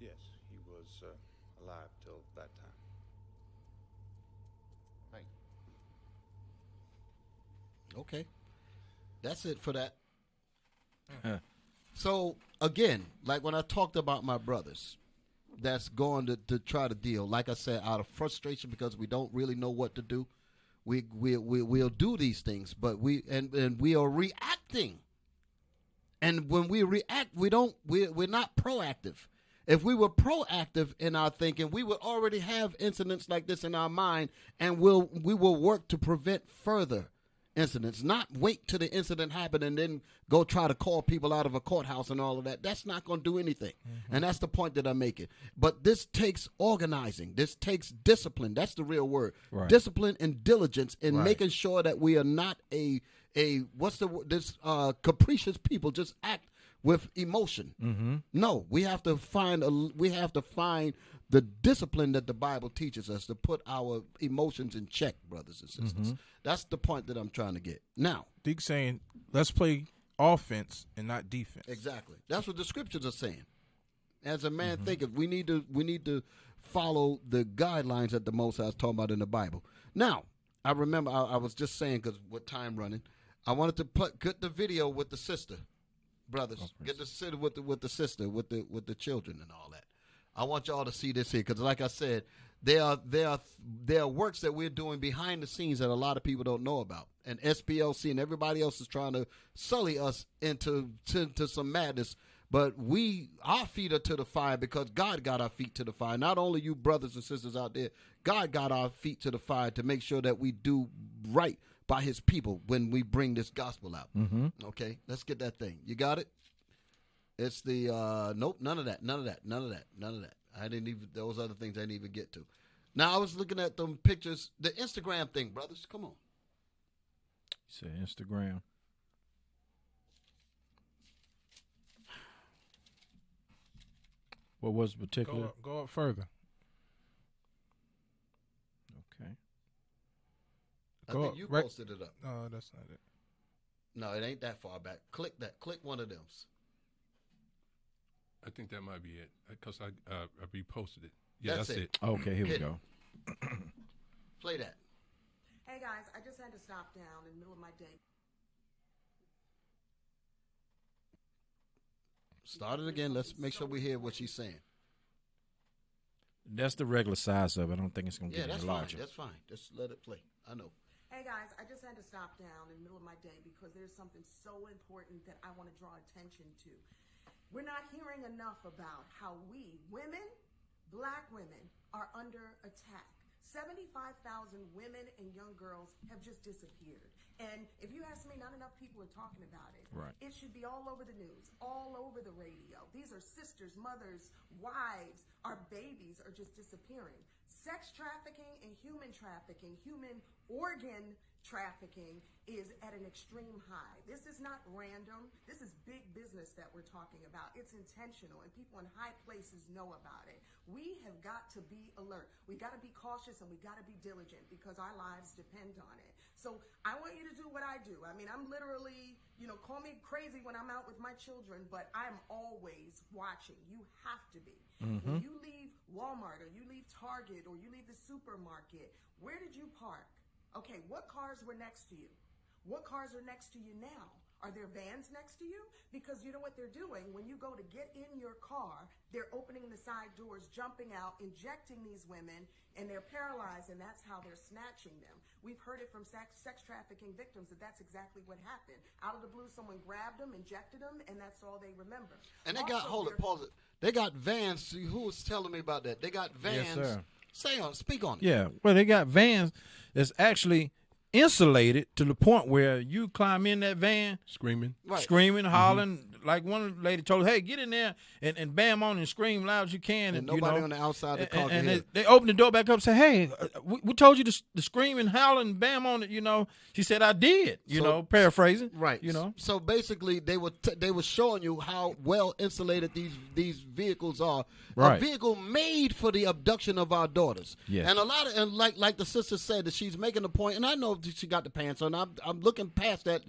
M: Yes, he was alive till that time.
K: Thank you.
E: Okay. That's it for that. So, again, like when I talked about my brothers that's going to try to deal, like I said, out of frustration because we don't really know what to do, we'll do these things, but we are reacting. And when we react, we're not proactive. If we were proactive in our thinking, we would already have incidents like this in our mind, and we will work to prevent further incidents, not wait till the incident happened and then go try to call people out of a courthouse and all of that. That's not going to do anything. Mm-hmm. And that's the point that I'm making. But this takes organizing. This takes discipline. That's the real word. Right. Discipline and diligence in making sure that we are not capricious people just act with emotion. Mm-hmm. No, we have to find the discipline that the Bible teaches us to put our emotions in check, brothers and sisters. Mm-hmm. That's the point that I'm trying to get. Now,
G: Deacon saying, let's play offense and not defense.
E: Exactly. That's what the scriptures are saying. As a man thinketh, we need to follow the guidelines that the Most High is talking about in the Bible. Now, I remember I was just saying, because with time running, I wanted to get the video with the sister, brothers. Get the sister with the sister, with the children and all that. I want y'all to see this here, because like I said, there are works that we're doing behind the scenes that a lot of people don't know about. And SPLC and everybody else is trying to sully us into some madness. But our feet are to the fire because God got our feet to the fire. Not only you brothers and sisters out there, God got our feet to the fire to make sure that we do right by his people when we bring this gospel out. Mm-hmm. Okay, let's get that thing. You got it? It's the, nope, none of that. I didn't even, those other things I didn't even get to. Now, I was looking at them pictures, the Instagram thing, brothers. Come on.
F: You say Instagram. What was particular?
G: Go up further.
F: Okay.
E: I think you posted it up.
G: No, that's not it.
E: No, it ain't that far back. Click that. Click one of them.
C: I think that might be it, because I reposted it. Yeah, that's it.
F: Okay, here we go.
E: Play that.
N: Hey, guys, I just had to stop down in the middle of my day.
E: Start it again. Let's make sure we hear what she's saying.
F: That's the regular size of it. I don't think it's going to get any larger.
E: That's fine. Just let it play. I know.
N: Hey, guys, I just had to stop down in the middle of my day because there's something so important that I want to draw attention to. We're not hearing enough about how we, women, black women, are under attack. 75,000 women and young girls have just disappeared. And if you ask me, not enough people are talking about it.
F: Right.
N: It should be all over the news, all over the radio. These are sisters, mothers, wives. Our babies are just disappearing. Sex trafficking and human trafficking, human organ trafficking is at an extreme high. This is not random. This is big business that we're talking about. It's intentional, and people in high places know about it. We have got to be alert. We got to be cautious, and we got to be diligent because our lives depend on it. So I want you to do what I do. I mean, I'm literally, call me crazy when I'm out with my children, but I'm always watching. You have to be. Mm-hmm. When you leave Walmart or you leave Target or you leave the supermarket, where did you park? Okay, what cars were next to you? What cars are next to you now? Are there vans next to you? Because you know what they're doing? When you go to get in your car, they're opening the side doors, jumping out, injecting these women, and they're paralyzed, and that's how they're snatching them. We've heard it from sex trafficking victims that that's exactly what happened. Out of the blue, someone grabbed them, injected them, and that's all they remember.
E: And they pause it. They got vans. Who was telling me about that? They got vans.
F: Yes, sir.
E: Speak on it.
F: Yeah, well, they got vans that's actually insulated to the point where you climb in that van
C: Screaming.
F: screaming, hollering. Like one lady told her, hey, get in there and bam on and scream loud as you can.
E: And nobody on the outside of the car can hear.
F: They opened the door back up and said, hey, we told you to scream and holler and bam on it, you know. She said, I did, paraphrasing.
E: Right.
F: You know.
E: So basically they were showing you how well insulated these vehicles are.
F: Right.
E: A vehicle made for the abduction of our daughters.
F: Yes.
E: And like the sister said, that she's making a point, and I know she got the pants on. I'm looking past that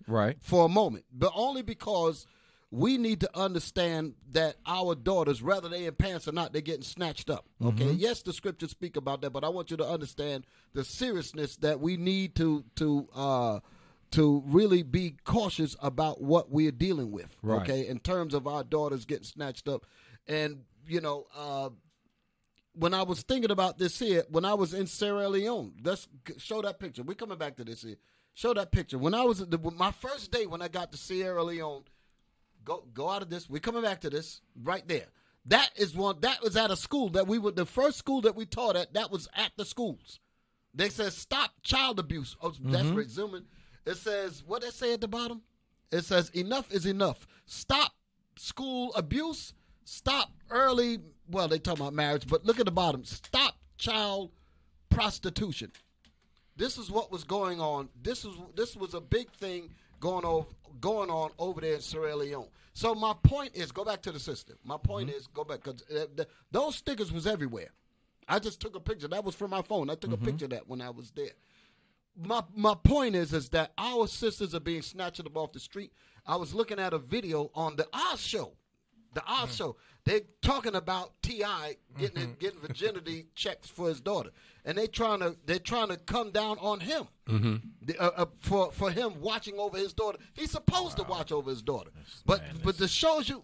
E: for a moment, but only because we need to understand that our daughters, whether they in pants or not, they're getting snatched up. Okay, yes, the scriptures speak about that, but I want you to understand the seriousness that we need to really be cautious about what we're dealing with.
F: Right.
E: Okay, in terms of our daughters getting snatched up, and when I was thinking about this here, when I was in Sierra Leone, let's show that picture. We're coming back to this here. Show that picture. When I was my first day when I got to Sierra Leone. Go out of this. We're coming back to this right there. That was at a school the first school that we taught at. That was at the schools. They said stop child abuse. Oh, that's resuming. It says what they say at the bottom. It says enough is enough. Stop school abuse. Stop early. Well, they talk about marriage, but look at the bottom. Stop child prostitution. This is what was going on. This was a big thing going on over there in Sierra Leone. So my point is, go back to the system. My point is, go back, because those stickers was everywhere. I just took a picture. That was from my phone. I took a picture of that when I was there. My point is that our sisters are being snatched up off the street. I was looking at a video on the Oz show. The Oz show. They're talking about T.I. getting virginity checks for his daughter, and they're trying to come down on him for him watching over his daughter. He's supposed to watch over his daughter, but to show you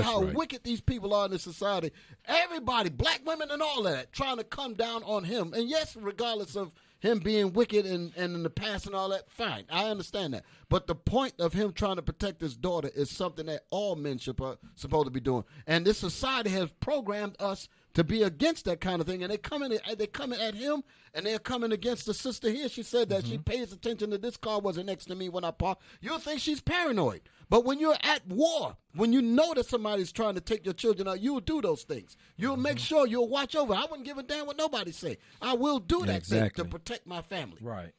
E: how wicked these people are in this society. Everybody, black women and all of that, trying to come down on him. And yes, regardless of him being wicked and in the past and all that, fine. I understand that. But the point of him trying to protect his daughter is something that all men should supposed to be doing. And this society has programmed us to be against that kind of thing. And they're coming at him, and they're coming against the sister here. She said that she pays attention that this car wasn't next to me when I parked. You'll think she's paranoid. But when you're at war, when you know that somebody's trying to take your children out, you'll do those things. You'll make sure you'll watch over. I wouldn't give a damn what nobody say. I will do that thing to protect my family.
F: Right.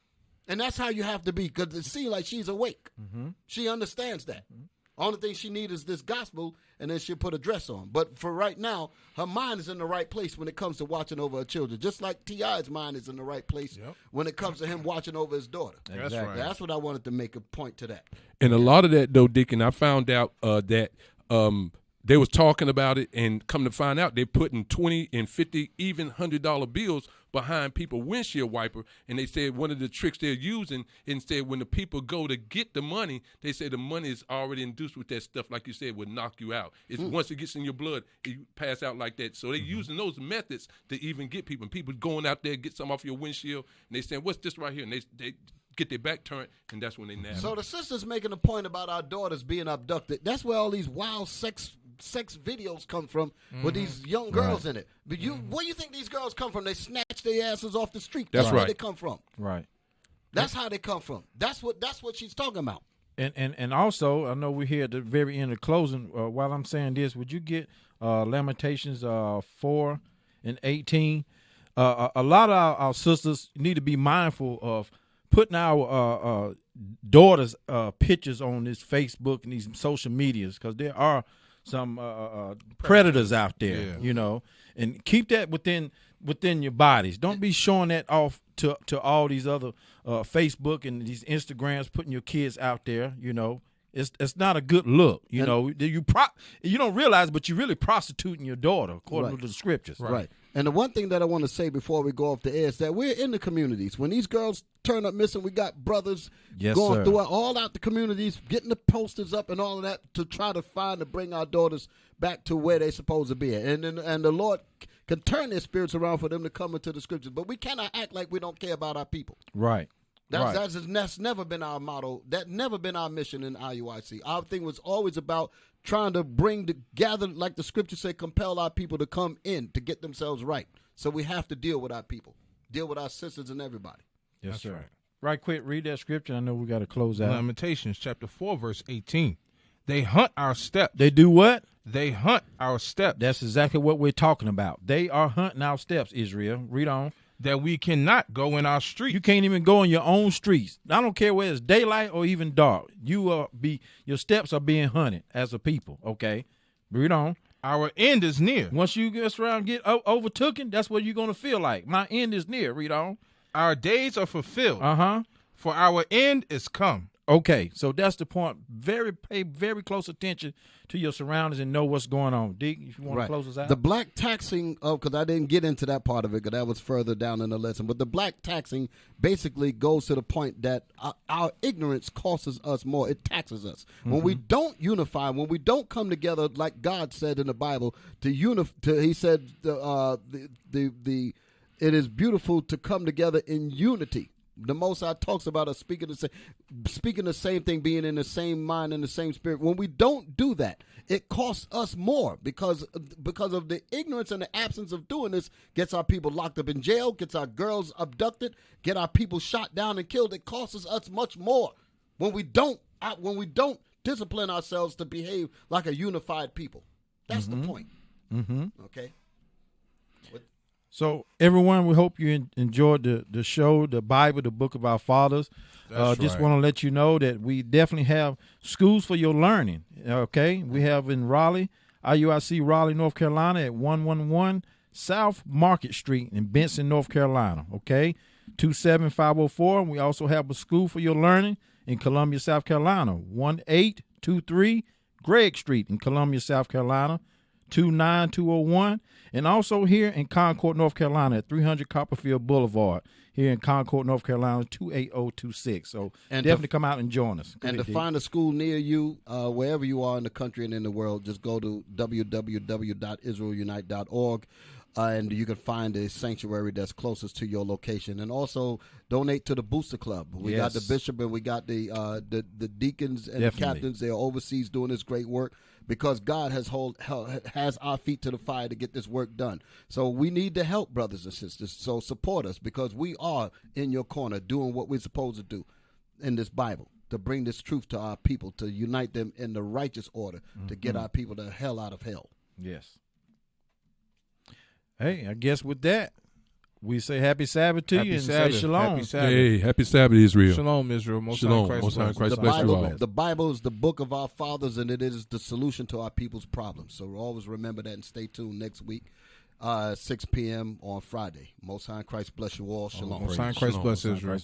E: And that's how you have to be, because it seems like she's awake. She understands that. Only thing she needs is this gospel, and then she'll put a dress on. But for right now, her mind is in the right place when it comes to watching over her children, just like T.I.'s mind is in the right place when it comes to him watching over his daughter.
F: Exactly. Right.
E: That's what I wanted to make a point to that.
C: And a lot of that, though, Deacon, I found out that they was talking about it, and come to find out, they're putting $20 and $50, even $100 bills behind people's windshield wiper. And they said one of the tricks they're using, instead, when the people go to get the money, they say the money is already induced with that stuff, like you said, would knock you out. It's once it gets in your blood, you pass out like that. So they're using those methods to even get people. And people going out there, get some off your windshield, and they saying, what's this right here? And they get their back turned, and that's when they nab.
E: So the sister's making a point about our daughters being abducted. That's where all these wild sex videos come from, with these young girls in it. But where do you think these girls come from? They snatch their asses off the street. That's where they come from.
F: Right.
E: That's how they come from. That's what she's talking about.
F: And also, I know we're here at the very end of closing. While I'm saying this, would you get Lamentations 4 and 18? A lot of our sisters need to be mindful of putting our daughters' pictures on this Facebook and these social medias, because there are some predators out there, and keep that within your bodies. Don't be showing that off to all these other Facebook and these Instagrams, putting your kids out there. It's not a good look. You don't realize, but you're really prostituting your daughter according to the scriptures.
E: Right. And the one thing that I want to say before we go off the air is that we're in the communities. When these girls turn up missing, we got brothers going through all out the communities, getting the posters up and all of that to try to bring our daughters back to where they're supposed to be. And the Lord can turn their spirits around for them to come into the scriptures. But we cannot act like we don't care about our people.
F: Right.
E: That's never been our motto. That's never been our mission in IUIC. Our thing was always about trying to gather, like the scripture say, compel our people to come in to get themselves right. So we have to deal with our people, deal with our sisters and everybody.
F: Yes, sir. Right quick, read that scripture. I know we got to close out.
G: Lamentations chapter 4, verse 18. They hunt our steps.
F: They do what?
G: They hunt our steps.
F: That's exactly what we're talking about. They are hunting our steps, Israel. Read on.
G: That we cannot go in our streets.
F: You can't even go in your own streets. I don't care whether it's daylight or even dark. Your steps are being hunted as a people, okay? Read on.
G: Our end is near.
F: Once you get around, get overtaken, that's what you're going to feel like. My end is near. Read on.
G: Our days are fulfilled.
F: Uh-huh.
G: For our end is come.
F: Okay, so that's the point. Pay very close attention to your surroundings and know what's going on. Deacon, if you want to close us out.
E: The black taxing, because I didn't get into that part of it because that was further down in the lesson, but the black taxing basically goes to the point that our ignorance costs us more. It taxes us. When we don't unify, when we don't come together like God said in the Bible, he said it is beautiful to come together in unity. The Most High talks about us speaking the same thing, being in the same mind and the same spirit. When we don't do that, it costs us more because of the ignorance and the absence of doing this. Gets our people locked up in jail, gets our girls abducted, get our people shot down and killed. It costs us much more when we don't discipline ourselves to behave like a unified people. That's the point. Okay.
F: So, everyone, we hope you enjoyed the show, the Bible, the book of our fathers. Just want to let you know that we definitely have schools for your learning, okay? We have in Raleigh, IUIC Raleigh, North Carolina at 111 South Market Street in Benson, North Carolina, okay? 27504. We also have a school for your learning in Columbia, South Carolina, 1823 Gregg Street in Columbia, South Carolina, 29201. And also here in Concord, North Carolina at 300 Copperfield Boulevard here in Concord, North Carolina, 28026. So definitely come out and join us.
E: And to find a school near you, wherever you are in the country and in the world, just go to www.israelunite.org. And you can find a sanctuary that's closest to your location. And also donate to the Booster Club. We got the bishop and we got the deacons and the captains. They're overseas doing this great work because God has our feet to the fire to get this work done. So we need the help, brothers and sisters. So support us because we are in your corner doing what we're supposed to do in this Bible, to bring this truth to our people, to unite them in the righteous order, to get our people the hell out of hell.
F: Yes. Hey, I guess with that, we say happy Sabbath to you and say shalom.
G: Happy Sabbath.
C: Hey, happy Sabbath, Israel.
G: Shalom, Israel. Most
C: Shalom.
G: High
C: Most High Christ
E: The
C: bless you all.
E: The Bible is the book of our fathers, and it is the solution to our people's problems. So always remember that and stay tuned next week, 6 p.m. on Friday. Most High Christ bless you all. Shalom.
G: Most High Christ bless Israel.